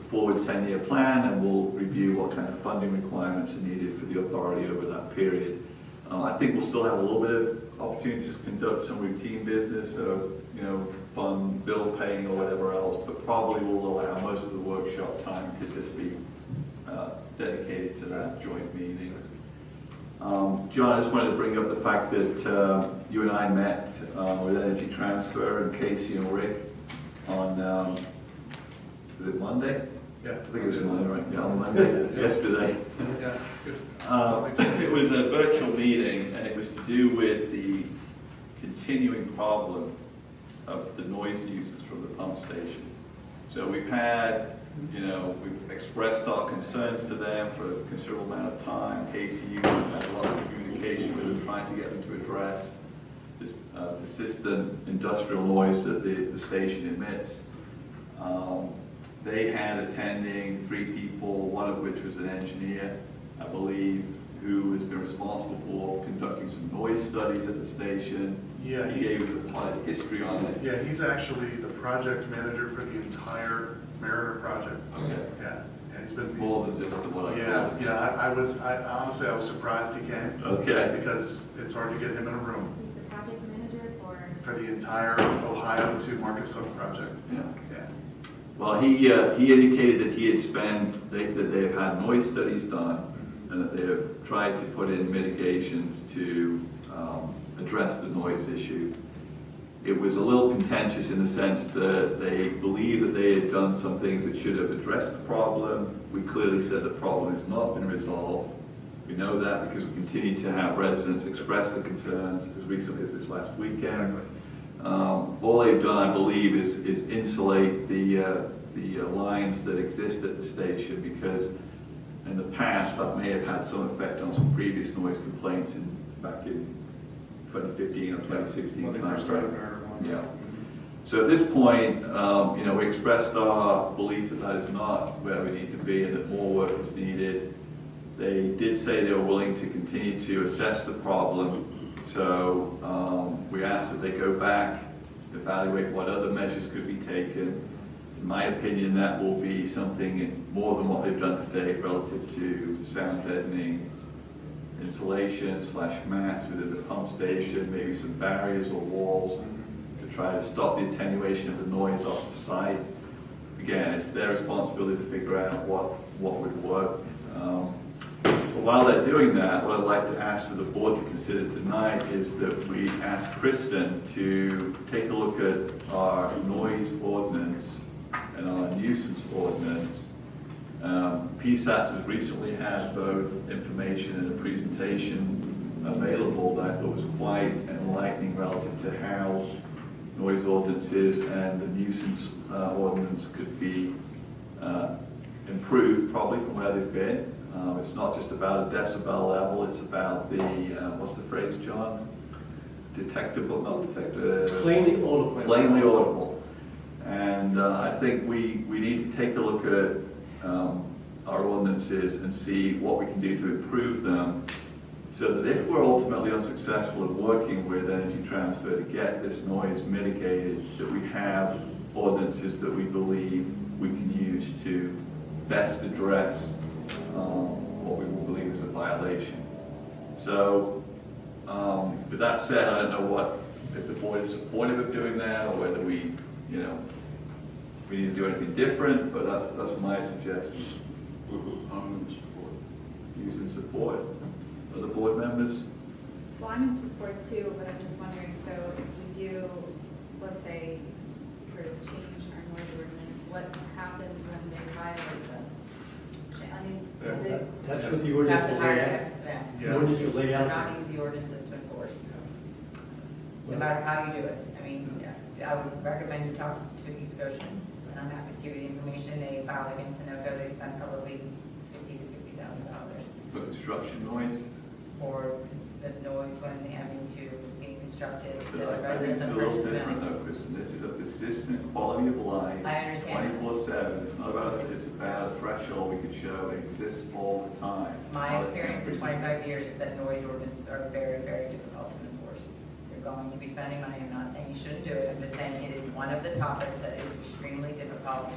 forward 10-year plan, and we'll review what kind of funding requirements are needed for the authority over that period. I think we'll still have a little bit of opportunity to just conduct some routine business, so, fund bill paying or whatever else, but probably we'll allow most of the workshop time to just be dedicated to that joint meeting. John, I just wanted to bring up the fact that you and I met with Energy Transfer and Casey and Rick on, was it Monday? Yeah. I think it was Monday, right? Yeah, on Monday, yesterday. It was a virtual meeting, and it was to do with the continuing problem of the noise nuisance from the pump station. So we've had, we've expressed our concerns to them for a considerable amount of time. Casey, you've had a lot of communication with them, trying to get them to address this persistent industrial noise that the station emits. They had attending 3 people, one of which was an engineer, I believe, who has been responsible for conducting some noise studies at the station. Yeah, he gave us a part of history on it. Yeah, he's actually the project manager for the entire Mariner project. Okay. Yeah, and he's been more than just the one. I honestly I was surprised he came. Okay. Because it's hard to get him in a room. He's the project manager for the entire Ohio to Marcus Hook project. Yeah. Yeah. Well, he indicated that he had that they have had noise studies done, and that they have tried to put in mitigations to address the noise issue. It was a little contentious in the sense that they believe that they had done some things that should have addressed the problem. We clearly said the problem has not been resolved. We know that because we continue to have residents express the concerns as recently as this last weekend. All they've done, I believe, is insulate the lines that exist at the station, because in the past that may have had some effect on some previous noise complaints back in 2015 or 2016. When they first started Mariner. Yeah. So at this point, we expressed our belief that that is not where we need to be and that more work is needed. They did say they were willing to continue to assess the problem. So we asked that they go back, evaluate what other measures could be taken. In my opinion, that will be something more than what they've done today relative to sound deadening, insulation / mats within the pump station, maybe some barriers or walls to try to stop the attenuation of the noise off the site. Again, it's their responsibility to figure out what would work. But while they're doing that, what I'd like to ask for the board to consider tonight is that we ask Kristen to take a look at our noise ordinance and our nuisance ordinance. PSAS has recently had both information and a presentation available that I thought was quite enlightening relative to how noise ordinances and the nuisance ordinance could be improved probably from where they've been. It's not just about a decibel level, it's about the, what's the phrase, John? Detectable, not detectable. Plainly audible. Plainly audible. And I think we need to take a look at our ordinances and see what we can do to improve them, so that if we're ultimately unsuccessful in working with Energy Transfer to get this noise mitigated, that we have ordinances that we believe we can use to best address what we will believe is a violation. So, with that said, I don't know if the board is supportive of doing that, or whether we need to do anything different, but that's my suggestion. I'm in support. Use in support. Other board members? Well, I'm in support too, but I'm just wondering, so if we do, let's say, sort of change our noise ordinance, what That's what the You ordinance have to will hire lay an out. expert. The ordinance will lay They're out. not easy ordinances to enforce, no matter how you do it. I mean, I would recommend you talk to East Goshen, and I'm happy to give you the information. They filed against Sunoco, they spent probably $50,000 to $60,000 For construction noise, for the noise when the ME2 was being constructed. so The I think residents it's a of little Purchase different Mountain. though, Kristen. This is a persistent quality of life. I understand. 24/7. It's not about, it's about a threshold we can show it exists all the time. My Not a experience in temporary 25 years is that noise ordinances are very, very difficult to enforce. You're going to be spending money. I'm not saying you shouldn't do it. I'm just saying it is one of the topics that is extremely difficult.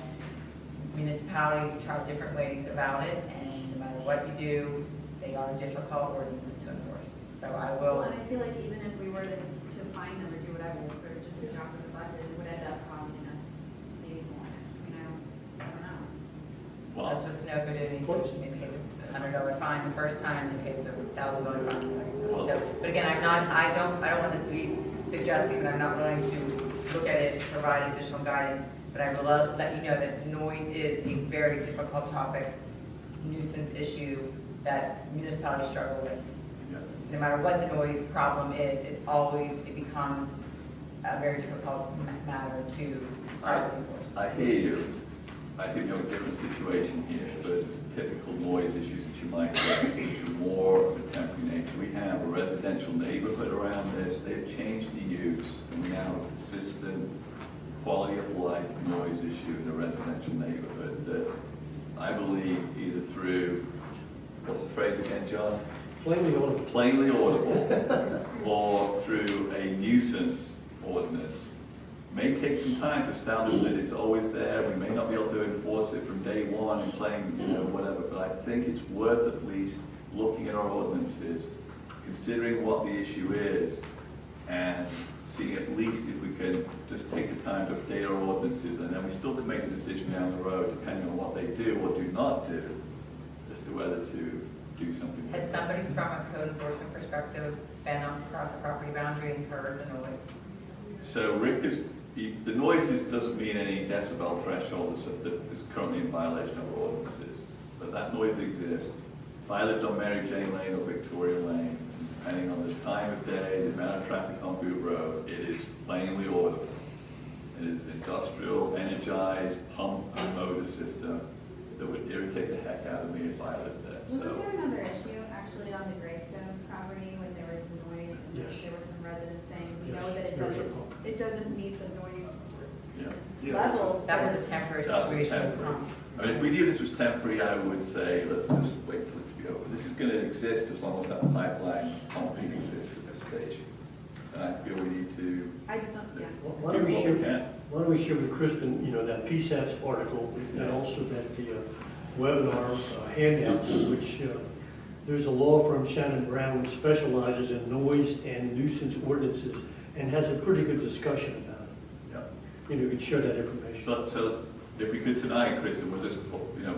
Municipalities try different ways about it, and no matter what you do, they are difficult ordinances to enforce. So I Well, will, and I feel like even if we were to find them or do whatever, it's sort of just a drop in the bucket, it would end up costing us maybe more. I don't know. that's what Sunoco did in East Goshen. They paid the $100 fine the first time, they paid the $1,000 fine the second time. So, but again, I don't want this to be suggesting that I'm not willing to look at it, provide additional guidance, but I will let you know that noise is a very difficult topic, nuisance issue that municipalities struggle with. No matter what the noise problem is, it becomes a very difficult matter to properly enforce. I hear you. I think you have a different situation here versus typical noise issues that you might get, which are more of a temporary nature. We have a residential neighborhood around this. They've changed the use, and we now have a consistent quality of life noise issue in a residential neighborhood that I believe either through, what's the phrase again, John? Plainly audible. Plainly audible, or through a nuisance ordinance. May take some time to establish that it's always there. We may not be able to enforce it from day one and claim, whatever, but I think it's worth at least looking at our ordinances, considering what the issue is, and seeing at least if we can just take the time to update our ordinances, and then we still can make a decision down the road, depending on what they do or do not do, as to whether to do something. Has somebody from a code enforcement perspective been across a property boundary and heard the noise? So Rick is, the noises doesn't mean any decibel threshold that is currently in violation of our ordinances, but that noise exists. If I lived on Mary Jane Lane or Victoria Lane, depending on the time of day, the amount of traffic on Boot Road, it is plainly audible. It is industrial, energized, pump and motor system that would irritate the heck out of me if I lived there. Wasn't there another issue actually on the Greystone property when there was some noise? And Yes. there were some residents saying, we Yes. know that it doesn't meet the noise Yeah. levels. That was a temporary That's situation. temporary. I mean, if we knew this was temporary, I would say, let's just wait till it to be over. This is going to exist as long as that pipeline pumping exists at this stage. And I feel we need to I just don't, yeah. Why do don't we what share, we can. why don't we share with Kristen, that PSATS article, and also that the webinar handouts, which there's a law firm, Shannon Brown, which specializes in noise and nuisance ordinances, and has a pretty good discussion about it. Yeah. You can share that information. So if we could tonight, Kristen, we'll just,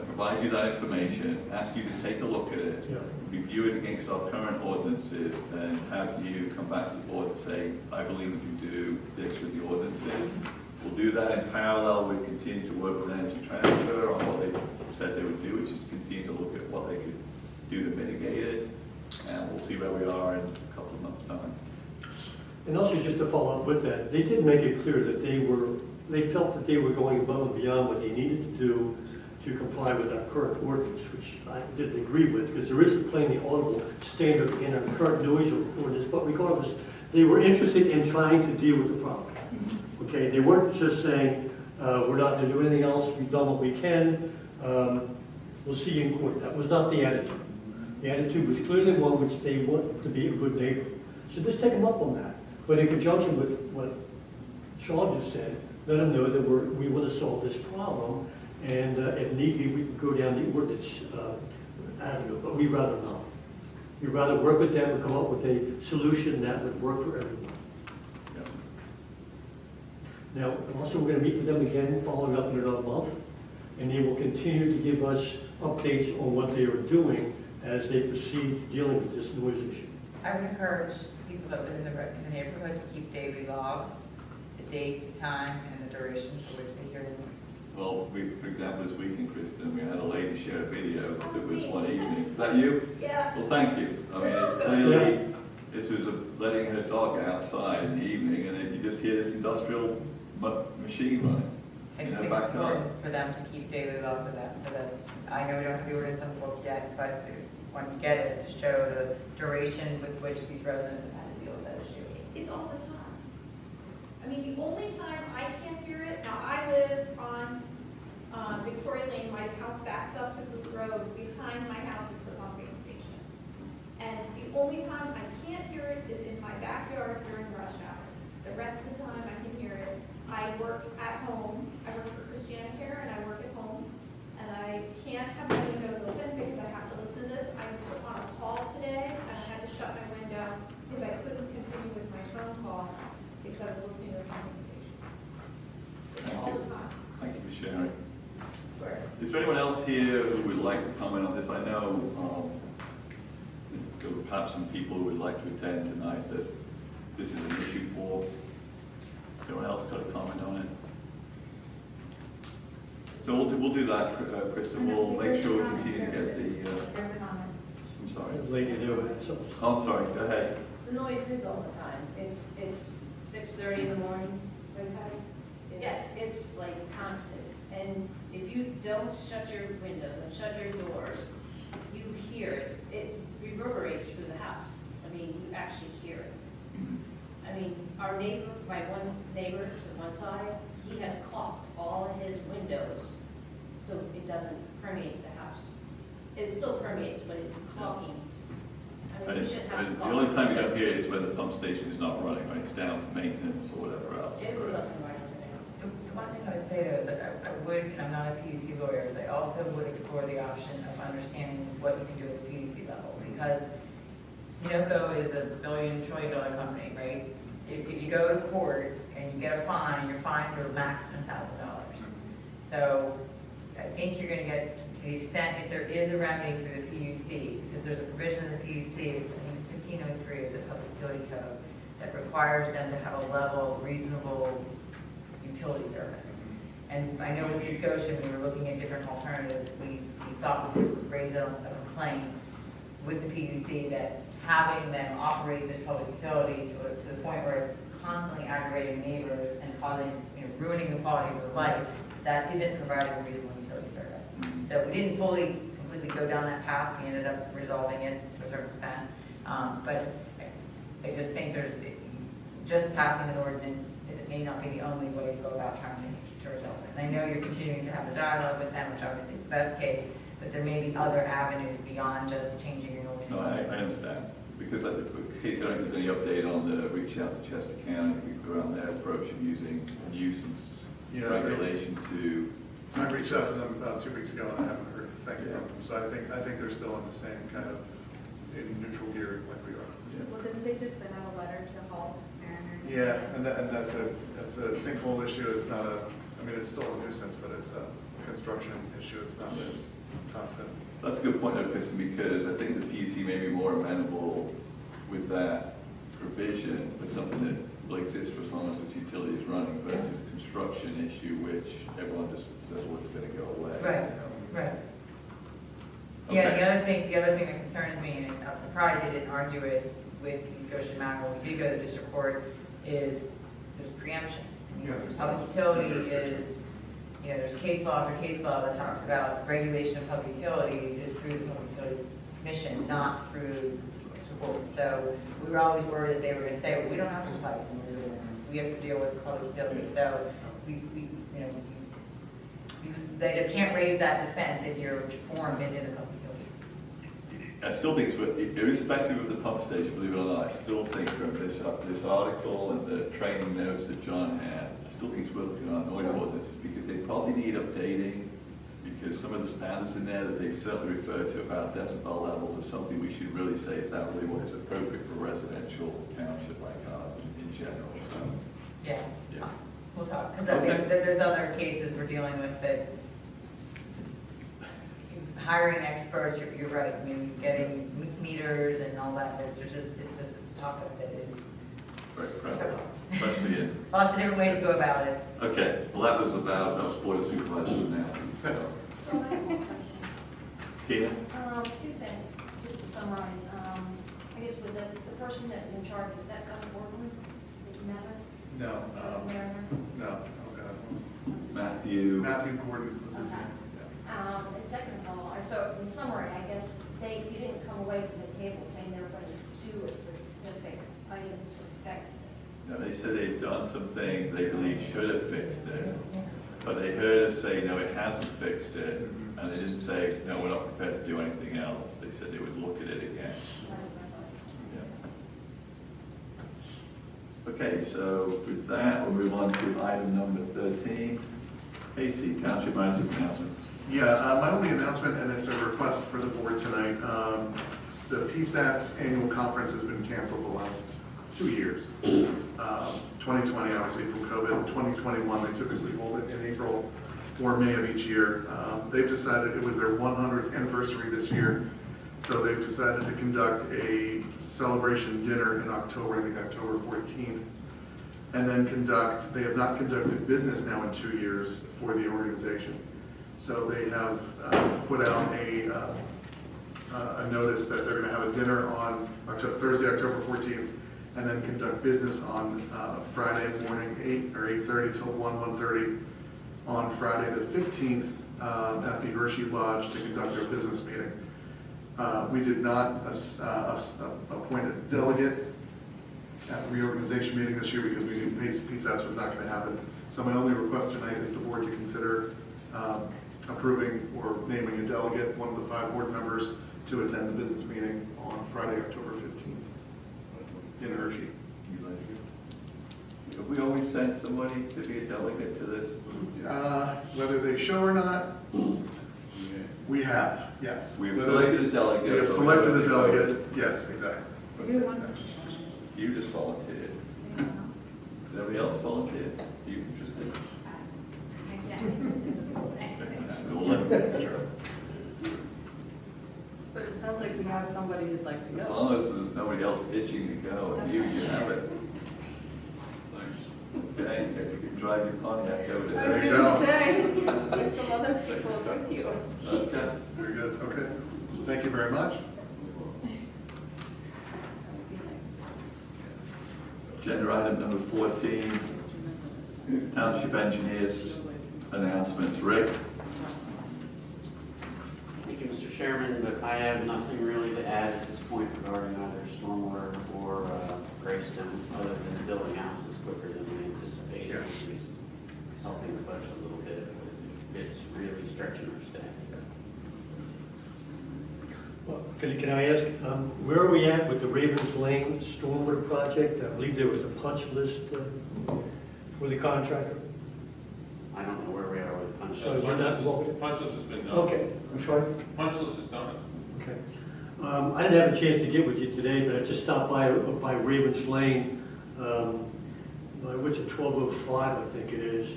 provide you that information, ask you to take a look at it, Yeah. review it against our current ordinances, and have you come back to the board and say, I believe we can do this with the ordinances. We'll do that in parallel with continuing to work with Energy Transfer on what they said they would do, which is to continue to look at what they could do to mitigate it, and we'll see where we are in a couple of months' time. And also, just to follow up with that, they did make it clear that they felt that they were going above and beyond what they needed to do to comply with our current ordinance, which I didn't agree with, because there is a plainly audible standard in our current noise ordinance, but regardless, they were interested in trying to deal with the problem. Okay, they weren't just saying, we're not going to do anything else, we've done what we can, we'll see you in court. That was not the attitude. The attitude was clearly one which they want to be a good neighbor. So just take them up on that. But in conjunction with what Sean just said, let them know that we want to solve this problem, and if need be, we can go down the ordinance avenue, but we'd rather not. We'd rather work with them and come up with a solution that would work for everyone. Yeah. Now, also, we're going to meet with them again following up in another month, and they will continue to give us updates on what they are doing as they proceed dealing with this noise issue. I would encourage people that live in the neighborhood to keep daily logs, the date, the time, and the duration for which they hear the noise. Well, for example, this weekend, Kristen, we had a lady share a video that was one evening. Is that you? Yeah. Well, thank you. I mean, it's clearly, this was letting her dog outside in the evening, and then you just hear this industrial machine running. I just think it's important for them to keep daily logs of that, so that, I know we don't have the ordinance on the book yet, but when you get it, to show the duration with which these residents have had to deal with that issue. It's all the time. I mean, the only time I can't hear it, now I live on Victoria Lane, my house backs up to the road. Behind my house is the pumping station. And the only time I can't hear it is in my backyard during rush hour. The rest of the time I can hear it. I work at home. I work for Christiana Care and I work at home. And I can't have my windows open because I have to listen to this. I was on a call today and I had to shut my window because I couldn't continue with my phone call because I was listening to the pumping station. It's all the time. Thank you for sharing. Is there anyone else here who would like to comment on this? I know there were perhaps some people who would like to attend tonight that this is an issue for. Anyone else got a comment on it? So we'll do that, Kristen. We'll make sure we continue to get the... I'm sorry. Lady there with it. Oh, I'm sorry. Go ahead. The noise is all the time. It's 6:30 in the morning, right, Patty? Yes. It's like constant. And if you don't shut your windows and shut your doors, you hear it. It reverberates through the house. I mean, you actually hear it. I mean, our neighbor, my one neighbor to one side, he has caulked all of his windows so it doesn't permeate the house. It still permeates, but it's caulking. I mean, we should have The only time you don't hear it is when the pump station is not running, right? It's down for maintenance or whatever else. It was up and running today. The one thing I would say though is that I would, and I'm not a PUC lawyer, is I also would explore the option of understanding what you can do at the PUC level, because Sunoco is a trillion-dollar company, right? If you go to court and you get a fine, your fines are max $10,000. So I think you're going to get, to the extent, if there is a remedy for the PUC, because there's a provision in the PUC, it's I think 1503 of the Public Utility Code, that requires them to have a level of reasonable utility service. And I know with East Goshen, we were looking at different alternatives. We thought we could raise a complaint with the PUC that having them operate this public utility to the point where it's constantly aggravating neighbors and causing, ruining the quality of their life, that isn't providing a reasonable utility service. So we didn't completely go down that path. We ended up resolving it to a certain extent. But I just think just passing an ordinance it may not be the only way to go about trying to resolve it. And I know you're continuing to have the dialogue with them, which obviously is the best case, but there may be other avenues beyond just changing your ordinance. No, I understand. Because in case I don't think there's any update on the reach out to Chester County around their approach of using nuisance regulation to... I reached out to them about 2 weeks ago and I haven't heard a thing from them. So I think they're still in the same kind of in neutral gear like we are. Well, didn't they just send out a letter to halt Mariner? Yeah, and that's a sinkhole issue. It's not it's still a nuisance, but it's a construction issue. It's not this constant. That's a good point, though, Kristen, because I think the PUC may be more amenable with that provision for something that will exist for as long as this utility is running versus a construction issue, which everyone just says, well, it's going to go away. Right, right. Okay. Yeah, the other thing that concerns me, and I'm surprised they didn't argue it with East Goshen Mountain when we did go to the district court, is there's preemption. Public utility is, there's case law after case law that talks about regulation of public utilities is through the Public Utility Commission, not through support. So we were always worried that they were going to say, well, we don't have to comply with the ordinance. We have to deal with public utility. So they can't raise that defense if your form is in the public utility. I still think it's irrespective of the pump station, believe it or not, I still think from this article and the training notes that John had, I still think it's worth looking at noise ordinances because they probably need updating because some of the standards in there that they certainly refer to about decibel levels is something we should really say is that really what is appropriate for a residential township like ours in general. So, yeah. We'll talk. Because okay. There's other cases we're dealing with that hiring experts, you're right. I mean, getting meters and all that, it's just a topic that is Very proud. Especially in. Lots of different ways to go about it. Okay, well, that was Board of Supervisors announcements. So I have one question. Tina? Two things, just to summarize. I guess was that the person that was in charge, was that Gus Bortman? Did you matter? No, Mariner? no, okay. Matthew. Matthew Gordon was his Okay. name. Yeah. And second of all, so in summary, I guess you didn't come away from the table saying they were going to do a specific item to fix it. No, they said they've done some things they believe should have fixed it, but they heard us say, no, it hasn't fixed it, and they didn't say, no, we're not prepared to do anything else. They said they would look at it again. That's what I thought. Yeah. Okay, so with that, we'll move on to item number 13. Casey, Township Manager's announcements. Yeah, my only announcement, and it's a request for the board tonight, the PSAT's annual conference has been canceled the last 2 years. 2020, obviously, from COVID. 2021, they typically hold it in April or May of each year. They've decided it was their 100th anniversary this year, so they've decided to conduct a celebration dinner in October, I think October 14th, and then they have not conducted business now in 2 years for the organization. So they have put out a notice that they're going to have a dinner on Thursday, October 14th, and then conduct business on Friday morning, 8:30 till 1:30 on Friday the 15th at the Hershey Lodge to conduct their business meeting. We did not appoint a delegate at the reorganization meeting this year because we knew PSATs was not going to happen. So my only request tonight is the board to consider approving or naming a delegate, one of the 5 board members, to attend the business meeting on Friday, October 15th in Hershey. Have we always sent somebody to be a delegate to this? Whether they show or not, we have, yes. We have selected a delegate. We have selected a delegate, yes, exactly. You just volunteered. Did everybody else volunteer? You interested? That's true. But it sounds like we have somebody who'd like to As go. long as there's nobody else itching to go, and you have it. Okay, you can drive your Pontiac over there. There you go. Get some other people with you. Okay. Very good, okay. Thank you very much. Agenda item number 14, Township Engineers announcements. Rick? Thank you, Mr. Chairman, but I have nothing really to add at this point regarding either stormwater or Greystone, other than building houses quicker than we anticipated. Which is helping the budget a little bit. It's really stretching our staff. Well, can I ask, where are we at with the Ravens Lane stormwater project? I believe there was a punch list for the contractor. I don't know where we are with punch So list. we're not involved? Punch list has been done. Okay, I'm sorry? Punch list is done. Okay. I didn't have a chance to get with you today, but I just stopped by Ravens Lane, what's it, 1205, I think it is.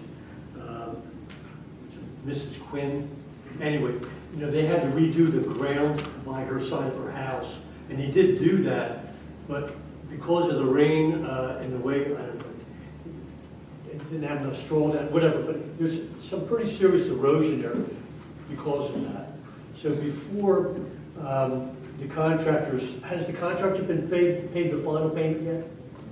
Mrs. Quinn. Anyway, you know, they had to redo the ground by her side of her house, and they did do that, but because of the rain and the way, I don't know, it didn't have enough straw in it, whatever, but there's some pretty serious erosion there because of that. So before the contractors, has the contractor been paid the final payment yet?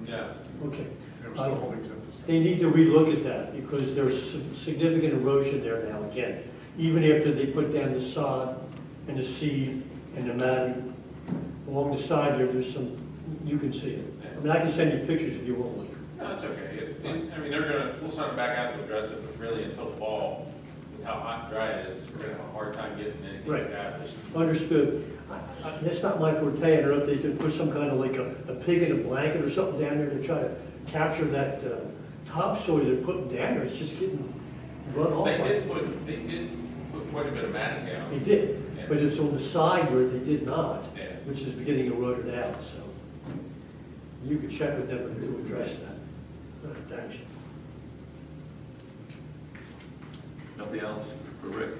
Yeah. Okay. They were still holding 10%. They need to relook at that because there's some significant erosion there now again. Even after they put down the sod and the seed and the matting along the side there's some, you can see it. I mean, I can send you pictures if you want. No, it's okay. I mean, we'll start back out to address it, but really until fall, with how hot and dry it is, we're going to have a hard time getting anything Right. established. Understood. That's not my forte. I don't know if they could put some kind of like a pig in a blanket or something down there to try to capture that topsoil they're putting down there. It's just getting run off. They did put quite a bit of matting down. They did, Yeah. but it's on the side where they did not, Yeah. which is getting eroded out, so. You could check with them to address that. Thanks. Nothing else for Rick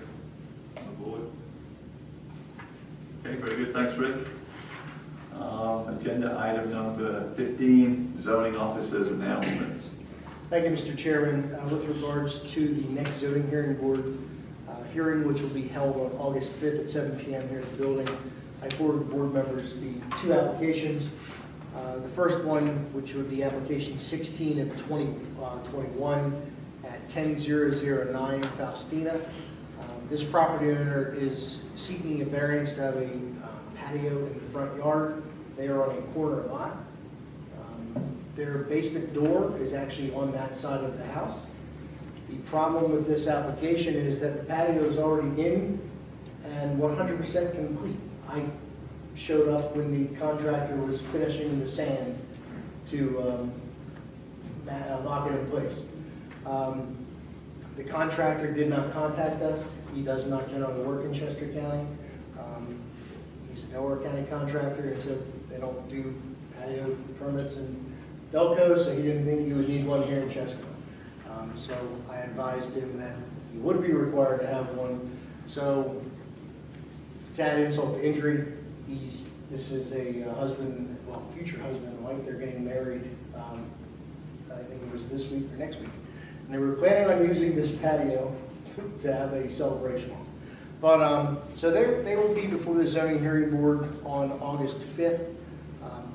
on the board? Okay, very good. Thanks, Rick. Agenda item number 15, zoning officers announcements. Thank you, Mr. Chairman. With regards to the next zoning hearing board hearing, which will be held on August 5th at 7 p.m. here at the building, I forwarded board members the two applications. The first one, which would be application 16 of 2021 at 10009 Faustina. This property owner is seeking a variance to have a patio in the front yard. They are on a corner lot. Their basement door is actually on that side of the house. The problem with this application is that the patio is already in and 100% complete. I showed up when the contractor was finishing the sand to lock it in place. The contractor did not contact us. He does not generally work in Chester County. He's a Delaware County contractor, and said they don't do patio permits in Delco, so he didn't think you would need one here in Chester. So I advised him that he would be required to have one. So to add insult to injury, this is a future husband and wife. They're getting married, I think it was this week or next week. And they were planning on using this patio to have a celebration on. But, so they will be before the zoning hearing board on August 5th.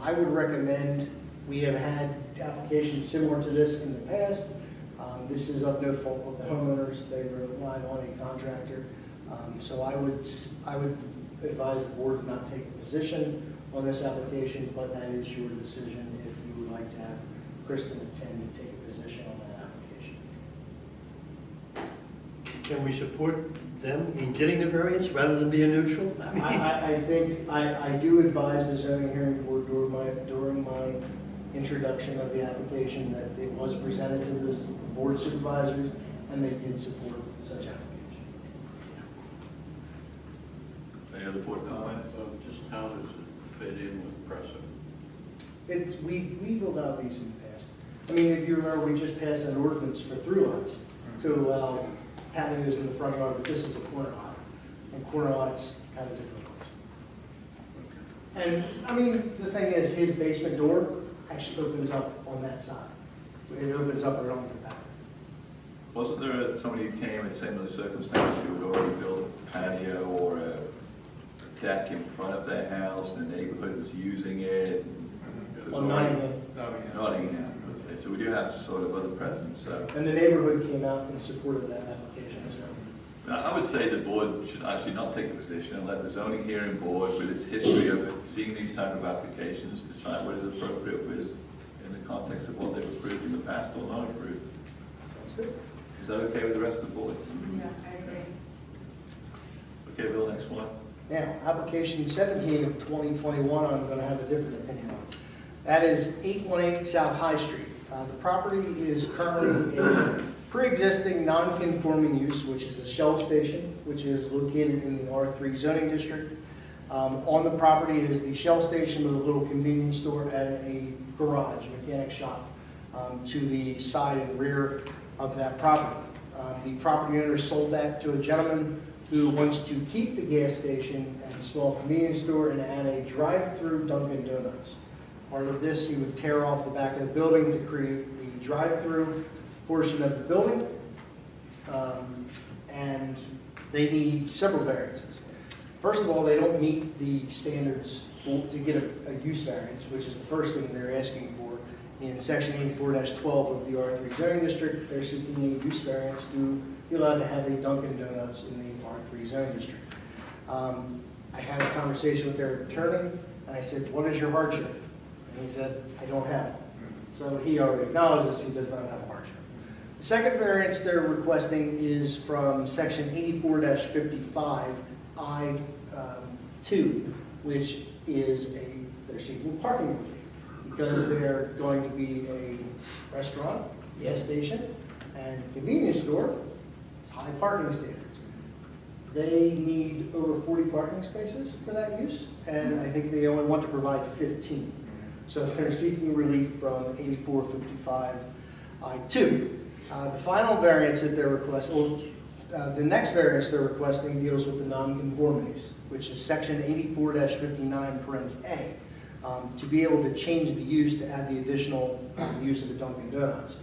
I would recommend, we have had applications similar to this in the past. This is of no fault of the homeowners. They relied on a contractor. So I would advise the board not take a position on this application, but that is your decision if you would like to have Kristen attend to take a position on that application. Can we support them in getting the variance rather than being neutral? I think I do advise the zoning hearing board during my introduction of the application that it was presented to the board supervisors and they did support such application. Any other board comments? So just how does it fit in with precedent? We've allowed these in the past. I mean, if you remember, we just passed an ordinance for through lots to allow patios in the front yard, but this is a corner lot. And corner lots have a different rules. And I mean, the thing is, his basement door actually opens up on that side. It opens up around the back. Wasn't there somebody who came in similar circumstances who had already built a patio or a deck in front of their house and the neighborhood was using it? Nottingham. Okay, so we do have sort of other precedents. So. And the neighborhood came out and supported that application as well. I would say the board should actually not take a position and let the zoning hearing board, with its history of seeing these type of applications, decide what is appropriate with in the context of what they've approved in the past or not approved. Sounds good. Is that okay with the rest of the board? Yeah, I agree. Okay, Bill, next one. Now, application 17 of 2021, I'm going to have a different opinion on. That is 818 South High Street. The property is currently a pre-existing non-conforming use, which is a Shell station, which is located in the R3 zoning district. On the property is the Shell station with a little convenience store and a garage, mechanic shop, to the side and rear of that property. The property owner sold that to a gentleman who wants to keep the gas station and a small convenience store and add a drive-through Dunkin' Donuts. Part of this, he would tear off the back of the building to create the drive-through portion of the building, and they need several variances. First of all, they don't meet the standards to get a use variance, which is the first thing they're asking for. In section 84-12 of the R3 zoning district, they're seeking a use variance to be allowed to have a Dunkin' Donuts in the R3 zoning district. I had a conversation with their attorney, and I said, what is your hardship? And he said, I don't have it. So he already acknowledges he does not have a hardship. The second variance they're requesting is from section 84-55 I-2, which is they're seeking parking relief because they're going to be a restaurant, gas station, and convenience store. It's high parking standards. They need over 40 parking spaces for that use, and I think they only want to provide 15. So they're seeking relief from 84-55 I-2. The final variance that they're requesting, the next variance they're requesting deals with the nonconformities, which is section 84-59 parens A, to be able to change the use to add the additional use of the Dunkin' Donuts.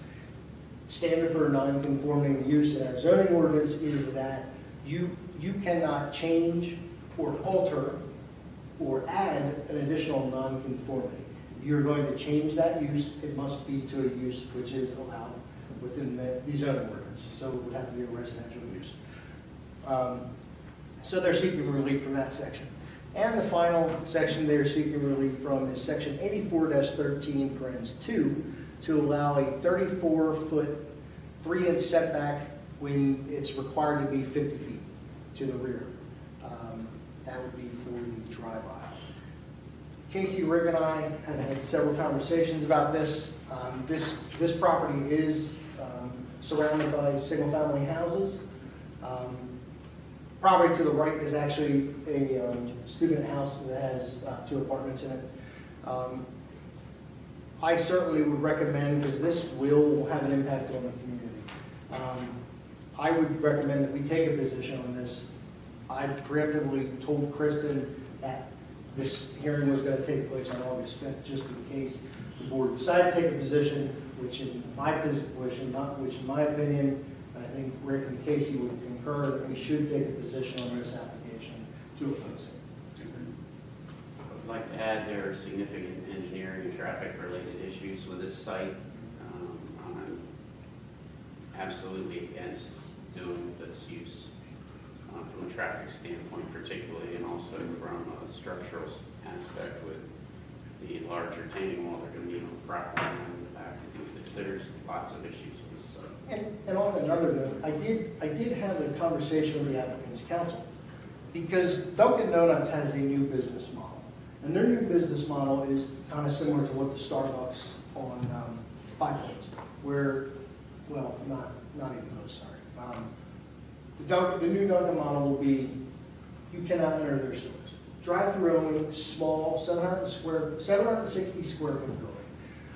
Standard for a non-conforming use in our zoning ordinance is that you cannot change or alter or add an additional non-conformity. If you're going to change that use, it must be to a use which is allowed within the zoning ordinance. So it would have to be a residential use. So they're seeking relief from that section. And the final section they're seeking relief from is section 84-13, parens 2, to allow a 34-foot, 3-inch setback when it's required to be 50 feet to the rear. That would be for the drive aisle. Casey, Rick, and I have had several conversations about this. This property is surrounded by single-family houses. Property to the right is actually a student house that has 2 apartments in it. I certainly would recommend, because this will have an impact on the community, I would recommend that we take a position on this. I preemptively told Kristen that this hearing was going to take place on August 5th, just in case the board decided to take a position, which in my opinion, and I think Rick and Casey would concur that we should take a position on this application to oppose it. I'd like to add there are significant engineering and traffic-related issues with this site. I'm absolutely against doing this use from a traffic standpoint particularly, and also from a structural aspect with the large retaining wall they're going to need on the property and in the back. There's lots of issues with this site. And on another note, I did have a conversation with the applicant's counsel, because Dunkin' Donuts has a new business model. And their new business model is kind of similar to what the Starbucks on Five Points, where, well, not even those, sorry. The new Dunkin' model will be, you cannot enter their stores. Drive-through only, small, 760 square foot building.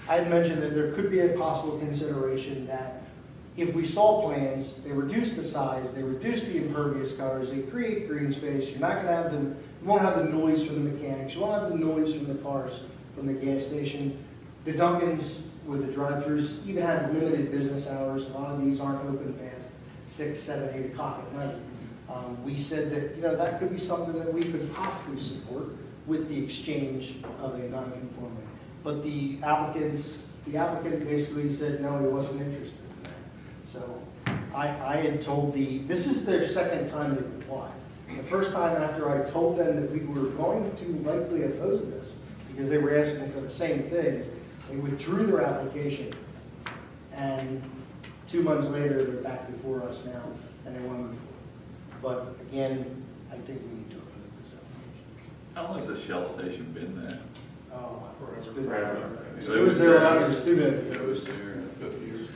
I had mentioned that there could be a possible consideration that if we saw plans, they reduce the size, they reduce the impervious covers, they create green space, you're not going to have them, you won't have the noise from the mechanics, you won't have the noise from the cars from the gas station. The Dunkins with the drive-thrus even have limited business hours. A lot of these aren't open past 6, 7, 8 o'clock at night. We said that that could be something that we could possibly support with the exchange of a non-conforming. But the applicant basically said no, he wasn't interested in that. So I had told this is their second time they've applied. The first time after I told them that we were going to likely oppose this because they were asking for the same things, they withdrew their application, and 2 months later they're back before us now and they want to move forward. But again, I think we need to oppose this application. How long has the Shell station been there? Oh, it's been there. So It was there when I was a student. It was there in 50 years.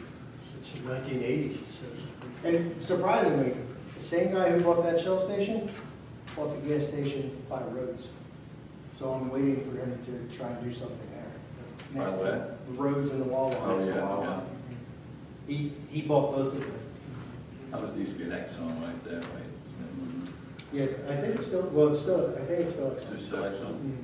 Since the 1980s, it says. And surprisingly, the same guy who bought that Shell station bought the gas station by Rhodes. So I'm waiting for him to try and do something there. By where? The Rhodes and the Wawa. Oh, yeah. He bought both of them. That was used to be an Exxon right there, right? Yeah, I think it's still, I think it's still Exxon. It's still Exxon.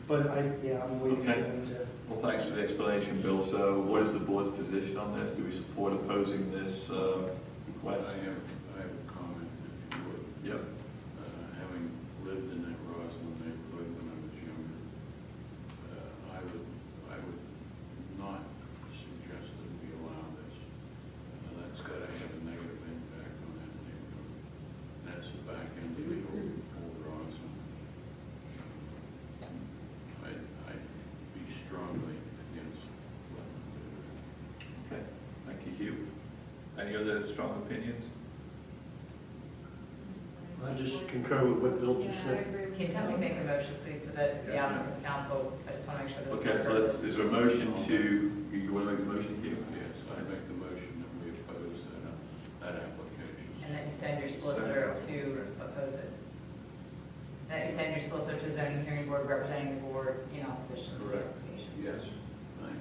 But I'm waiting for Okay. him to. Well, thanks for the explanation, Bill. So what is the board's position on this? Do we support opposing this request? I have a comment, if you would. Yep. Having lived in that Roslyn neighborhood when I was younger, I would not suggest that we allow this. That's got to have a negative impact on that neighborhood. That's the back end of the old Roslyn. I'd be strongly against letting them do that. Okay. Thank you, Hugh. Any other strong opinions? I just concur with what Bill just said. Can somebody make a motion, please, so that the applicant's counsel, I just want to make sure that. Okay, so is there a motion to, you want to make a motion, Hugh? Yes, I make the motion that we oppose that application. And that you send your solicitor to oppose it. That you send your solicitor to the zoning hearing board representing the board in opposition to the Correct. application. Yes, thank you.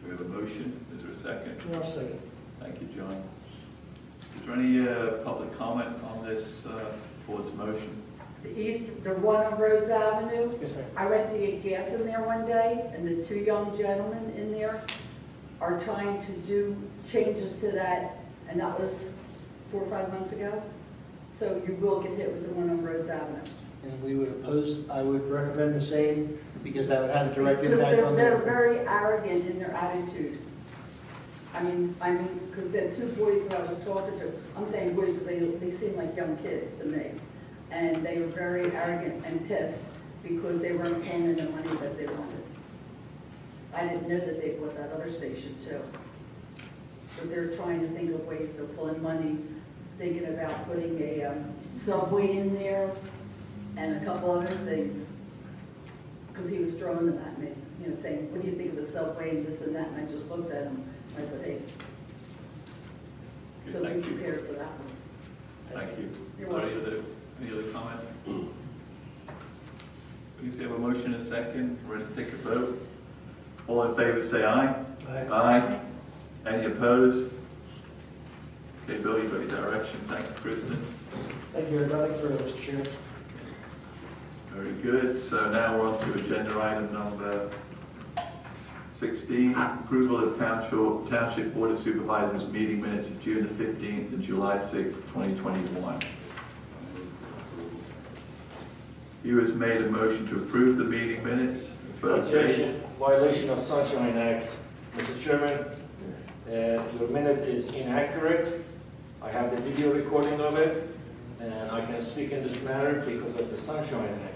Do we have a motion? Is there a second? I'll second. Thank you, John. Is there any public comment on this board's motion? the one on Rhodes Avenue. Yes, ma'am. I went to get gas in there one day, and the two young gentlemen in there are trying to do changes to that, and that was 4 or 5 months ago. So you will get hit with the one on Rhodes Avenue. And we would oppose, I would recommend the same, because that would have a direct Because impact on they're their. very arrogant in their attitude. I mean, because the two boys that I was talking to, I'm saying boys because they seem like young kids to me. And they were very arrogant and pissed because they weren't paying the money that they wanted. I didn't know that they bought that other station too. But they're trying to think of ways to pull in money, thinking about putting a subway in there and a couple other things. Because he was throwing them at me, you know, saying, what do you think of the subway and this and that? And I just looked at him. I said, hey. So be prepared for that one. Thank you. You're welcome. Any other comments? Please have a motion and a second. We're ready to take a vote. All in favor say aye. Aye. Aye. Any opposed? Okay, Bill, you've got your direction. Thank you, Kristen. Thank you, everybody, for Mr. Chair. Very good. So now we're on to agenda item number 16, approval of Township Board of Supervisors meeting minutes of June the 15th and July 6th, 2021. You has made a motion to approve the meeting minutes. Violation of Sunshine Act. Mr. Chairman, your minute is inaccurate. I have the video recording of it, and I can speak in this matter because of the Sunshine Act.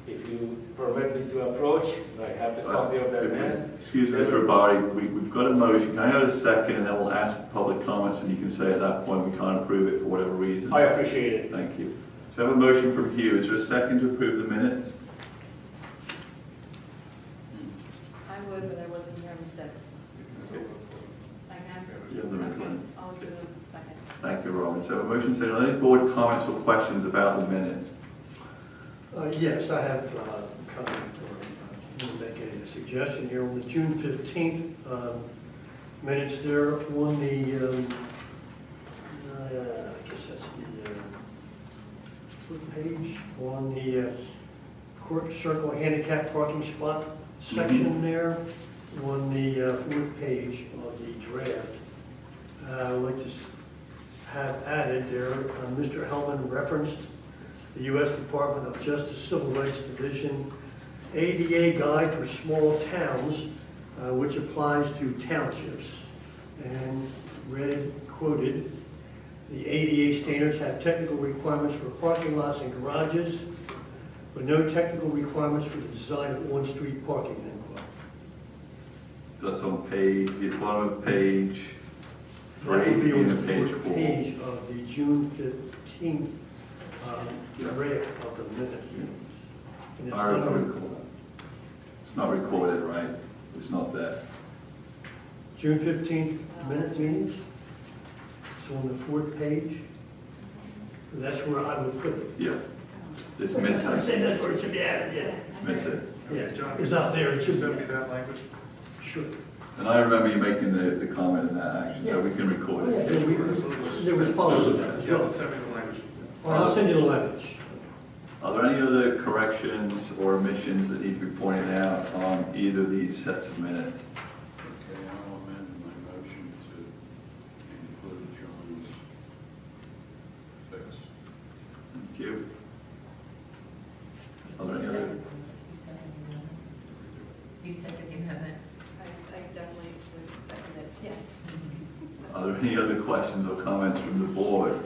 If you permit me to approach, I have the copy of that minute. Excuse me, Mr. Abari, we've got a motion. Can I have a second, and then we'll ask for public comments, and you can say at that point we can't approve it for whatever reason. I appreciate it. Thank you. So I have a motion from Hugh. Is there a second to approve the minutes? I would, but I wasn't here on the 6th. Okay. I can? You have the recording. I'll do a second. Thank you, Robin. So a motion saying, are there any board comments or questions about the minutes? Yes, I have a comment or make a suggestion here. On the June 15th minutes there on the, I guess that's the foot page, on the Court Circle handicap parking spot section there, on the fourth page of the draft. I would like to have added there, Mr. Hellman referenced the U.S. Department of Justice Civil Rights Division ADA Guide for Small Towns, which applies to townships. And read, quoted, the ADA standards have technical requirements for parking lots and garages, but no technical requirements for the design of on-street parking, end quote. That's on page, the bottom of page 3 That would be on the page fourth 4. page of the June 15th draft of the minute. And it's I not on- recall that. It's not recorded, right? It's not there. June 15th minutes meetings. It's on the fourth page. That's where I would put it. Yeah. It's missing. I'm saying that's where it should be added, yeah. It's missing. Yeah, John, it's not there, it could you should send be. me that language? Sure. And I remember you making the comment in that action, so we can record it. Yeah, there was followed with that as Yeah, well. send me the language. All right, I'll send you the language. Are there any other corrections or omissions that need to be pointed out on either of these sets of minutes? Okay, I'll amend my motion to include John's fix. Thank you. Are there any other? Do you second the amendment? I definitely second it, yes. Are there any other questions or comments from the board?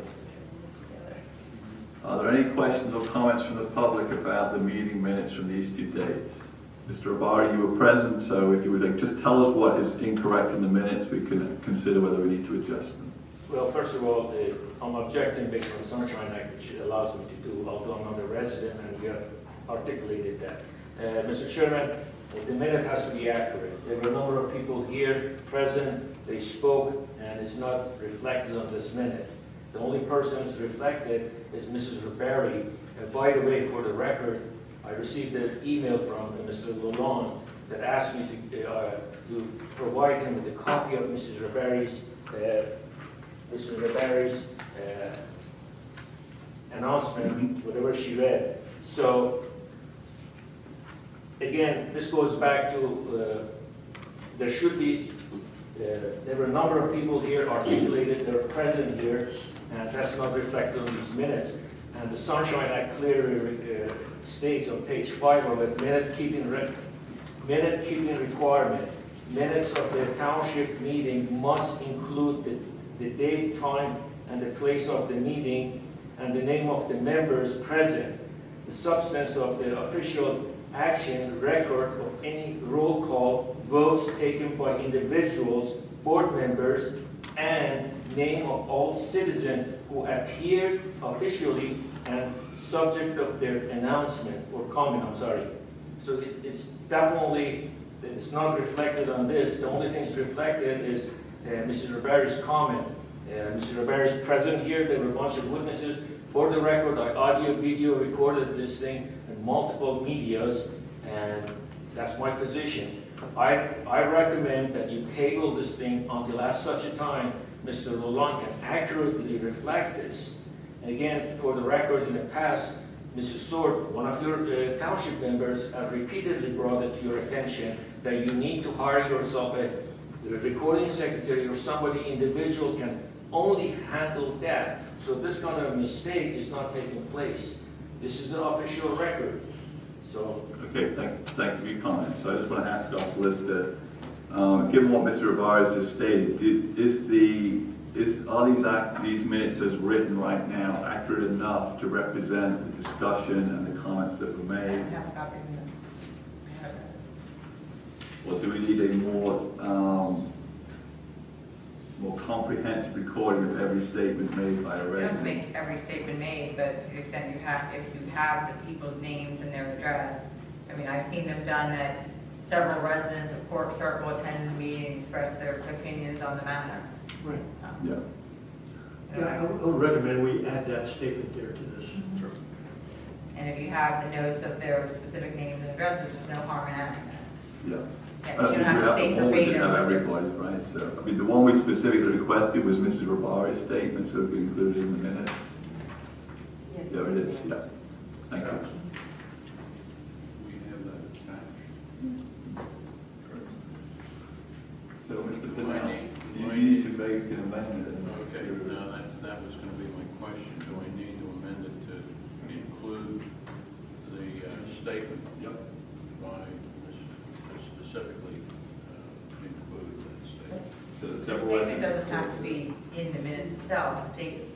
Are there any questions or comments from the public about the meeting minutes from these two dates? Mr. Abari, you were present, so if you would just tell us what is incorrect in the minutes, we can consider whether we need to adjust them. Well, first of all, I'm objecting based on Sunshine Act, which it allows me to do, although I'm not a resident, and we have articulated that. Mr. Chairman, the minute has to be accurate. There were a number of people here present, they spoke, and it's not reflected on this minute. The only person who's reflected is Mrs. Ribery. By the way, for the record, I received an email from Mr. Lalonde that asked me to provide him with a copy of Mrs. Ribery's announcement, whatever she read. So, again, this goes back to, there should be, there were a number of people here articulated, they're present here, and that's not reflected on these minutes. And the Sunshine Act clearly states on page 5 of it, minute keeping requirement. Minutes of the township meeting must include the date, time, and the place of the meeting, and the name of the members present, the substance of the official action, record of any roll call, votes taken by individuals, board members, and name of all citizens who appeared officially and subject of their announcement or comment, I'm sorry. So it's definitely, it's not reflected on this. The only thing that's reflected is Mrs. Ribari's comment. Mr. Ribari is present here. There were a bunch of witnesses. For the record, I audio, video recorded this thing in multiple medias, and that's my position. I recommend that you table this thing until at such a time Mr. Lalonde can accurately reflect this. And again, for the record, in the past, Mrs. Sword, one of your township members, have repeatedly brought it to your attention that you need to hire yourself a recording secretary or somebody individual can only handle that. So this kind of mistake is not taking place. This is the official record. So. Okay, thank you for your comment. So I just want to ask our solicitor, given what Mr. Ribari has just stated, are these minutes as written right now accurate enough to represent the discussion and the comments that were made? I have a copy of minutes. I have it. Or do we need a more comprehensive recording of every statement made by a You don't have to resident? make every statement made, but to the extent you have, if you have the people's names and their address, I mean, I've seen them done that several residents of Cork Circle attend the meeting and express their opinions on the matter. Right. Yeah. Yeah, I would recommend we add that statement there to this. Sure. And if you have the notes of their specific names and addresses, there's no harm in adding that. Yeah. Yeah, I but you don't have to say have verbatim. everybody's, right? So, I mean, the one we specifically requested was Mrs. Ribari's statement, so it be included in the minute. Yeah, it is, yeah. Thank you. We have that attached. So, Mr. Do I Pinell, need- you need to make an amendment. Okay, now that was going to be my question. Do I need to amend it to include the statement? Yep. Why specifically include that statement? So the The several statement doesn't have to be in the minutes itself, the statement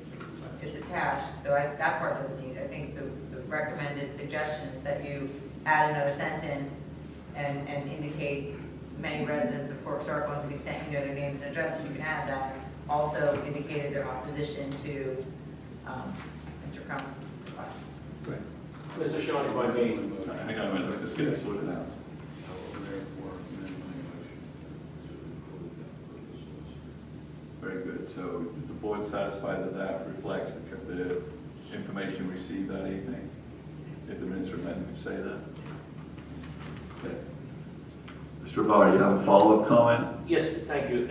is attached, so that part doesn't need. I think the recommended suggestion is that you add another sentence and indicate many residents of Cork Circle, and to the extent you know their names and addresses, you can add that. Also indicated their opposition to Mr. Crump's request. Right. Mr. Shawn, if I may, Hang on a minute, let me just get it sorted out. I will therefore amend my motion to include that for this list. Very good. So is the board satisfied that that reflects the information received that evening? If the minutes are amended to say that? Okay. Mr. Ribari, you have a follow-up comment? yes, thank you.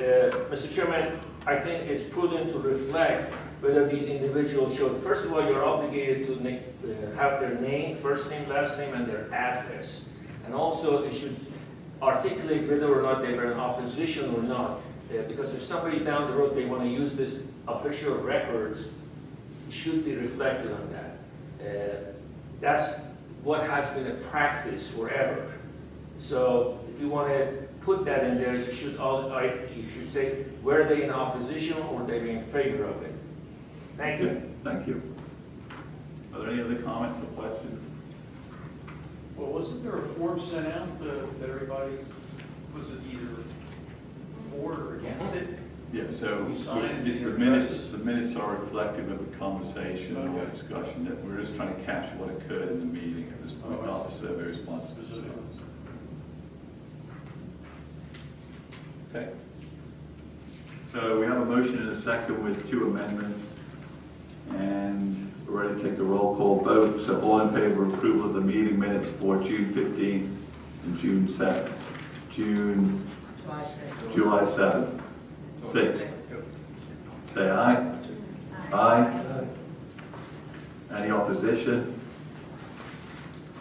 Mr. Chairman, I think it's prudent to reflect whether these individuals should, first of all, you're obligated to have their name, first name, last name, and their address. And also, it should articulate whether or not they were in opposition or not. Because if somebody down the road, they want to use this official records, it should be reflected on that. That's what has been a practice forever. So if you want to put that in there, you should say, were they in opposition or they were in favor of it? Thank you. Thank you. Are there any other comments or questions? Well, wasn't there a form sent out that everybody was either for or against it? Yeah, so We signed the minutes are reflective of the conversation or Okay. discussion that we're just trying to capture what occurred in the meeting at this point, Oh, I not the see. survey responses. Okay. So we have a motion and a second with 2 amendments, and we're ready to take a roll call vote. So all in favor of approval of the meeting minutes for June 15th and June 7th, July 7th, 6th. Say aye. Aye. And Any opposition?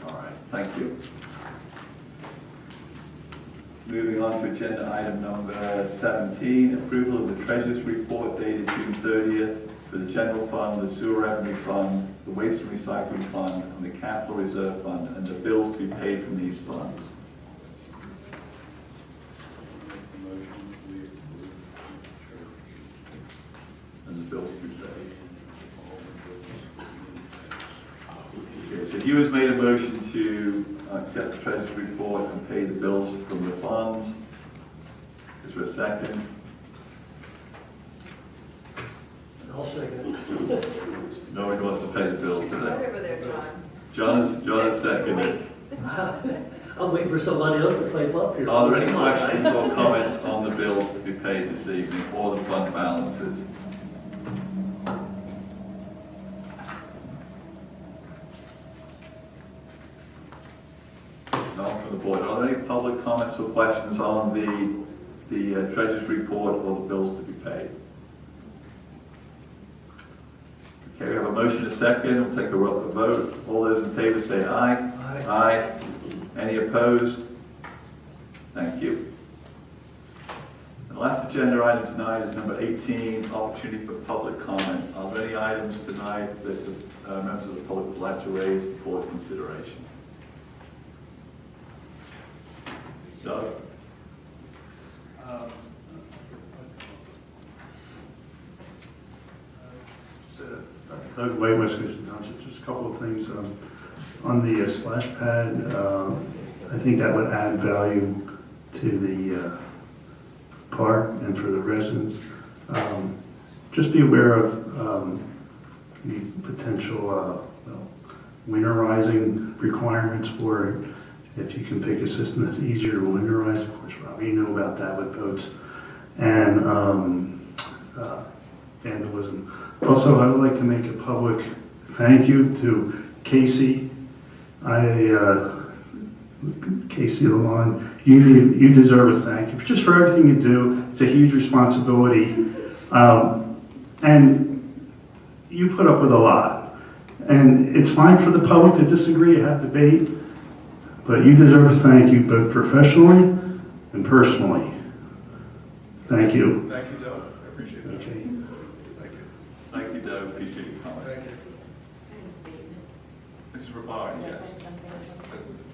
All right, thank you. Moving on to agenda item number 17, approval of the Treasurer's Report dated June 30th for the General Fund, the Sewer Revenue Fund, the Waste and Recycling Fund, and the Capital Reserve Fund, and the bills to be paid from these funds. And the bills to be paid. Okay, so Hugh has made a motion to accept the Treasurer's Report and pay the bills from the funds. Is there a second? I'll second it. Nobody wants to pay the bills today. Right over there, John. John has seconded. I'm waiting for somebody else to play up here. Are there any questions or comments on the bills to be paid this evening or the fund balances? None from the board. Are there any public comments or questions on the Treasurer's Report or the bills to be paid? Okay, we have a motion, a second. We'll take a vote. All those in favor say aye. Aye. Aye. Any opposed? Thank you. The last agenda item tonight is number 18, opportunity for public comment. Are there any items tonight that the members of the public would like to raise for consideration? Doug? Doug White, West Goshen Township. Just a couple of things. On the splash pad, I think that would add value to the park and for the residents. Just be aware of the potential winterizing requirements for it. If you can pick a system that's easier to winterize, of course, Robbie, you know about that with boats. And vandalism. Also, I would like to make a public thank you to Casey. Casey Lamont, you deserve a thank you just for everything you do. It's a huge responsibility. And you put up with a lot. And it's fine for the public to disagree, have debate, but you deserve a thank you both professionally and personally. Thank you. Thank you, Doug. I appreciate that. Okay. Thank you. Thank you, Doug. Appreciate your comment. Thank you. Mrs. Rabari, yes.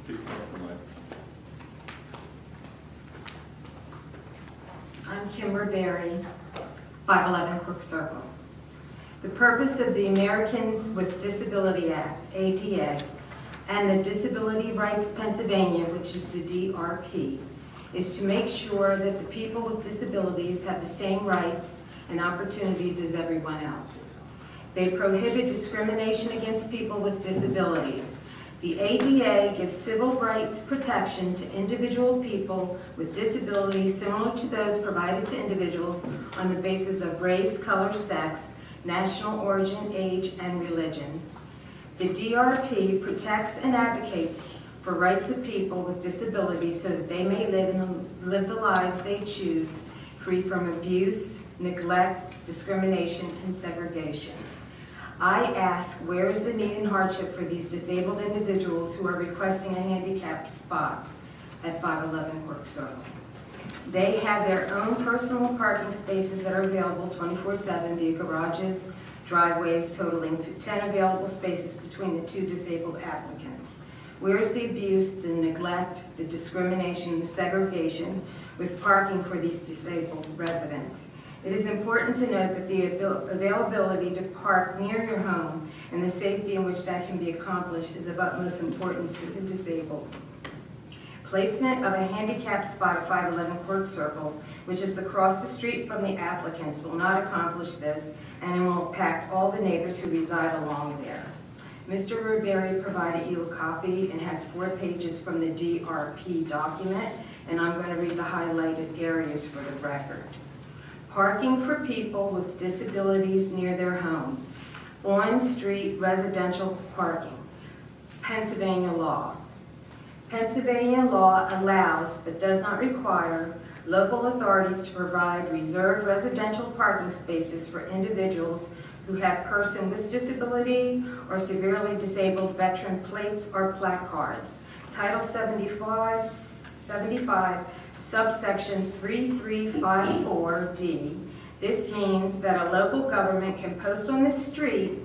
Please come up to the mic. I'm Kimber Berry, 511 Crook Circle. The purpose of the Americans with Disability Act, ADA, and the Disability Rights Pennsylvania, which is the DRP, is to make sure that the people with disabilities have the same rights and opportunities as everyone else. They prohibit discrimination against people with disabilities. The ADA gives civil rights protection to individual people with disabilities similar to those provided to individuals on the basis of race, color, sex, national origin, age, and religion. The DRP protects and advocates for rights of people with disabilities so that they may live the lives they choose, free from abuse, neglect, discrimination, and segregation. I ask, where is the need and hardship for these disabled individuals who are requesting a handicapped spot at 511 Crook Circle? They have their own personal parking spaces that are available 24/7 via garages, driveways, totaling 10 available spaces between the two disabled applicants. Where is the abuse, the neglect, the discrimination, the segregation with parking for these disabled residents? It is important to note that the availability to park near your home and the safety in which that can be accomplished is of utmost importance for the disabled. Placement of a handicapped spot at 511 Crook Circle, which is across the street from the applicants, will not accomplish this, and it will impact all the neighbors who reside along there. Mr. Riberi provided you a copy and has 4 pages from the DRP document, and I'm going to read the highlighted areas for the record. Parking for people with disabilities near their homes. On-street residential parking. Pennsylvania law. Pennsylvania law allows, but does not require, local authorities to provide reserved residential parking spaces for individuals who have person with disability or severely disabled veteran plates or placards. Title 75, subsection 3354D. This means that a local government can post on the street,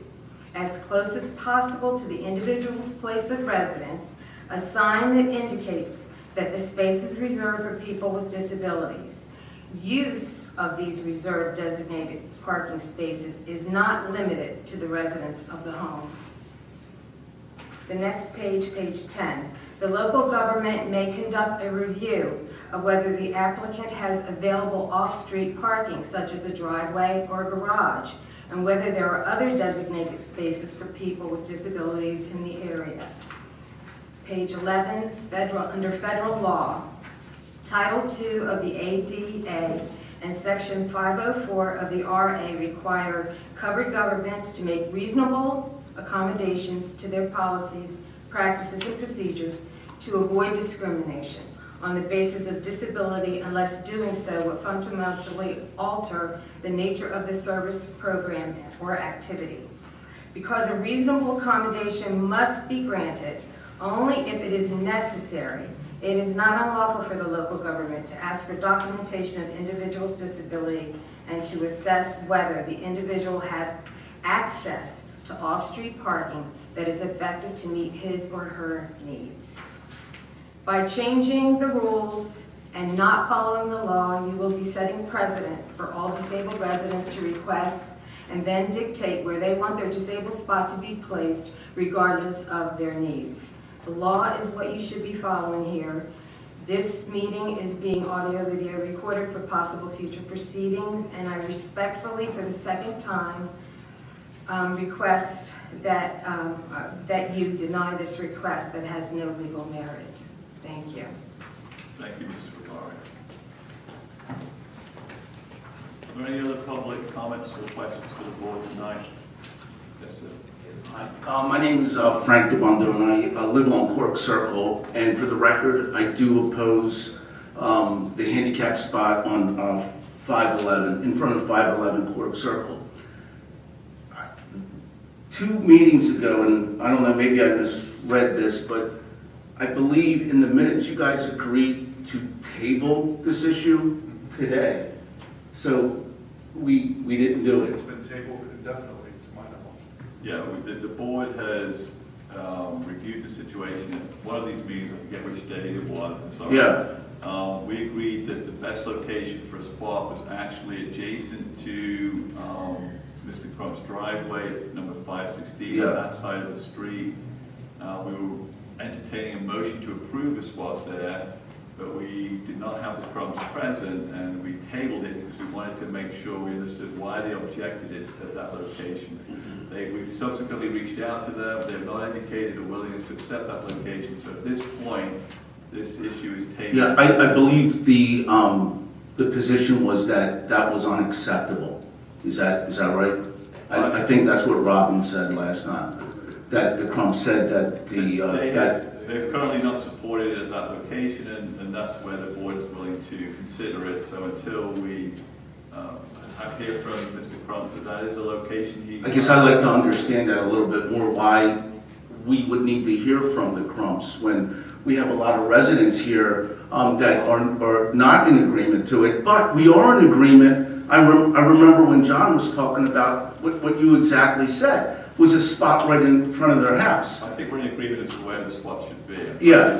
as close as possible to the individual's place of residence, a sign that indicates that the space is reserved for people with disabilities. Use of these reserved designated parking spaces is not limited to the residents of the home. The next page, page 10. The local government may conduct a review of whether the applicant has available off-street parking, such as a driveway or a garage, and whether there are other designated spaces for people with disabilities in the area. Page 11, under federal law, Title II of the ADA and Section 504 of the RA require covered governments to make reasonable accommodations to their policies, practices, and procedures to avoid discrimination on the basis of disability unless doing so would fundamentally alter the nature of the service, program, or activity. Because a reasonable accommodation must be granted only if it is necessary, it is not unlawful for the local government to ask for documentation of individual's disability and to assess whether the individual has access to off-street parking that is effective to meet his or her needs. By changing the rules and not following the law, you will be setting precedent for all disabled residents to request and then dictate where they want their disabled spot to be placed regardless of their needs. The law is what you should be following here. This meeting is being audio-video recorded for possible future proceedings, and I respectfully, for the second time, request that, that you deny this request that has no legal merit. Thank you. Thank you, Mrs. Rivara. Are there any other public comments or questions for the board tonight? Yes, sir. Hi, my name is Frank DeBondo, and I live on Cork Circle. And for the record, I do oppose the handicap spot on 511, in front of 511 Cork Circle. 2 meetings ago, and I don't know, maybe I misread this, but I believe in the minutes you guys agreed to table this issue today. So we didn't do it. It's been tabled indefinitely, to my knowledge. Yeah, the board has reviewed the situation. One of these meetings, I forget which day it was, I'm sorry. Yeah. We agreed that the best location for a spot was actually adjacent to Mr. Crump's driveway at number 516 on that side of the street. We were entertaining a motion to approve a spot there, but we did not have the Crumps present, and we tabled it because we wanted to make sure we understood why they objected it at that location. We've subsequently reached out to them. They have not indicated a willingness to accept that location. So at this point, this issue is tabled. Yeah, I believe the position was that that was unacceptable. Is that right? I think that's what Robin said last night. That the Crump said that they've currently not supported it at that location, and that's where the board is willing to consider it. So until we hear from Mr. Crump that is a location I guess I'd like to understand that a little bit more, why we would need to hear from the Crumps when we have a lot of residents here that are not in agreement to it, but we are in agreement. I remember when John was talking about what you exactly said was a spot right in front of their house. I think we're in agreement as to where the spot should be. Yeah.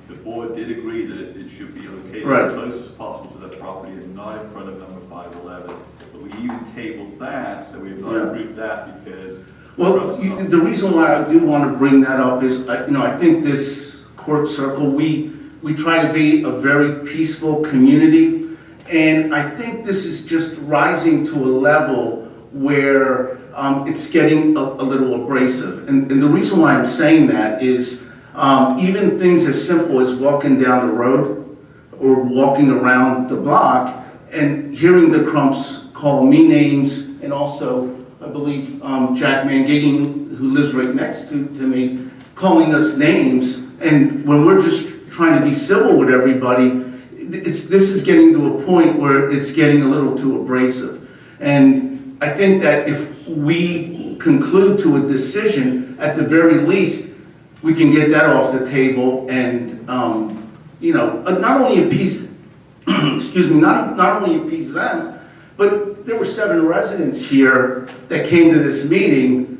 The board did agree that it should be located right. as close as possible to the property and not in front of number 511. But we even tabled that, so we have not approved that because... Well, the reason why I do want to bring that up is, I think this Court Circle, we try to be a very peaceful community, and I think this is just rising to a level where it's getting a little abrasive. And the reason why I'm saying that is even things as simple as walking down the road or walking around the block and hearing the Crumps call me names, and also, I believe, Jack Mangigging, who lives right next to me, calling us names. And when we're just trying to be civil with everybody, this is getting to a point where it's getting a little too abrasive. And I think that if we conclude to a decision, at the very least, we can get that off the table and, not only appease, excuse me, not only appease them, but there were 7 residents here that came to this meeting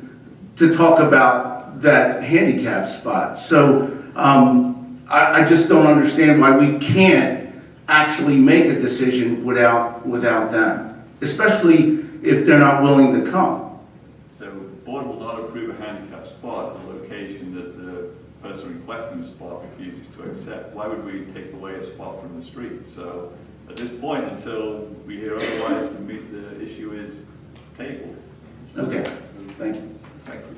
to talk about that handicap spot. So I just don't understand why we can't actually make a decision without them, especially if they're not willing to come. So the board will not approve a handicap spot at a location that the person requesting the spot refuses to accept. Why would we take away a spot from the street? So at this point, until we hear otherwise, the issue is tabled. Okay, thank you. Thank you.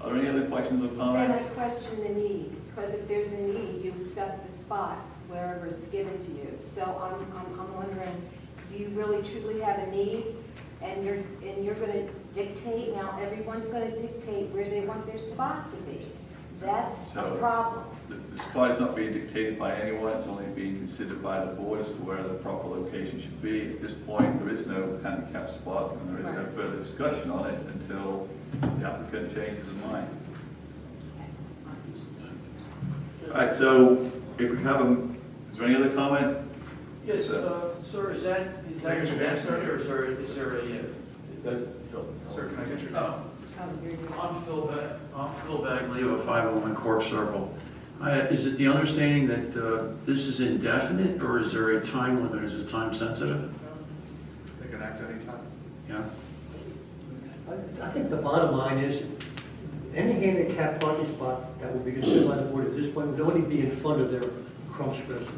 Are there any other questions or Then comments? I question the need, because if there's a need, you accept the spot wherever it's given to you. So I'm wondering, do you really truly have a need? And you're going to dictate, now everyone's going to dictate where they want their spot to be. That's a problem. The spot is not being dictated by anyone, it's only being considered by the board as to where the proper location should be. At this point, there is no handicap spot, and there is no further discussion on it until the applicant changes his mind. All right, so if we have is there any other comment? Yes, sir, is that your answer, or is there a... Sir, can I get your name? I'm Phil Bagley of 501 Cork Circle. Is it the understanding that this is indefinite, or is there a time limit? Is it time sensitive? They can act anytime. Yeah. I think the bottom line is, any handicap parking spot that will be considered by the board at this point would only be in front of their Crumps residence.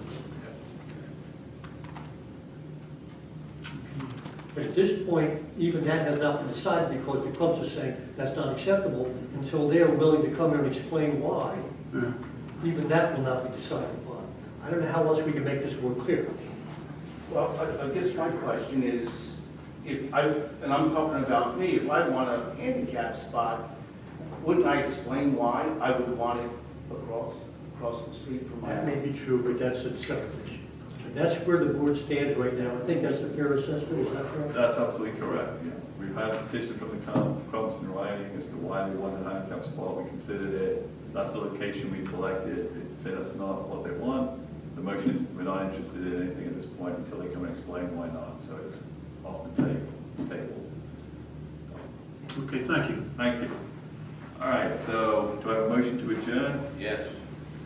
But at this point, even that has not been decided, because the Crumps are saying that's not acceptable until they're willing to come here and explain why. Yeah. Even that will not be decided upon. I don't know how else we can make this more clear. Well, I guess my question is, and I'm talking about me, if I want a handicap spot, wouldn't I explain why I would want it across the street from my house? That may be true, but that's a separate issue. And that's where the board stands right now. I think that's a fair assessment, is that correct? That's absolutely correct. Yeah. We've had a petition from the Crumps in writing as to why they wanted a handicap spot. We considered it. That's the location we selected. They say that's not what they want. The motion is we're not interested in anything at this point until they come and explain why not. So it's off the table. Okay, thank you. Thank you. All right, so do I have a motion to adjourn? Yes.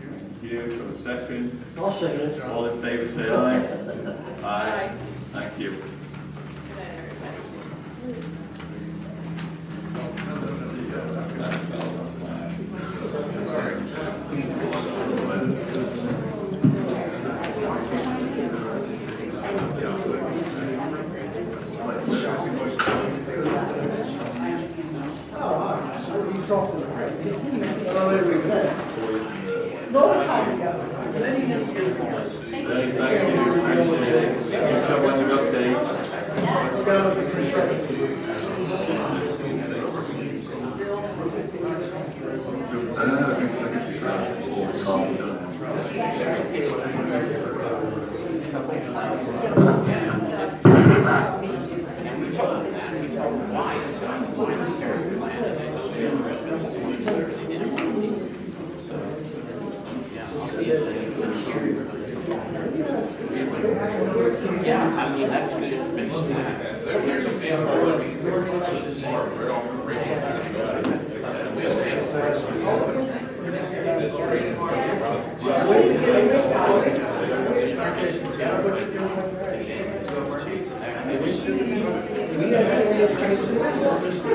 Thank you. For a second. I'll second it. All in favor, say aye. Aye. Thank you.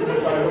We